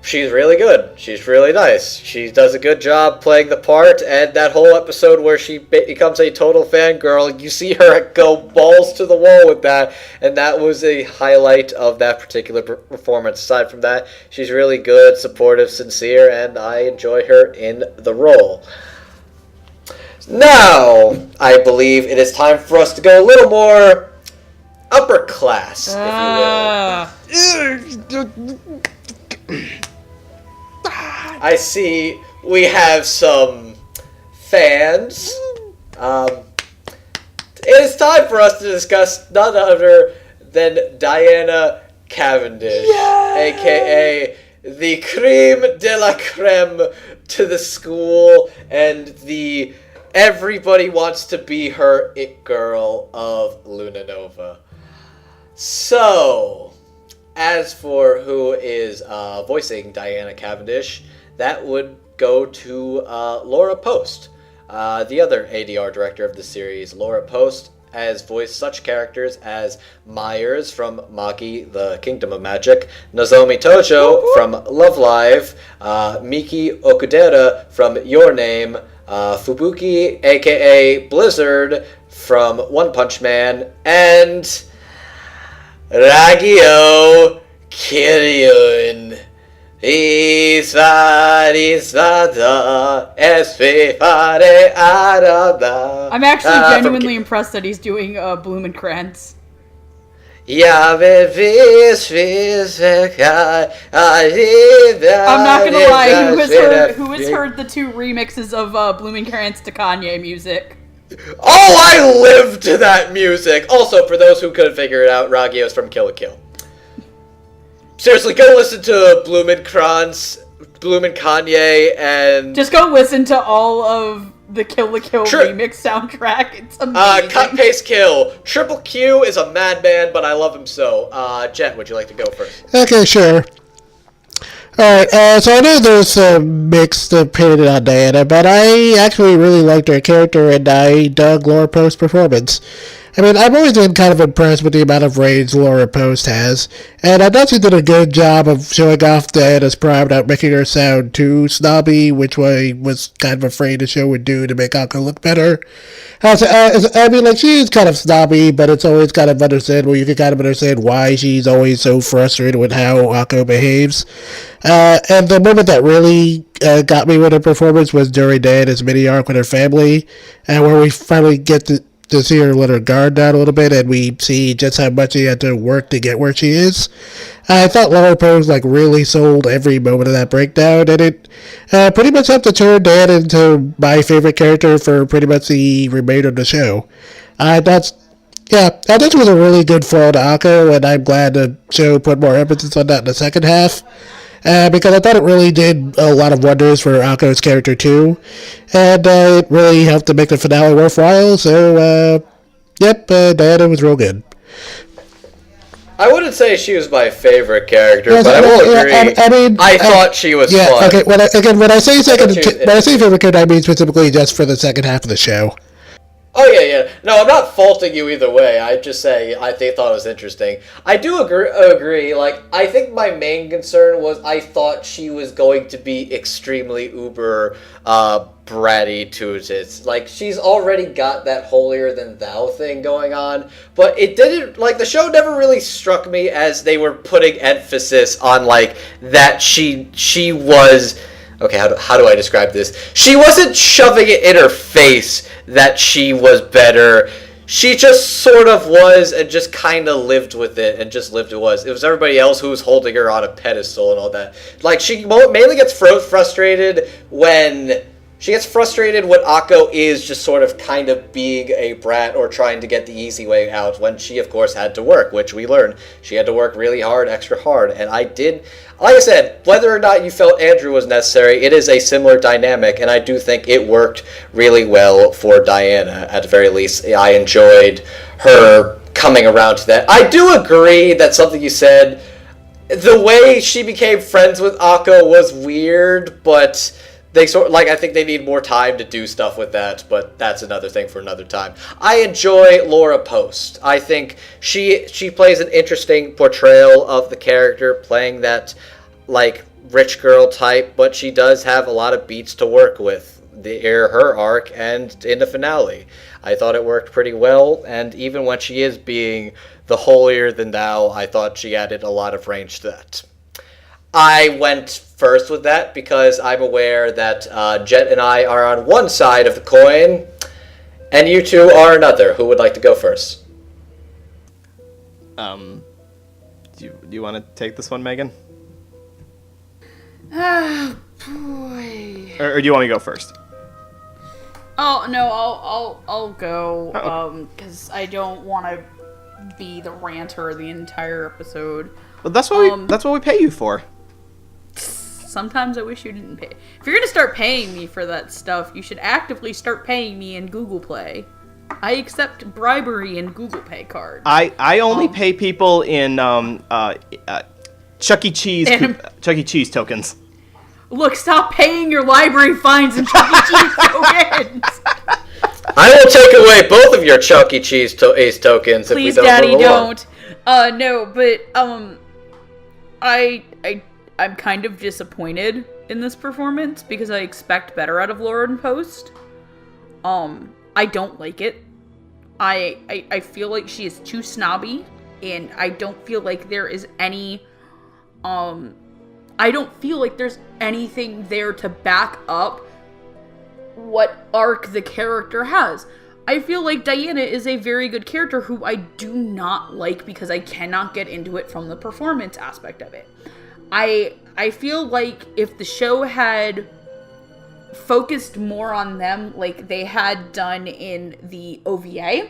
she's really good. She's really nice. She does a good job playing the part, and that whole episode where she becomes a total fangirl, you see her go balls to the wall with that, and that was a highlight of that particular performance. Aside from that, she's really good, supportive, sincere, and I enjoy her in the role. Now, I believe it is time for us to go a little more upper class, if you will. I see we have some fans. It is time for us to discuss none other than Diana Cavendish, aka the creme de la creme to the school and the everybody wants to be her it girl of Luna Nova. So, as for who is voicing Diana Cavendish, that would go to Laura Post, the other ADR director of the series. Laura Post has voiced such characters as Myers from Magi, the Kingdom of Magic, Nozomi Tojo from Love Live, Miki Okudera from Your Name, Fubuki, aka Blizzard, from One Punch Man, and Ragio Kiryun. I'm actually genuinely impressed that he's doing Blumenkrantz. I'm not gonna lie, who has heard the two remixes of Blumenkrantz to Kanye music? Oh, I live to that music! Also, for those who couldn't figure it out, Ragio's from Kill la Kill. seriously, go listen to Bloomin' Kanye, and just go listen to all of the Kill la Kill remix soundtrack. It's amazing. Cut, paste, kill. Triple Q is a madman, but I love him so. Jet, would you like to go first? Okay, sure. Alright, so I know there's some mixed opinion on Diana, but I actually really liked her character, and I dug Laura Post's performance. I mean, I've always been kind of impressed with the amount of range Laura Post has, and I thought she did a good job of showing off Diana's pride without making her sound too snobby, which I was kind of afraid the show would do to make Akko look better. I mean, like, she is kind of snobby, but it's always kind of understandable. You can kind of understand why she's always so frustrated with how Akko behaves. And the moment that really got me with her performance was during Diana's mini arc with her family, where we finally get to see her let her guard down a little bit, and we see just how much she had to work to get where she is. I thought Laura Pose really sold every moment of that breakdown, and it pretty much helped to turn Dan into my favorite character for pretty much the remainder of the show. I thought it was a really good fall to Akko, and I'm glad the show put more emphasis on that in the second half. Because I thought it really did a lot of wonders for Akko's character too, and it really helped to make the finale worthwhile, so, Diana was real good. I wouldn't say she was my favorite character, but I will agree. I thought she was fun. Okay, when I say favorite character, I mean specifically just for the second half of the show. Oh, yeah. No, I'm not faulting you either way. I just say I thought it was interesting. I do agree. Like, I think my main concern was I thought she was going to be extremely uber bratty to it. Like, she's already got that holier-than-thou thing going on, but it didn't, like, the show never really struck me as they were putting emphasis on, like, that she was... Okay, how do I describe this? She wasn't shoving it in her face that she was better. She just sort of was and just kind of lived with it and just lived it was. It was everybody else who was holding her on a pedestal and all that. Like, she mainly gets frustrated when... She gets frustrated when Akko is just sort of kind of being a brat or trying to get the easy way out when she, of course, had to work, which we learned. She had to work really hard, extra hard, and I did... Like I said, whether or not you felt Andrew was necessary, it is a similar dynamic, and I do think it worked really well for Diana, at the very least. I enjoyed her coming around to that. I do agree that something you said, the way she became friends with Akko was weird, but... I think they need more time to do stuff with that, but that's another thing for another time. I enjoy Laura Post. I think she plays an interesting portrayal of the character, playing that, like, rich girl type, but she does have a lot of beats to work with. Her arc and in the finale. I thought it worked pretty well, and even when she is being the holier-than-thou, I thought she added a lot of range to that. I went first with that because I'm aware that Jet and I are on one side of the coin, and you two are another. Who would like to go first? Do you want to take this one, Megan? Oh, boy. Or do you want me to go first? Oh, no, I'll go, because I don't want to be the ranter the entire episode. Well, that's what we pay you for. Sometimes I wish you didn't pay. If you're gonna start paying me for that stuff, you should actively start paying me in Google Play. I accept bribery in Google Pay cards. I only pay people in Chuck E. Cheese tokens. Look, stop paying your library fines in Chuck E. Cheese tokens. I will take away both of your Chuck E. Cheese tokens. Please, if we don't Daddy, move along. don't. No, but I'm kind of disappointed in this performance because I expect better out of Laura Post. I don't like it. I feel like she is too snobby, and I don't feel like there is any, I don't feel like there's anything there to back up what arc the character has. I feel like Diana is a very good character who I do not like because I cannot get into it from the performance aspect of it. I feel like if the show had focused more on them like they had done in the OVA,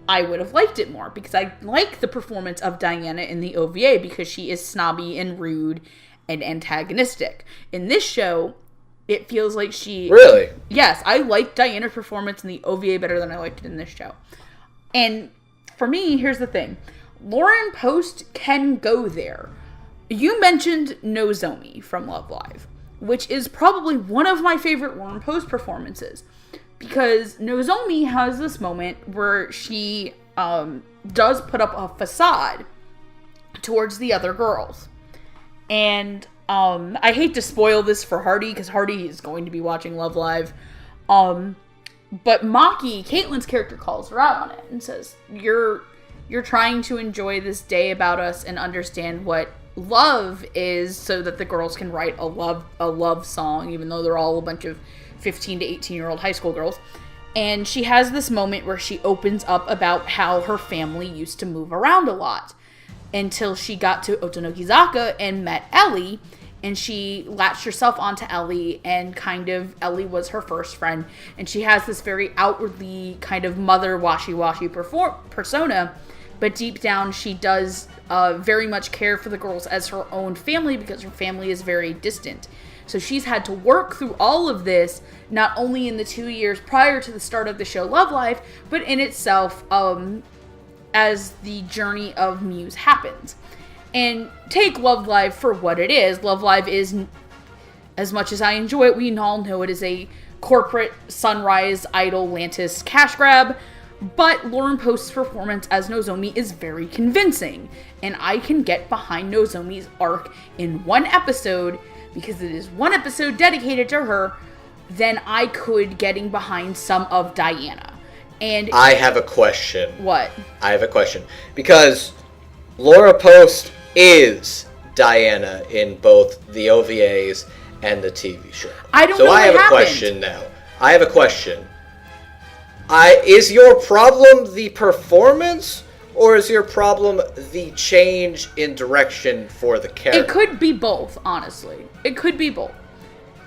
I would have liked it more, because I like the performance of Diana in the OVA because she is snobby and rude and antagonistic. In this show, it feels like she... Really? Yes, I like Diana's performance in the OVA better than I liked it in this show. And for me, here's the thing. Lauren Post can go there. You mentioned Nozomi from Love Live, which is probably one of my favorite Lauren Post performances. Because Nozomi has this moment where she does put up a facade towards the other girls. And I hate to spoil this for Hardy, because Hardy is going to be watching Love Live. But Maki, Caitlin's character, calls her out on it and says, You're trying to enjoy this day about us and understand what love is so that the girls can write a love song, even though they're all a bunch of 15 to 18-year-old high school girls. And she has this moment where she opens up about how her family used to move around a lot until she got to Otonogizaka and met Ellie, and she latched herself onto Ellie, and kind of Ellie was her first friend, and she has this very outwardly kind of mother washy-washy persona, but deep down she does very much care for the girls as her own family, because her family is very distant. So she's had to work through all of this, not only in the 2 years prior to the start of the show Love Live, but in itself as the journey of Muse happens. And take Love Live for what it is. Love Live is, as much as I enjoy it, we all know it is a corporate Sunrise Idol Lantis cash grab, but Lauren Post's performance as Nozomi is very convincing, and I can get behind Nozomi's arc in one episode, because it is one episode dedicated to her, than I could getting behind some of Diana. And I have a question. What? I have a question. Because Laura Post is Diana in both the OVAs and the TV show. I don't know what happened. So I have a question now. I have a question. Is your problem the performance, or is your problem the change in direction for the character? It could be both, honestly. It could be both.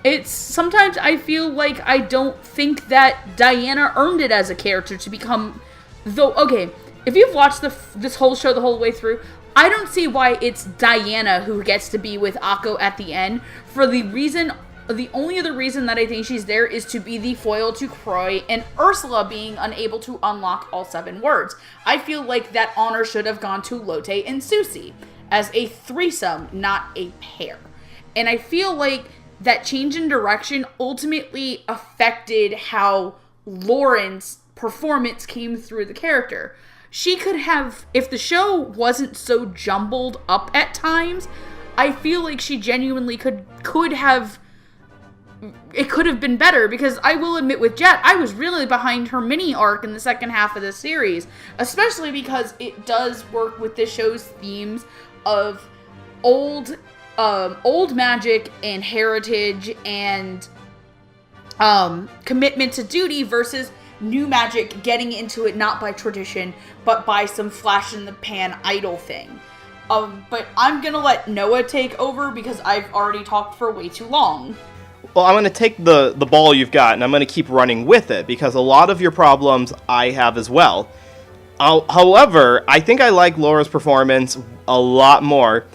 It's sometimes I feel like I don't think that Diana earned it as a character to become, though. Okay, if you've watched this whole show the whole way through, I don't see why it's Diana who gets to be with Akko at the end. For the only other reason that I think she's there is to be the foil to Croix and Ursula being unable to unlock all 7 words. I feel like that honor should have gone to Lotte and Susi as a threesome, not a pair. And I feel like that change in direction ultimately affected how Lauren's performance came through the character. She could have, if the show wasn't so jumbled up at times, I feel like she genuinely could have, it could have been better, because I will admit with Jet, I was really behind her mini arc in the second half of the series, especially because it does work with the show's themes of old magic and heritage and commitment to duty versus new magic getting into it not by tradition but by some flash in the pan idol thing. But I'm gonna let Noah take over because I've already talked for way too long. Well, I'm going to take the ball you've got, and I'm going to keep running with it, because a lot of your problems I have as well. However, I think I like Laura's performance a lot more.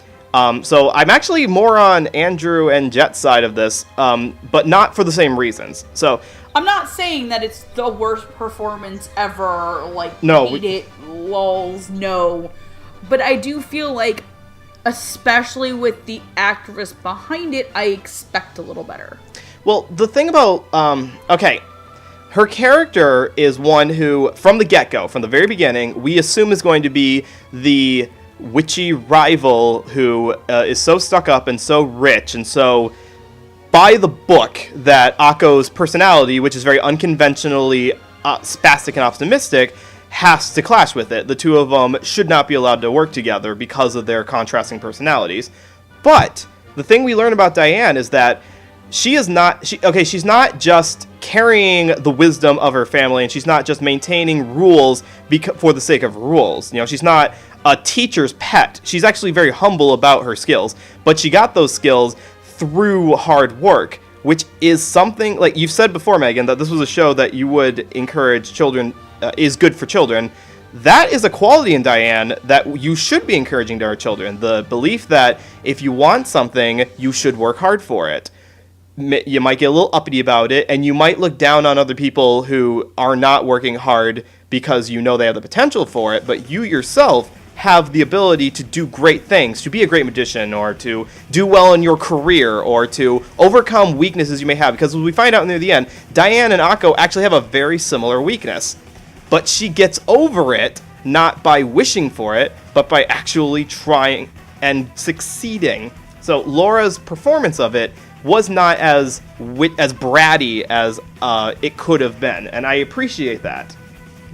So I'm actually more on Andrew and Jet's side of this, but not for the same reasons. So I'm not saying that it's the worst performance ever, like, no, hate it, lols, no. But I do feel like, especially with the actress behind it, I expect a little better. Well, the thing about, her character is one who, from the get-go, from the very beginning, we assume is going to be the witchy rival who is so stuck up and so rich and so by the book that Akko's personality, which is very unconventionally spastic and optimistic, has to clash with it. The two of them should not be allowed to work together because of their contrasting personalities. But the thing we learn about Diane is that she's not just carrying the wisdom of her family, and she's not just maintaining rules for the sake of rules. You know, she's not a teacher's pet. She's actually very humble about her skills, but she got those skills through hard work, which is something, like you've said before, Megan, that this was a show that you would encourage children, is good for children. That is a quality in Diane that you should be encouraging to our children. The belief that if you want something, you should work hard for it. You might get a little uppity about it, and you might look down on other people who are not working hard because you know they have the potential for it, but you yourself have the ability to do great things, to be a great magician, or to do well in your career, or to overcome weaknesses you may have. Because as we find out near the end, Diane and Akko actually have a very similar weakness. But she gets over it, not by wishing for it, but by actually trying and succeeding. So Laura's performance of it was not as bratty as it could have been. And I appreciate that.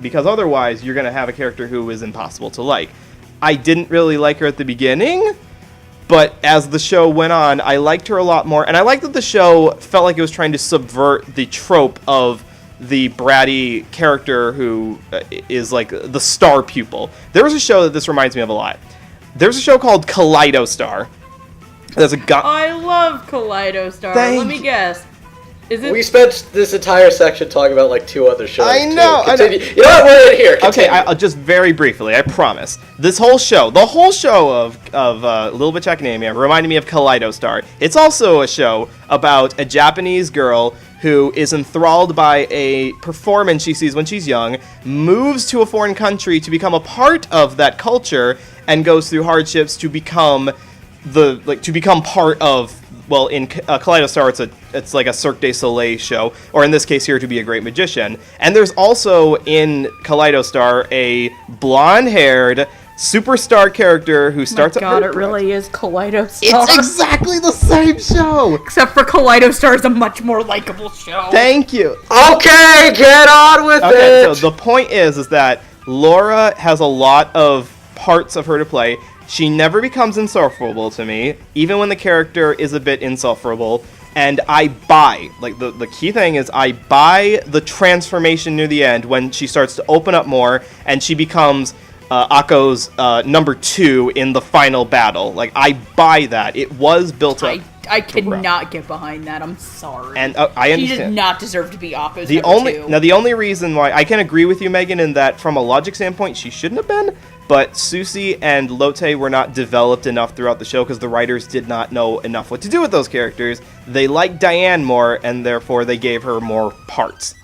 Because otherwise, you're going to have a character who is impossible to like. I didn't really like her at the beginning, but as the show went on, I liked her a lot more. And I liked that the show felt like it was trying to subvert the trope of the bratty character who is like the star pupil. There was a show that this reminds me of a lot. There's a show called Kaleidostar. There's a guy. I love Kaleidostar. Let me guess. Is it? We spent this entire section talking about like 2 other shows. I know. You know what? We're in here. Continue. Okay, I'll just very briefly. I promise. This whole show, the whole show of Little Witch Academia, reminded me of Kaleidostar. It's also a show about a Japanese girl who is enthralled by a performance she sees when she's young, moves to a foreign country to become a part of that culture, and goes through hardships to become part of. Well, in Kaleidostar, it's like a Cirque du Soleil show, or in this case here, to be a great magician. And there's also in Kaleidostar a blonde-haired superstar character who starts. Oh my God, it really is Kaleidostar. It's exactly the same show, except for Kaleidostar is a much more likable show. Thank you. Okay, get on with it. So the point is that Laura has a lot of parts of her to play. She never becomes insufferable to me, even when the character is a bit insufferable. And I buy, like, the key thing is I buy the transformation near the end when she starts to open up more and she becomes Akko's number 2 in the final battle. Like, I buy that. It was built up. I cannot get behind that. I'm sorry. And I understand. She did not deserve to be Akko's the number 2. Now, the only reason why I can agree with you, Megan, in that from a logic standpoint, she shouldn't have been. But Susi and Lotte were not developed enough throughout the show because the writers did not know enough what to do with those characters. They liked Diane more, and therefore they gave her more parts.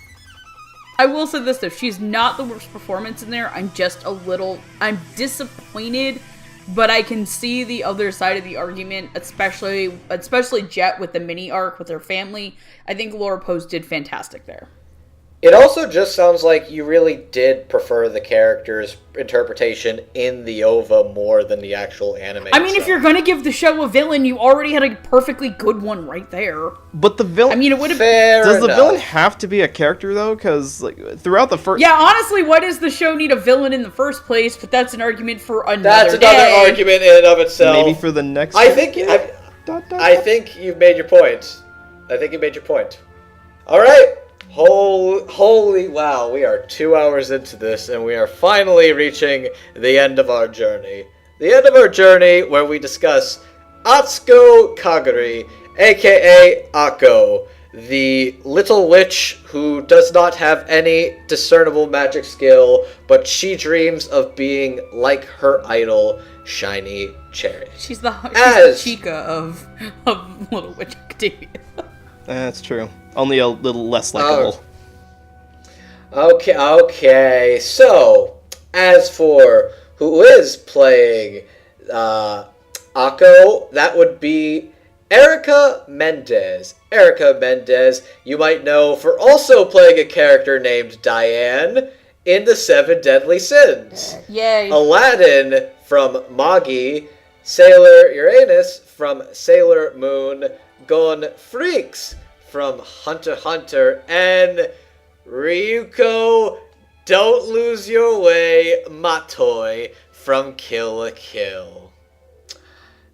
I will say this, though. She's not the worst performance in there. I'm disappointed, but I can see the other side of the argument, especially Jet with the mini arc with her family. I think Laura Post did fantastic there. It also just sounds like you really did prefer the character's interpretation in the OVA more than the actual anime. I mean, if you're gonna give the show a villain, you already had a perfectly good one right there. But the villain... I mean, it would have... Does the villain have to be a character, though? Because, like, throughout the first... Yeah, honestly, why does the show need a villain in the first place? But that's an argument for another That's another argument in and of itself. Maybe for the next... I think you've made your point. All right. Holy wow, we are 2 hours into this, and we are finally reaching the end of our journey. The end of our journey where we discuss Atsuko Kagari, aka Akko, the little witch who does not have any discernible magic skill, but she dreams of being like her idol, Shiny Cherry. She's the Chica of Little Witch Academia. That's true. Only a little less likable. Okay. So, as for who is playing Akko, that would be Erica Mendez. Erica Mendez, you might know for also playing a character named Diane in The Seven Deadly Sins. Yay. Aladdin from Magi, Sailor Uranus from Sailor Moon, Gon Freaks from Hunter x Hunter, and Ryuko Don't Lose Your Way Matoi from Kill la Kill.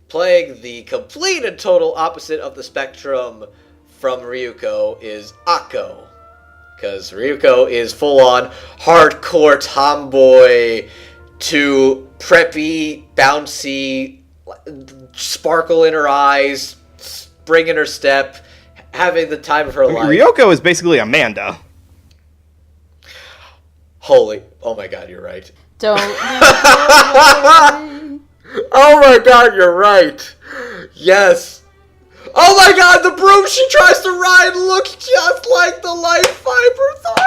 Playing the complete and total opposite of the spectrum from Ryuko is Akko. Because Ryuko is full-on hardcore tomboy to preppy, bouncy, sparkle in her eyes, spring in her step, having the time of her life. Ryuko is basically Amanda. Oh my god, you're right. Don't lose your way. Oh my god, you're right. Yes. Oh my god, the broom she tries to ride looks just like the light fiber thorn.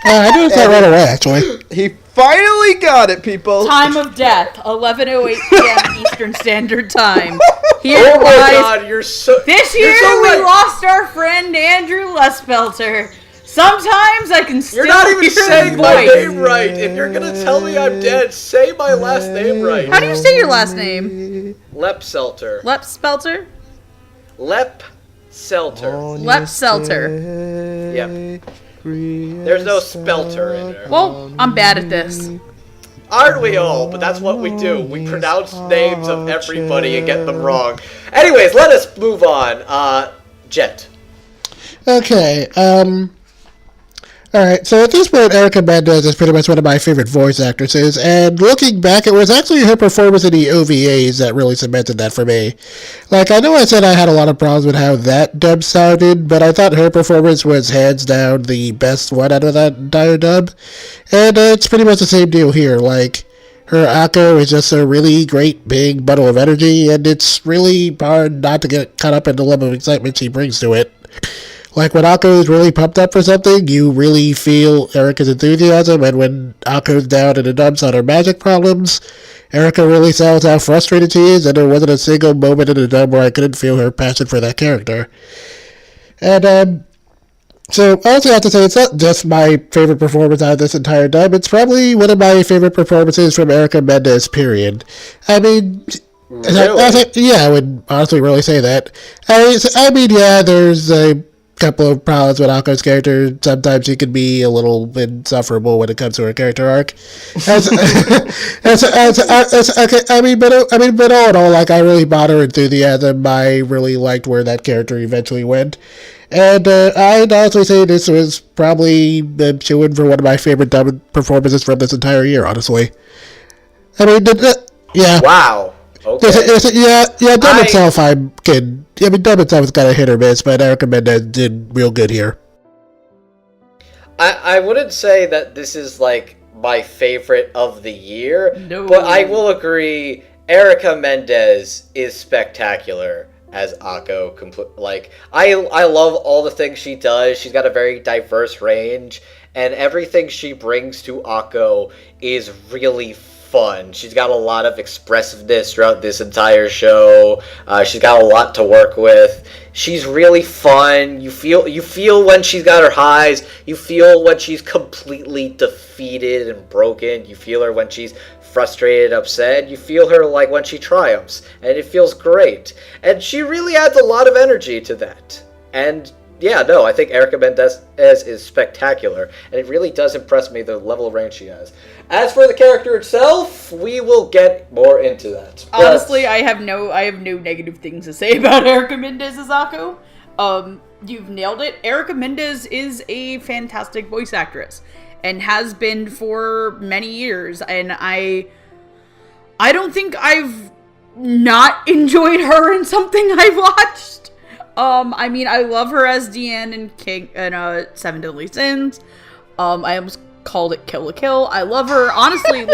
I noticed that right away, actually. He finally got it, people. Time of death, 11:08 p.m. Eastern Standard Time. Here Oh my lies- god, you're so... This you're year so we right. lost our friend Andrew Lespelter. Sometimes I can still You're not even hear saying his my voice. name right. If you're gonna tell me I'm dead, say my last name right. How do you say your last name? Lepselter. Lepspelter? Lepselter. Lepselter. Yep. There's no spelter in there. Well, I'm bad at this. Aren't we all? But that's what we do. We pronounce names of everybody and get them wrong. Anyways, let us move on. Jet. Okay, alright, so at this point, Erica Mendez is pretty much one of my favorite voice actresses, and looking back, it was actually her performance in the OVAs that really cemented that for me. Like, I know I said I had a lot of problems with how that dub sounded, but I thought her performance was hands down the best one out of that entire dub, and it's pretty much the same deal here. Like, her Akko is just a really great big bundle of energy, and it's really hard not to get caught up in the level of excitement she brings to it. Like, when Akko is really pumped up for something, you really feel Erica's enthusiasm, and when Akko's down in the dumps on her magic problems, Erica really sells how frustrated she is, and there wasn't a single moment in the dub where I couldn't feel her passion for that character. And, so I also have to say, it's not just my favorite performance out of this entire dub, it's probably one of my favorite performances from Erica Mendez, period. I mean... Really? Yeah, I would honestly really say that. I mean, yeah, there's a couple of problems with Akko's character. Sometimes she can be a little insufferable when it comes to her character arc. Okay, but all in all, like, I really bought her enthusiasm. I really liked where that character eventually went. And I'd honestly say this was probably the shoo-in for one of my favorite dub performances from this entire year, honestly. I mean, yeah. Wow. Okay. Dub itself, Dub itself is kind of hit or miss, but Erica Mendez did real good here. I wouldn't say that this is, like, my favorite of the year, No. but I will agree, Erica Mendez is spectacular as Akko. Like, I love all the things she does. She's got a very diverse range, and everything she brings to Akko is really fun. She's got a lot of expressiveness throughout this entire show. She's got a lot to work with. She's really fun. You feel when she's got her highs. You feel when she's completely defeated and broken. You feel her when she's frustrated, upset. You feel her like when she triumphs, and it feels great. And she really adds a lot of energy to that. And yeah, no, I think Erica Mendez is spectacular, and it really does impress me the level of range she has. As for the character itself, we will get more into that. But Honestly, I have no negative things to say about Erica Mendez as Akko. You've nailed it. Erica Mendez is a fantastic voice actress and has been for many years, and I don't think I've not enjoyed her in something I've watched. I mean, I love her as Deanne in King and Seven Deadly Sins. I almost called it Kill la Kill. I love her. Honestly,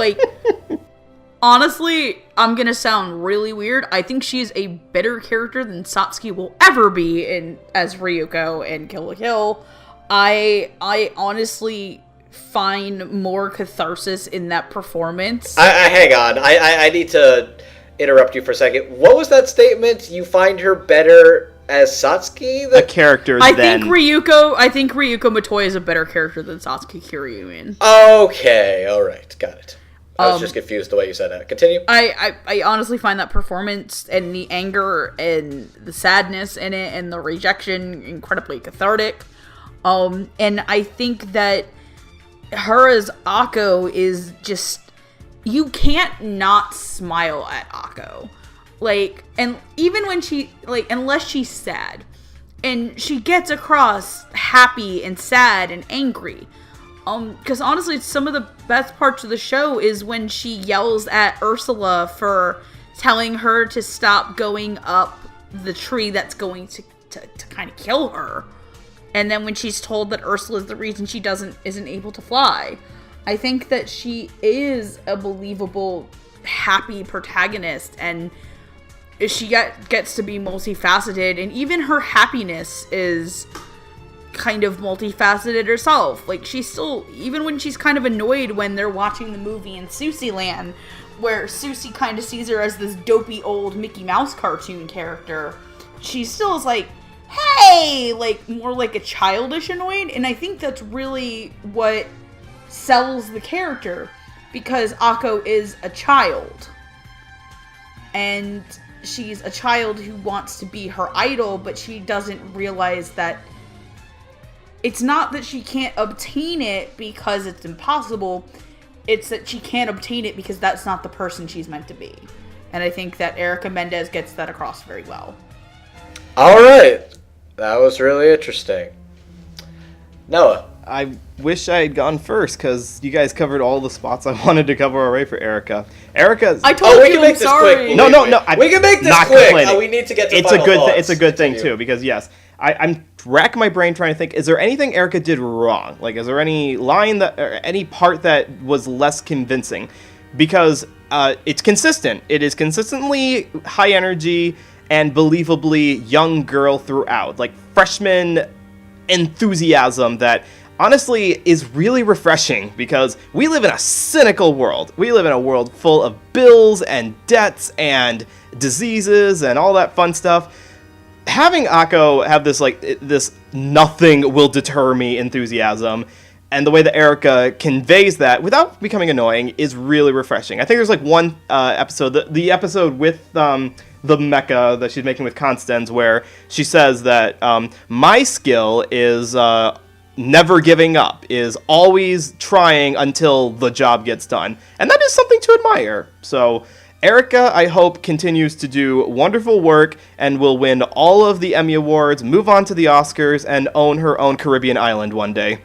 honestly, I'm gonna sound really weird. I think she's a better character than Satsuki will ever be as Ryuko in Kill la Kill. I honestly find more catharsis in that performance. hang on. I need to interrupt you for a second. What was that statement? You find her better as Satsuki? A character I think Ryuko Matoya is a better character than Satsuki Kiryuin. Okay, alright, got it. I was just confused the way you said that. Continue. I honestly find that performance and the anger and the sadness in it and the rejection incredibly cathartic. And I think that her as Akko is just, you can't not smile at Akko. Like, and even when she, like, unless she's sad, and she gets across happy and sad and angry. Because honestly, some of the best parts of the show is when she yells at Ursula for telling her to stop going up the tree that's going to kind of kill her. And then when she's told that Ursula is the reason she isn't able to fly. I think that she is a believable, happy protagonist, and she gets to be multifaceted, and even her happiness is kind of multifaceted herself. Like, she's still, even when she's kind of annoyed when they're watching the movie in Susi Land, where Susi kind of sees her as this dopey old Mickey Mouse cartoon character, she still is like, hey, like, more like a childish annoyed, and I think that's really what sells the character, because Akko is a child, and she's a child who wants to be her idol, but she doesn't realize that it's not that she can't obtain it because it's impossible, it's that she can't obtain it because that's not the person she's meant to be. And I think that Erica Mendez gets that across very well. Alright, that was really interesting. Noah. I wish I had gone first, because you guys covered all the spots I wanted to cover already for Erica. Erica's... I told we you, can make I'm this sorry. quick. No. We can make this not quick. complaining. We need to get to it's final thoughts. It's a good thing, too, because, yes, I'm racking my brain trying to think, is there anything Erica did wrong? Like, is there any line that, or any part that was less convincing? Because it's consistent. It is consistently high energy and believably young girl throughout. Like, freshman enthusiasm that honestly is really refreshing, because we live in a cynical world. We live in a world full of bills and debts and diseases and all that fun stuff. Having Akko have this nothing will deter me enthusiasm, and the way that Erica conveys that without becoming annoying is really refreshing. I think there's one episode, the episode with the mecha that she's making with Constanze, where she says that my skill is never giving up, is always trying until the job gets done. And that is something to admire. So Erica, I hope, continues to do wonderful work and will win all of the Emmy Awards, move on to the Oscars, and own her own Caribbean island one day.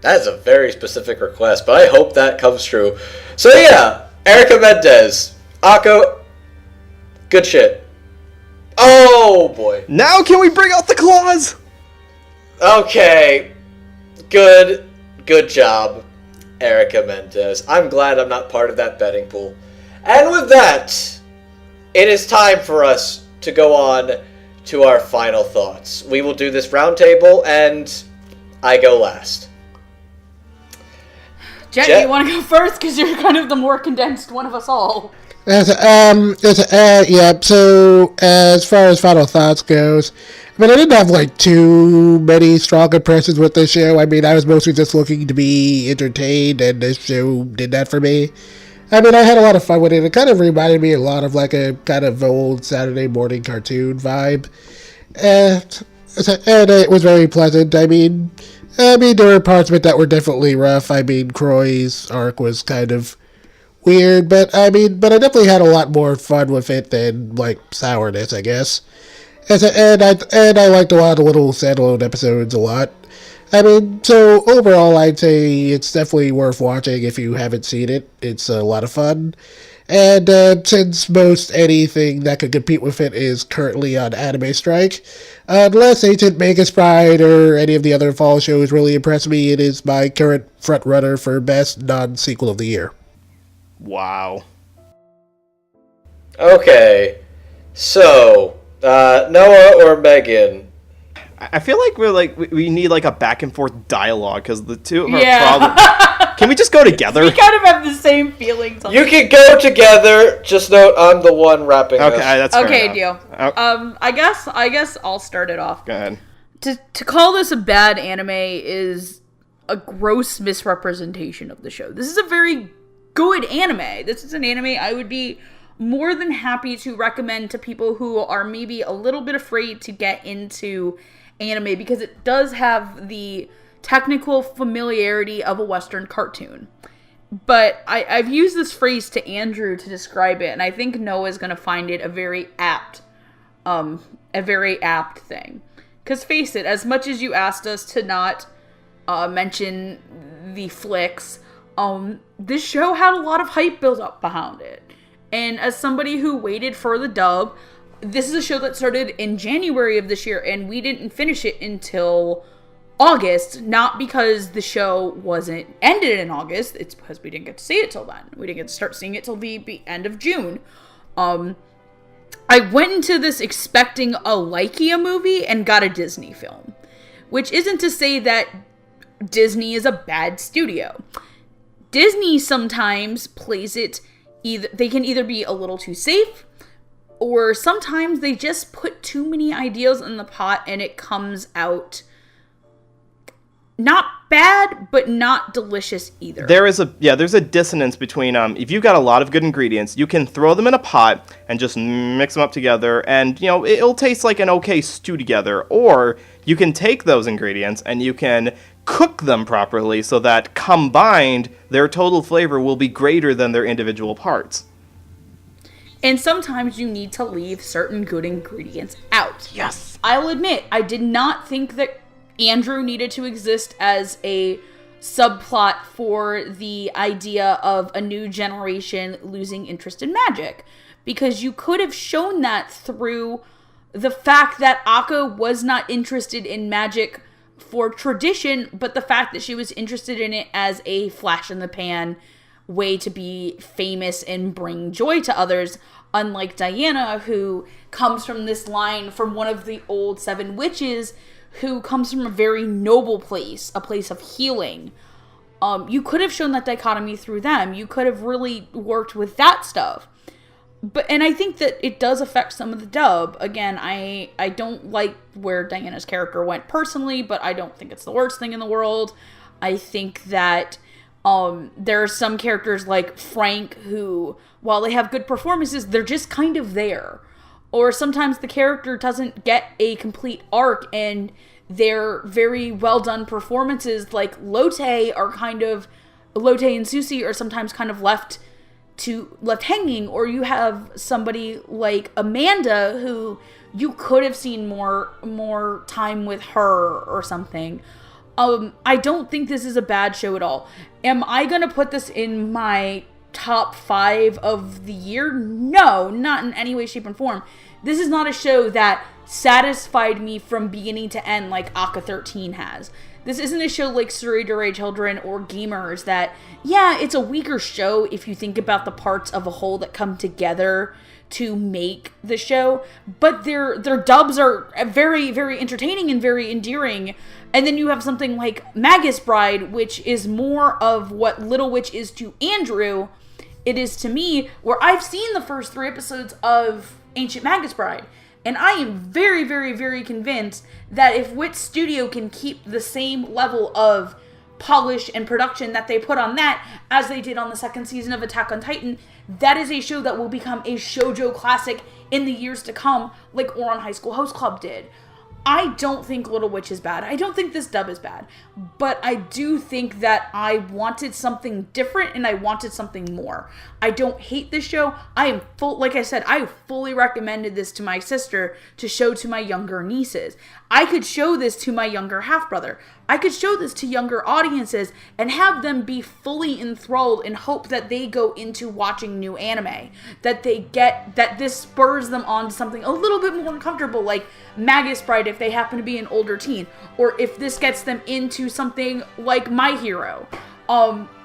That is a very specific request, but I hope that comes true. So yeah, Erica Mendez, Akko, good shit. Oh boy. Now can we bring out the claws? Okay, good job, Erica Mendez. I'm glad I'm not part of that betting pool. And with that, it is time for us to go on to our final thoughts. We will do this roundtable, and I go last. Jet, you want to go first, because you're kind of the more condensed one of us all. Yeah, so as far as final thoughts goes, I mean, I didn't have too many strong impressions with this show. I mean, I was mostly just looking to be entertained, and this show did that for me. I mean, I had a lot of fun with it. It kind of reminded me a lot of a kind of old Saturday morning cartoon vibe, and it was very pleasant. I mean, there were parts of it that were definitely rough. I mean, Croix's arc was kind of weird, but I definitely had a lot more fun with it than sourness, I guess. And I liked a lot of the little standalone episodes a lot. I mean, so overall, I'd say it's definitely worth watching if you haven't seen it. It's a lot of fun. And since most anything that could compete with it is currently on anime strike, unless Ancient Magus Pride or any of the other fall shows really impress me, it is my current frontrunner for best non-sequel of the year. Wow. Okay, so Noah or Megan? I feel like we need a back and forth dialogue, because the two of our problems. Can we just go together? We kind of have the same feelings. You can go together. Just note I'm the one wrapping this. Okay, that's fair okay. enough. Deal. I guess I'll start it off. Go ahead. To call this a bad anime is a gross misrepresentation of the show. This is a very good anime. This is an anime I would be more than happy to recommend to people who are maybe a little bit afraid to get into anime, because it does have the technical familiarity of a Western cartoon. But I've used this phrase to Andrew to describe it, and I think Noah's going to find it a very apt thing. Because face it, as much as you asked us to not mention the flicks, this show had a lot of hype built up behind it. And as somebody who waited for the dub, this is a show that started in January of this year, and we didn't finish it until August, not because the show wasn't ended in August. It's because we didn't get to see it till then. We didn't get to start seeing it till the end of June. I went into this expecting a Laika movie and got a Disney film, which isn't to say that Disney is a bad studio. Disney sometimes plays it they can either be a little too safe, or sometimes they just put too many ideas in the pot and it comes out not bad, but not delicious either. There's a dissonance between, if you've got a lot of good ingredients, you can throw them in a pot and just mix them up together, and, it'll taste like an okay stew together. Or you can take those ingredients and you can cook them properly so that combined, their total flavor will be greater than their individual parts. And sometimes you need to leave certain good ingredients out. Yes. I'll admit, I did not think that Andrew needed to exist as a subplot for the idea of a new generation losing interest in magic, because you could have shown that through the fact that Akka was not interested in magic for tradition, but the fact that she was interested in it as a flash in the pan way to be famous and bring joy to others, unlike Diana, who comes from this line from one of the old 7 witches, who comes from a very noble place, a place of healing. You could have shown that dichotomy through them. You could have really worked with that stuff. And I think that it does affect some of the dub. Again, I don't like where Diana's character went personally, but I don't think it's the worst thing in the world. I think that there are some characters like Frank who, while they have good performances, they're just kind of there. Or sometimes the character doesn't get a complete arc, and their very well done performances, like Lotte and Susi, are sometimes kind of left hanging. Or you have somebody like Amanda, who you could have seen more time with her or something. I don't think this is a bad show at all. Am I gonna put this in my top 5 of the year? No, not in any way, shape, and form. This is not a show that satisfied me from beginning to end like Akka 13 has. This isn't a show like Surrey Children or Gamers that, yeah, it's a weaker show if you think about the parts of a whole that come together to make the show, but their dubs are very, very entertaining and very endearing. And then you have something like Magus Bride, which is more of what Little Witch is to Andrew, it is to me, where I've seen the first 3 episodes of Ancient Magus Bride, and I am very, very, very convinced that if Wit Studio can keep the same level of polish and production that they put on that as they did on the 2nd season of Attack on Titan, that is a show that will become a shoujo classic in the years to come, like Ouran High School Host Club did. I don't think Little Witch is bad. I don't think this dub is bad. But I do think that I wanted something different and I wanted something more. I don't hate this show. Like I said, I fully recommended this to my sister to show to my younger nieces. I could show this to my younger half-brother. I could show this to younger audiences and have them be fully enthralled and hope that they go into watching new anime. That this spurs them on to something a little bit more comfortable, like Magus Bride if they happen to be an older teen. Or if this gets them into something like My Hero.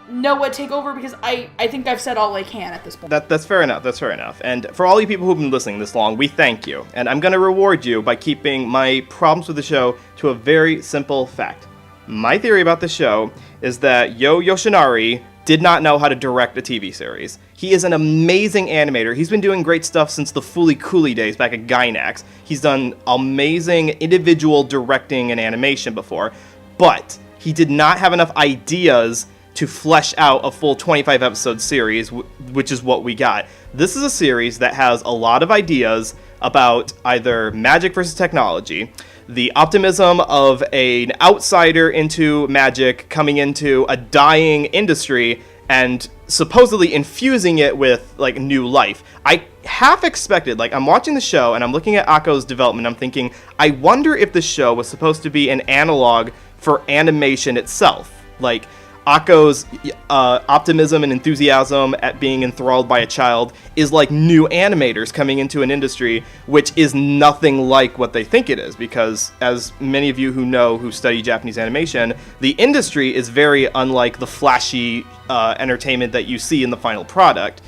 Noah, take over, because I think I've said all I can at this point. That's fair enough. That's fair enough. And for all you people who've been listening this long, we thank you. And I'm going to reward you by keeping my problems with the show to a very simple fact. My theory about the show is that Yo Yoshinari did not know how to direct a TV series. He is an amazing animator. He's been doing great stuff since the Fooly Cooly days back at Gainax. He's done amazing individual directing and animation before, but he did not have enough ideas to flesh out a full 25-episode series, which is what we got. This is a series that has a lot of ideas about either magic versus technology, the optimism of an outsider into magic coming into a dying industry and supposedly infusing it with, like, new life. I half expected, like, I'm watching the show and I'm looking at Akko's development, I'm thinking, I wonder if the show was supposed to be an analog for animation itself. Like, Akko's optimism and enthusiasm at being enthralled by a child is like new animators coming into an industry which is nothing like what they think it is, because as many of you who study Japanese animation, the industry is very unlike the flashy entertainment that you see in the final product.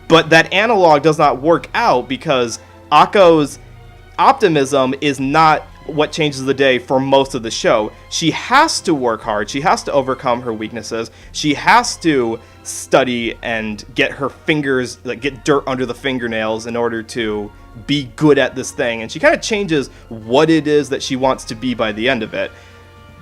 But that analog does not work out because Akko's optimism is not what changes the day for most of the show. She has to work hard. She has to overcome her weaknesses. She has to study and get her fingers, like get dirt under the fingernails in order to be good at this thing. And she kind of changes what it is that she wants to be by the end of it.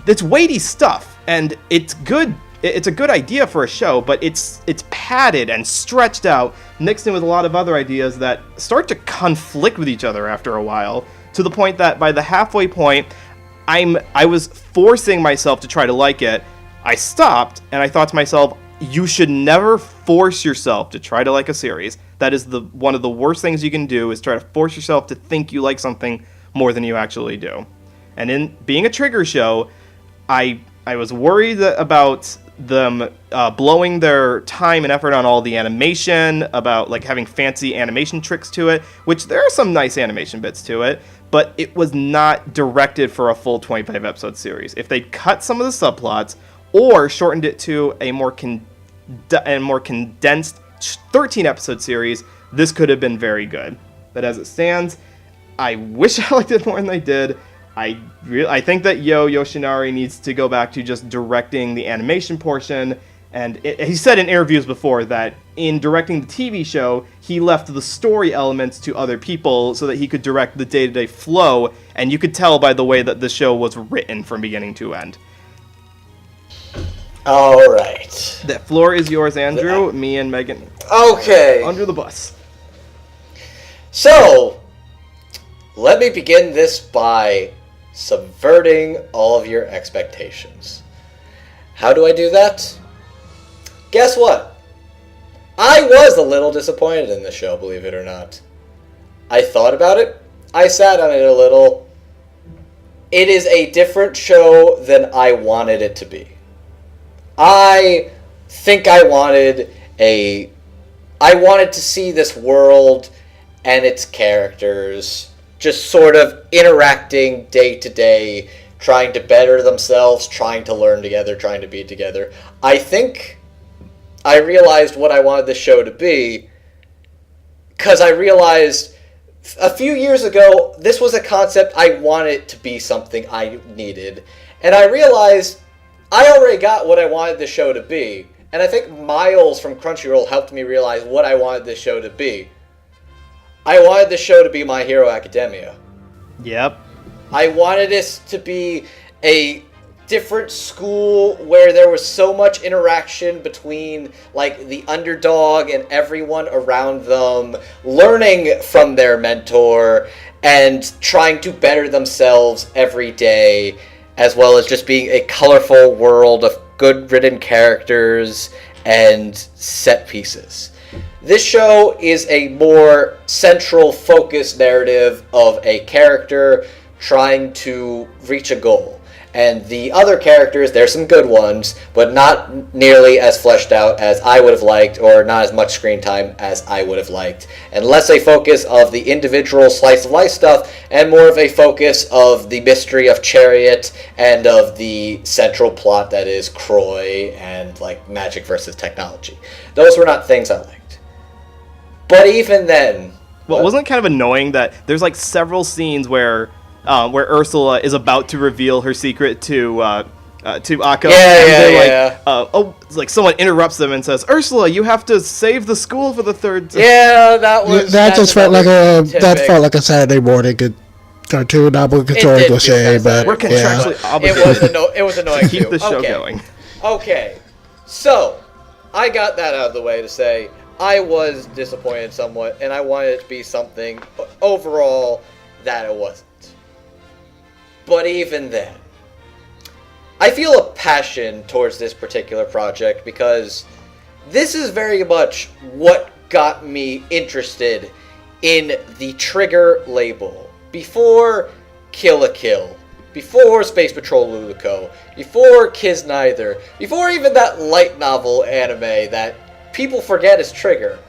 It's weighty stuff, and it's good. It's a good idea for a show, but it's padded and stretched out, mixed in with a lot of other ideas that start to conflict with each other after a while, to the point that by the halfway point, I was forcing myself to try to like it. I stopped, and I thought to myself, you should never force yourself to try to like a series. That is one of the worst things you can do, is try to force yourself to think you like something more than you actually do. And in being a Trigger show, I was worried about them blowing their time and effort on all the animation, about like having fancy animation tricks to it, which there are some nice animation bits to it, but it was not directed for a full 25 episode series. If they'd cut some of the subplots or shortened it to a more condensed 13 episode series, this could have been very good. But as it stands, I wish I liked it more than I did. I think that Yoshinari needs to go back to just directing the animation portion, and he said in interviews before that in directing the TV show, he left the story elements to other people so that he could direct the day-to-day flow, and you could tell by the way that the show was written from beginning to end. All right. The floor is yours, Andrew. Me and Megan. Okay. Under the bus. So, let me begin this by subverting all of your expectations. How do I do that? Guess what? I was a little disappointed in the show, believe it or not. I thought about it. I sat on it a little. It is a different show than I wanted it to be. I think I wanted to see this world and its characters just sort of interacting day to day, trying to better themselves, trying to learn together, trying to be together. I think I realized what I wanted the show to be, because I realized a few years ago, this was a concept I wanted to be something I needed. And I realized I already got what I wanted the show to be. And I think Miles from Crunchyroll helped me realize what I wanted the show to be. I wanted the show to be My Hero Academia. Yep. I wanted this to be a different school where there was so much interaction between like the underdog and everyone around them, learning from their mentor and trying to better themselves every day, as well as just being a colorful world of good written characters and set pieces. This show is a more central focused narrative of a character trying to reach a goal. And the other characters, there's some good ones, but not nearly as fleshed out as I would have liked, or not as much screen time as I would have liked. And less a focus of the individual slice of life stuff, and more of a focus of the mystery of Chariot and of the central plot that is Croix and like magic versus technology. Those were not things I liked. But even then... Well, wasn't it kind of annoying that there's like several scenes where Ursula is about to reveal her secret to Akko. It's like someone interrupts them and says, "Ursula, you have to save the school for the third time." Yeah, that felt like a Saturday morning cartoon obligatory to say, but we're contractually obligated. It was annoying. Keep the show going. Okay, so I got that out of the way to say I was disappointed somewhat, and I wanted it to be something overall that it wasn't. But even then, I feel a passion towards this particular project because this is very much what got me interested in the Trigger label. Before Kill la Kill, before Space Patrol Luluko, before Kiz Neither, before even that light novel anime that people forget is Trigger.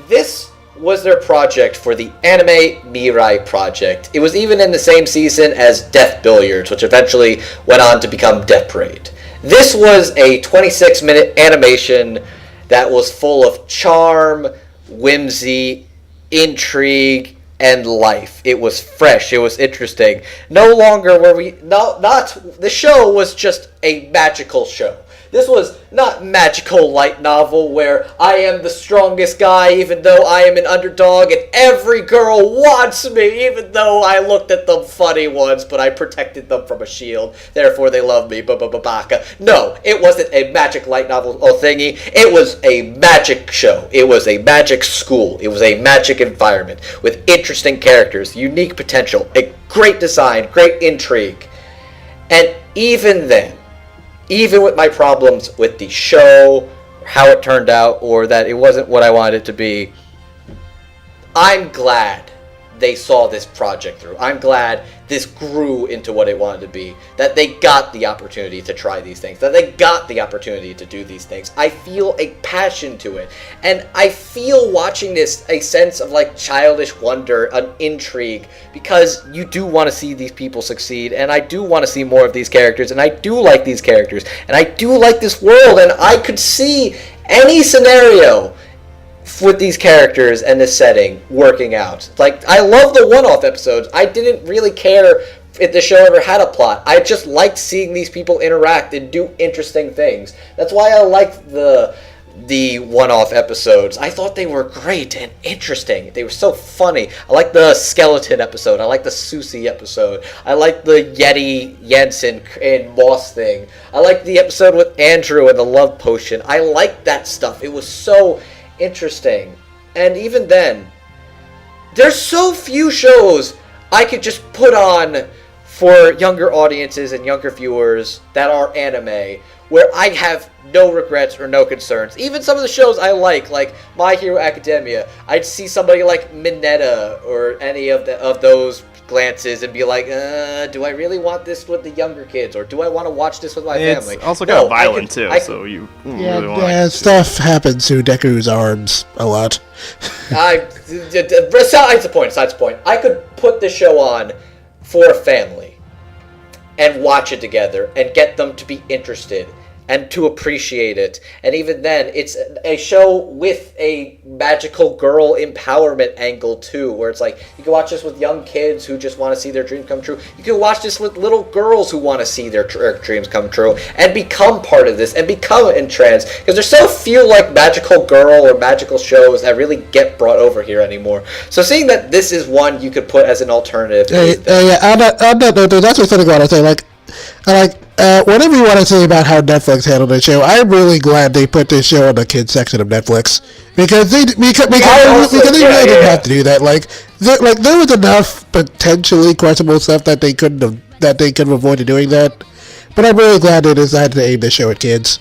This was their project for the Anime Mirai project. It was even in the same season as Death Billiards, which eventually went on to become Death Parade. This was a 26-minute animation that was full of charm, whimsy, intrigue, and life. It was fresh. It was interesting. No longer were we... The show was just a magical show. This was not magical light novel where I am the strongest guy even though I am an underdog and every girl wants me even though I looked at them funny once but I protected them from a shield. Therefore they love me. Baka. No, it wasn't a magic light novel thingy. It was a magic show. It was a magic school. It was a magic environment with interesting characters, unique potential, a great design, great intrigue. And even then, even with my problems with the show, how it turned out, or that it wasn't what I wanted it to be, I'm glad they saw this project through. I'm glad this grew into what it wanted to be. That they got the opportunity to try these things. That they got the opportunity to do these things. I feel a passion to it. And I feel watching this a sense of like childish wonder, an intrigue, because you do want to see these people succeed, and I do want to see more of these characters, and I do like these characters, and I do like this world, and I could see any scenario with these characters and this setting working out. Like, I love the one-off episodes. I didn't really care if the show ever had a plot. I just liked seeing these people interact and do interesting things. That's why I liked the one-off episodes. I thought they were great and interesting. They were so funny. I liked the skeleton episode. I liked the Susi episode. I liked the Lotte Yansson and Moss thing. I liked the episode with Andrew and the love potion. I liked that stuff. It was so interesting. And even then, there's so few shows I could just put on for younger audiences and younger viewers that are anime where I have no regrets or no concerns. Even some of the shows I like My Hero Academia, I'd see somebody like Mineta or any of those glances and be like, do I really want this with the younger kids, or do I want to watch this with my family? It's also kind of violent too, so you really want to stuff happens to Deku's arms a lot. Besides the point, I could put this show on for a family and watch it together and get them to be interested and to appreciate it. And even then, it's a show with a magical girl empowerment angle too, where it's like, you can watch this with young kids who just want to see their dreams come true. You can watch this with little girls who want to see their dreams come true and become part of this and become entranced, because there's so few like magical girl or magical shows that really get brought over here anymore. So seeing that this is one you could put as an alternative. On that note, that's what's something I want to say. Whatever you want to say about how Netflix handled the show, I'm really glad they put this show in the kids section of Netflix, because they really didn't have to do that. There was enough potentially questionable stuff that they could have avoided doing that. But I'm really glad they decided to aim the show at kids.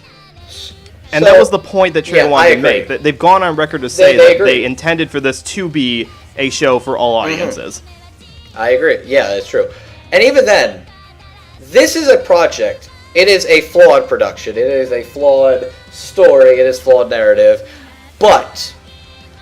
And that was the point that Trigger wanted to make. That they've gone on record to say that they intended for this to be a show for all audiences. Mm-hmm. I agree. Yeah, that's true. And even then, this is a project. It is a flawed production. It is a flawed story. It is flawed narrative. But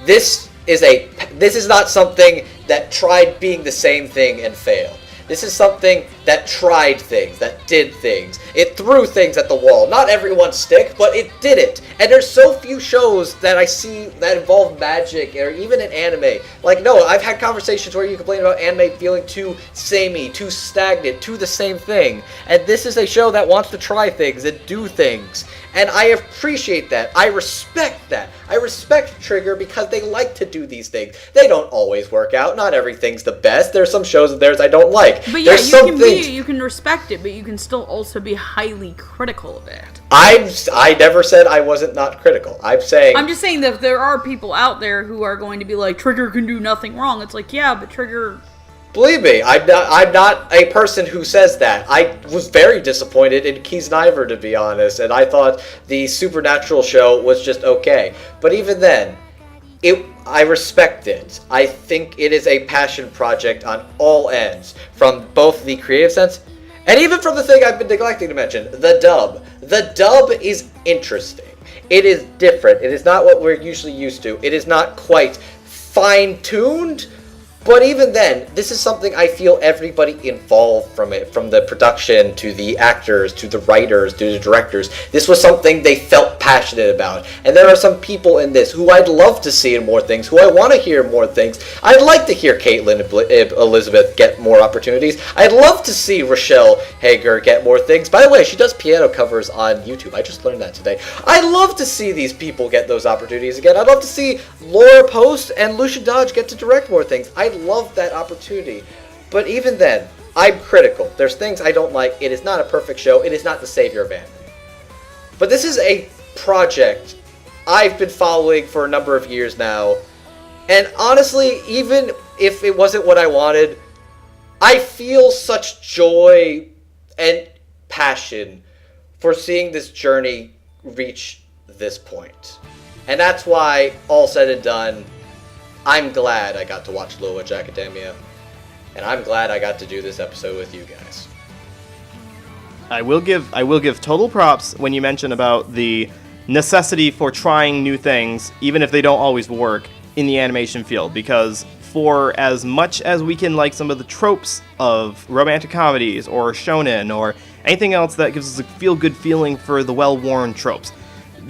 this is not something that tried being the same thing and failed. This is something that tried things, that did things. It threw things at the wall. Not everyone stick, but it did it. And there's so few shows that I see that involve magic, or even in anime. I've had conversations where you complain about anime feeling too samey, too stagnant, too the same thing. And this is a show that wants to try things and do things. And I appreciate that. I respect that. I respect Trigger because they like to do these things. They don't always work out. Not everything's the best. There's some shows of theirs I don't like. But yeah, you can respect it, but you can still also be highly critical of it. I never said I wasn't not critical. I'm just saying that there are people out there who are going to be like, Trigger can do nothing wrong. It's like, yeah, but Trigger... Believe me, I'm not a person who says that. I was very disappointed in Kiz Neither, to be honest, and I thought the Supernatural show was just okay. But even then, I respect it. I think it is a passion project on all ends, from both the creative sense And even from the thing I've been neglecting to mention, the dub. The dub is interesting. It is different. It is not what we're usually used to. It is not quite fine-tuned. But even then, this is something I feel everybody involved from it, from the production to the actors to the writers to the directors. This was something they felt passionate about. And there are some people in this who I'd love to see in more things, who I want to hear more things. I'd like to hear Caitlin and Elizabeth get more opportunities. I'd love to see Rochelle Hager get more things. By the way, she does piano covers on YouTube. I just learned that today. I'd love to see these people get those opportunities again. I'd love to see Laura Post and Lucia Dodge get to direct more things. I love that opportunity, but even then, I'm critical. There's things I don't like. It is not a perfect show. It is not the savior of anime. But this is a project I've been following for a number of years now, and honestly, even if it wasn't what I wanted, I feel such joy and passion for seeing this journey reach this point. And that's why, all said and done, I'm glad I got to watch Little Witch Academia, and I'm glad I got to do this episode with you guys. I will give total props when you mention about the necessity for trying new things, even if they don't always work, in the animation field, because for as much as we can like some of the tropes of romantic comedies or shonen or anything else that gives us a feel-good feeling for the well-worn tropes,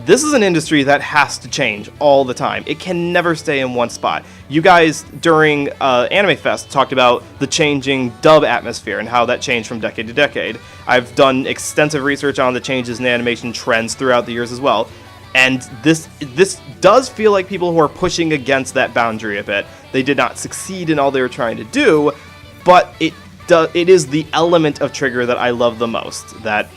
this is an industry that has to change all the time. It can never stay in one spot. You guys, during Anime Fest, talked about the changing dub atmosphere and how that changed from decade to decade. I've done extensive research on the changes in animation trends throughout the years as well. And this does feel like people who are pushing against that boundary a bit. They did not succeed in all they were trying to do, but it is the element of Trigger that I love the most. That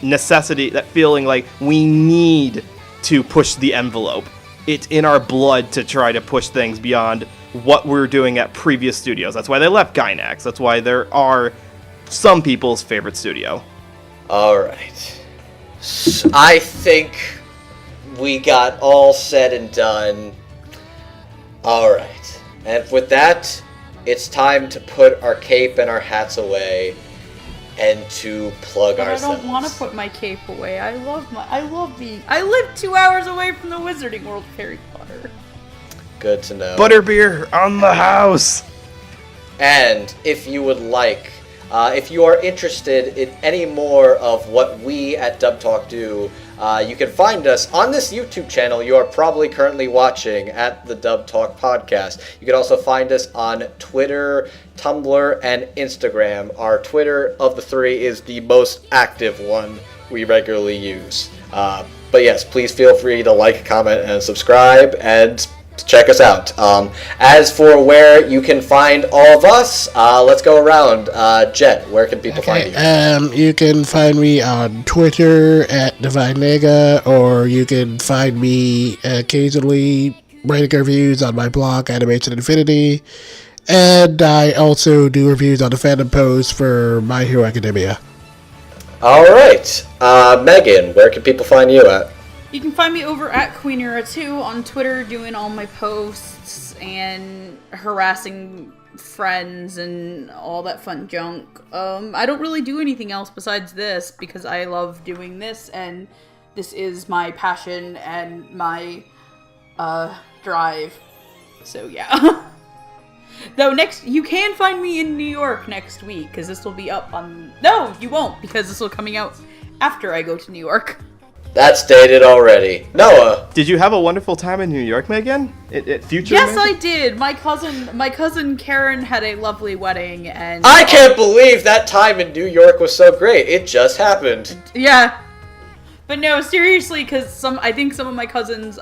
necessity, that feeling like we need to push the envelope. It's in our blood to try to push things beyond what we're doing at previous studios. That's why they left Gainax. That's why there are some people's favorite studio. Alright. I think we got all said and done. Alright. And with that, it's time to put our cape and our hats away and to plug ourselves. I don't want to put my cape away. I live 2 hours away from the Wizarding World of Harry Potter. Good to know. Butterbeer on the house! And if you would like, if you are interested in any more of what we at Dub Talk do, you can find us on this YouTube channel you are probably currently watching at the Dub Talk Podcast. You can also find us on Twitter, Tumblr, and Instagram. Our Twitter of the three is the most active one we regularly use. But yes, please feel free to like, comment, and subscribe, and check us out. As for where you can find all of us, let's go around. Jet, where can people find you? You can find me on Twitter at Divine Nega, or you can find me occasionally writing reviews on my blog, Animation Infinity, and I also do reviews on the Fandom Post for My Hero Academia. Alright, Megan, where can people find you at? You can find me over at QueenEra2 on Twitter, doing all my posts and harassing friends and all that fun junk. I don't really do anything else besides this because I love doing this, and this is my passion and my drive. So yeah. Though you can find me in New York next week, because this will be up on... No, you won't, because this will be coming out after I go to New York. That's dated already. Noah. Did you have a wonderful time in New York, Megan? At Future? Yes, I did. My cousin Karen had a lovely wedding, and I can't believe that time in New York was so great. It just happened. Yeah. But no, seriously, because I think some of my cousins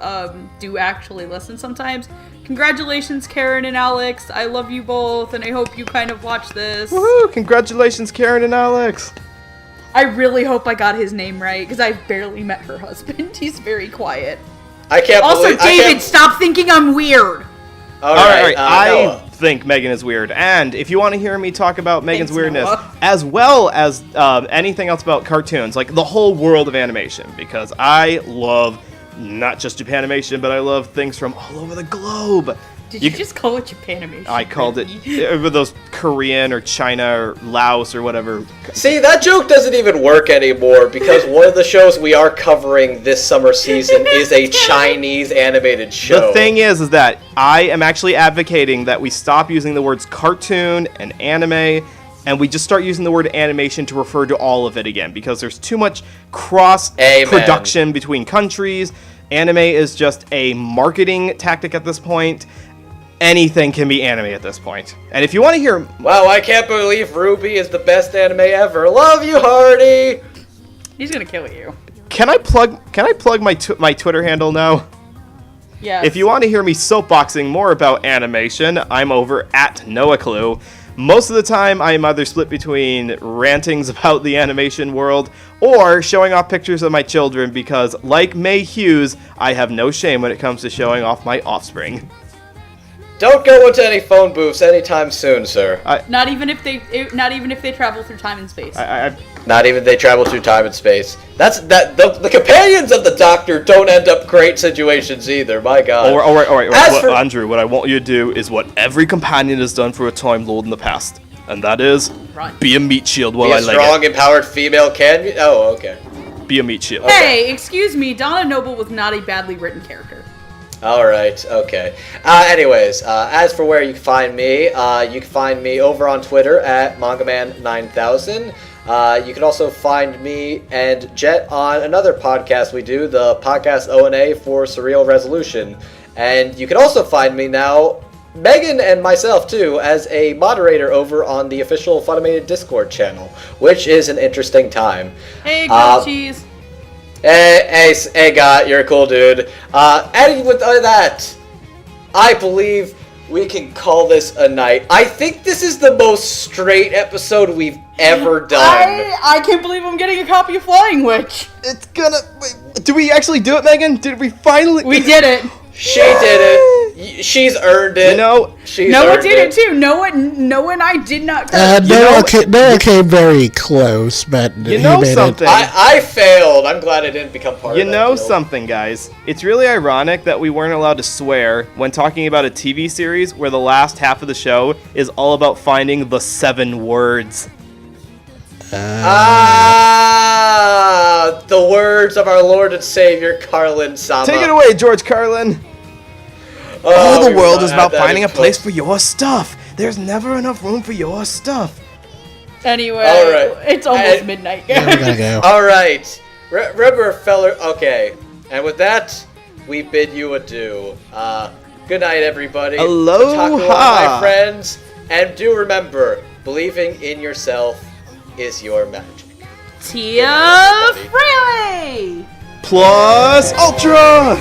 do actually listen sometimes. Congratulations, Karen and Alex. I love you both, and I hope you kind of watch this. Woohoo! Congratulations, Karen and Alex. I really hope I got his name right, because I've barely met her husband. He's very quiet. I can't Also, David, stop thinking I'm weird. All right. I think Megan is weird, and if you want to hear me talk about Megan's weirdness, Noah. as well as anything else about cartoons, like the whole world of animation, because I love not just Japanimation, but I love things from all over the globe. Did you just call it Japanimation? I called it those Korean or China or Laos or whatever. See, that joke doesn't even work anymore because one of the shows we are covering this summer season is a Chinese animated show. The thing is that I am actually advocating that we stop using the words cartoon and anime, and we just start using the word animation to refer to all of it again, because there's too much cross-production between countries. Anime is just a marketing tactic at this point. Anything can be anime at this point. And if you want to hear... Wow, I can't believe Ruby is the best anime ever. Love you, Hardy! He's gonna kill you. Can I plug my Twitter handle now? Yeah. If you want to hear me soapboxing more about animation, I'm over at NoahClue. Most of the time, I'm either split between rantings about the animation world or showing off pictures of my children because, like May Hughes, I have no shame when it comes to showing off my offspring. Don't go into any phone booths anytime soon, sir. Not even if they travel through time and space. Not even if they travel through time and space. The companions of the Doctor don't end up great situations either. My God. All right. Andrew, what I want you to do is what every companion has done for a Time Lord in the past, and that is be a meat shield while I leg it. Be a strong, empowered female can. Oh, okay. Be a meat shield. Okay. Hey, excuse me. Donna Noble was not a badly written character. Alright, okay. Anyways, as for where you can find me over on Twitter at MangaMan9000. You can also find me and Jet on another podcast we do, the podcast O&A for Surreal Resolution. And you can also find me now, Megan and myself too, as a moderator over on the official Funimation Discord channel, which is an interesting time. Hey, grilled cheese. Hey, God, you're a cool dude. And with that, I believe we can call this a night. I think this is the most straight episode we've ever done. I can't believe I'm getting a copy of Flying Witch. It's gonna... Wait, did we actually do it, Megan? Did we finally... We did it. She did it. She's earned it. No. Noah did it too. Noah and I did not. Noah came very close, but you know something. I failed. I'm glad I didn't become part of that. You know something, guys. It's really ironic that we weren't allowed to swear when talking about a TV series where the last half of the show is all about finding the 7 words. The words of our Lord and Savior, Carlin Sama. Take it away, George Carlin. Oh, the world is about finding a place for your stuff. There's never enough room for your stuff. Anyway, right. It's almost midnight. Yeah, we gotta go. All right. Remember, feller. Okay. And with that, we bid you adieu. Good night, everybody. Aloha, my friends. And do remember, believing in yourself is your magic. Tia Freley! Plus Ultra!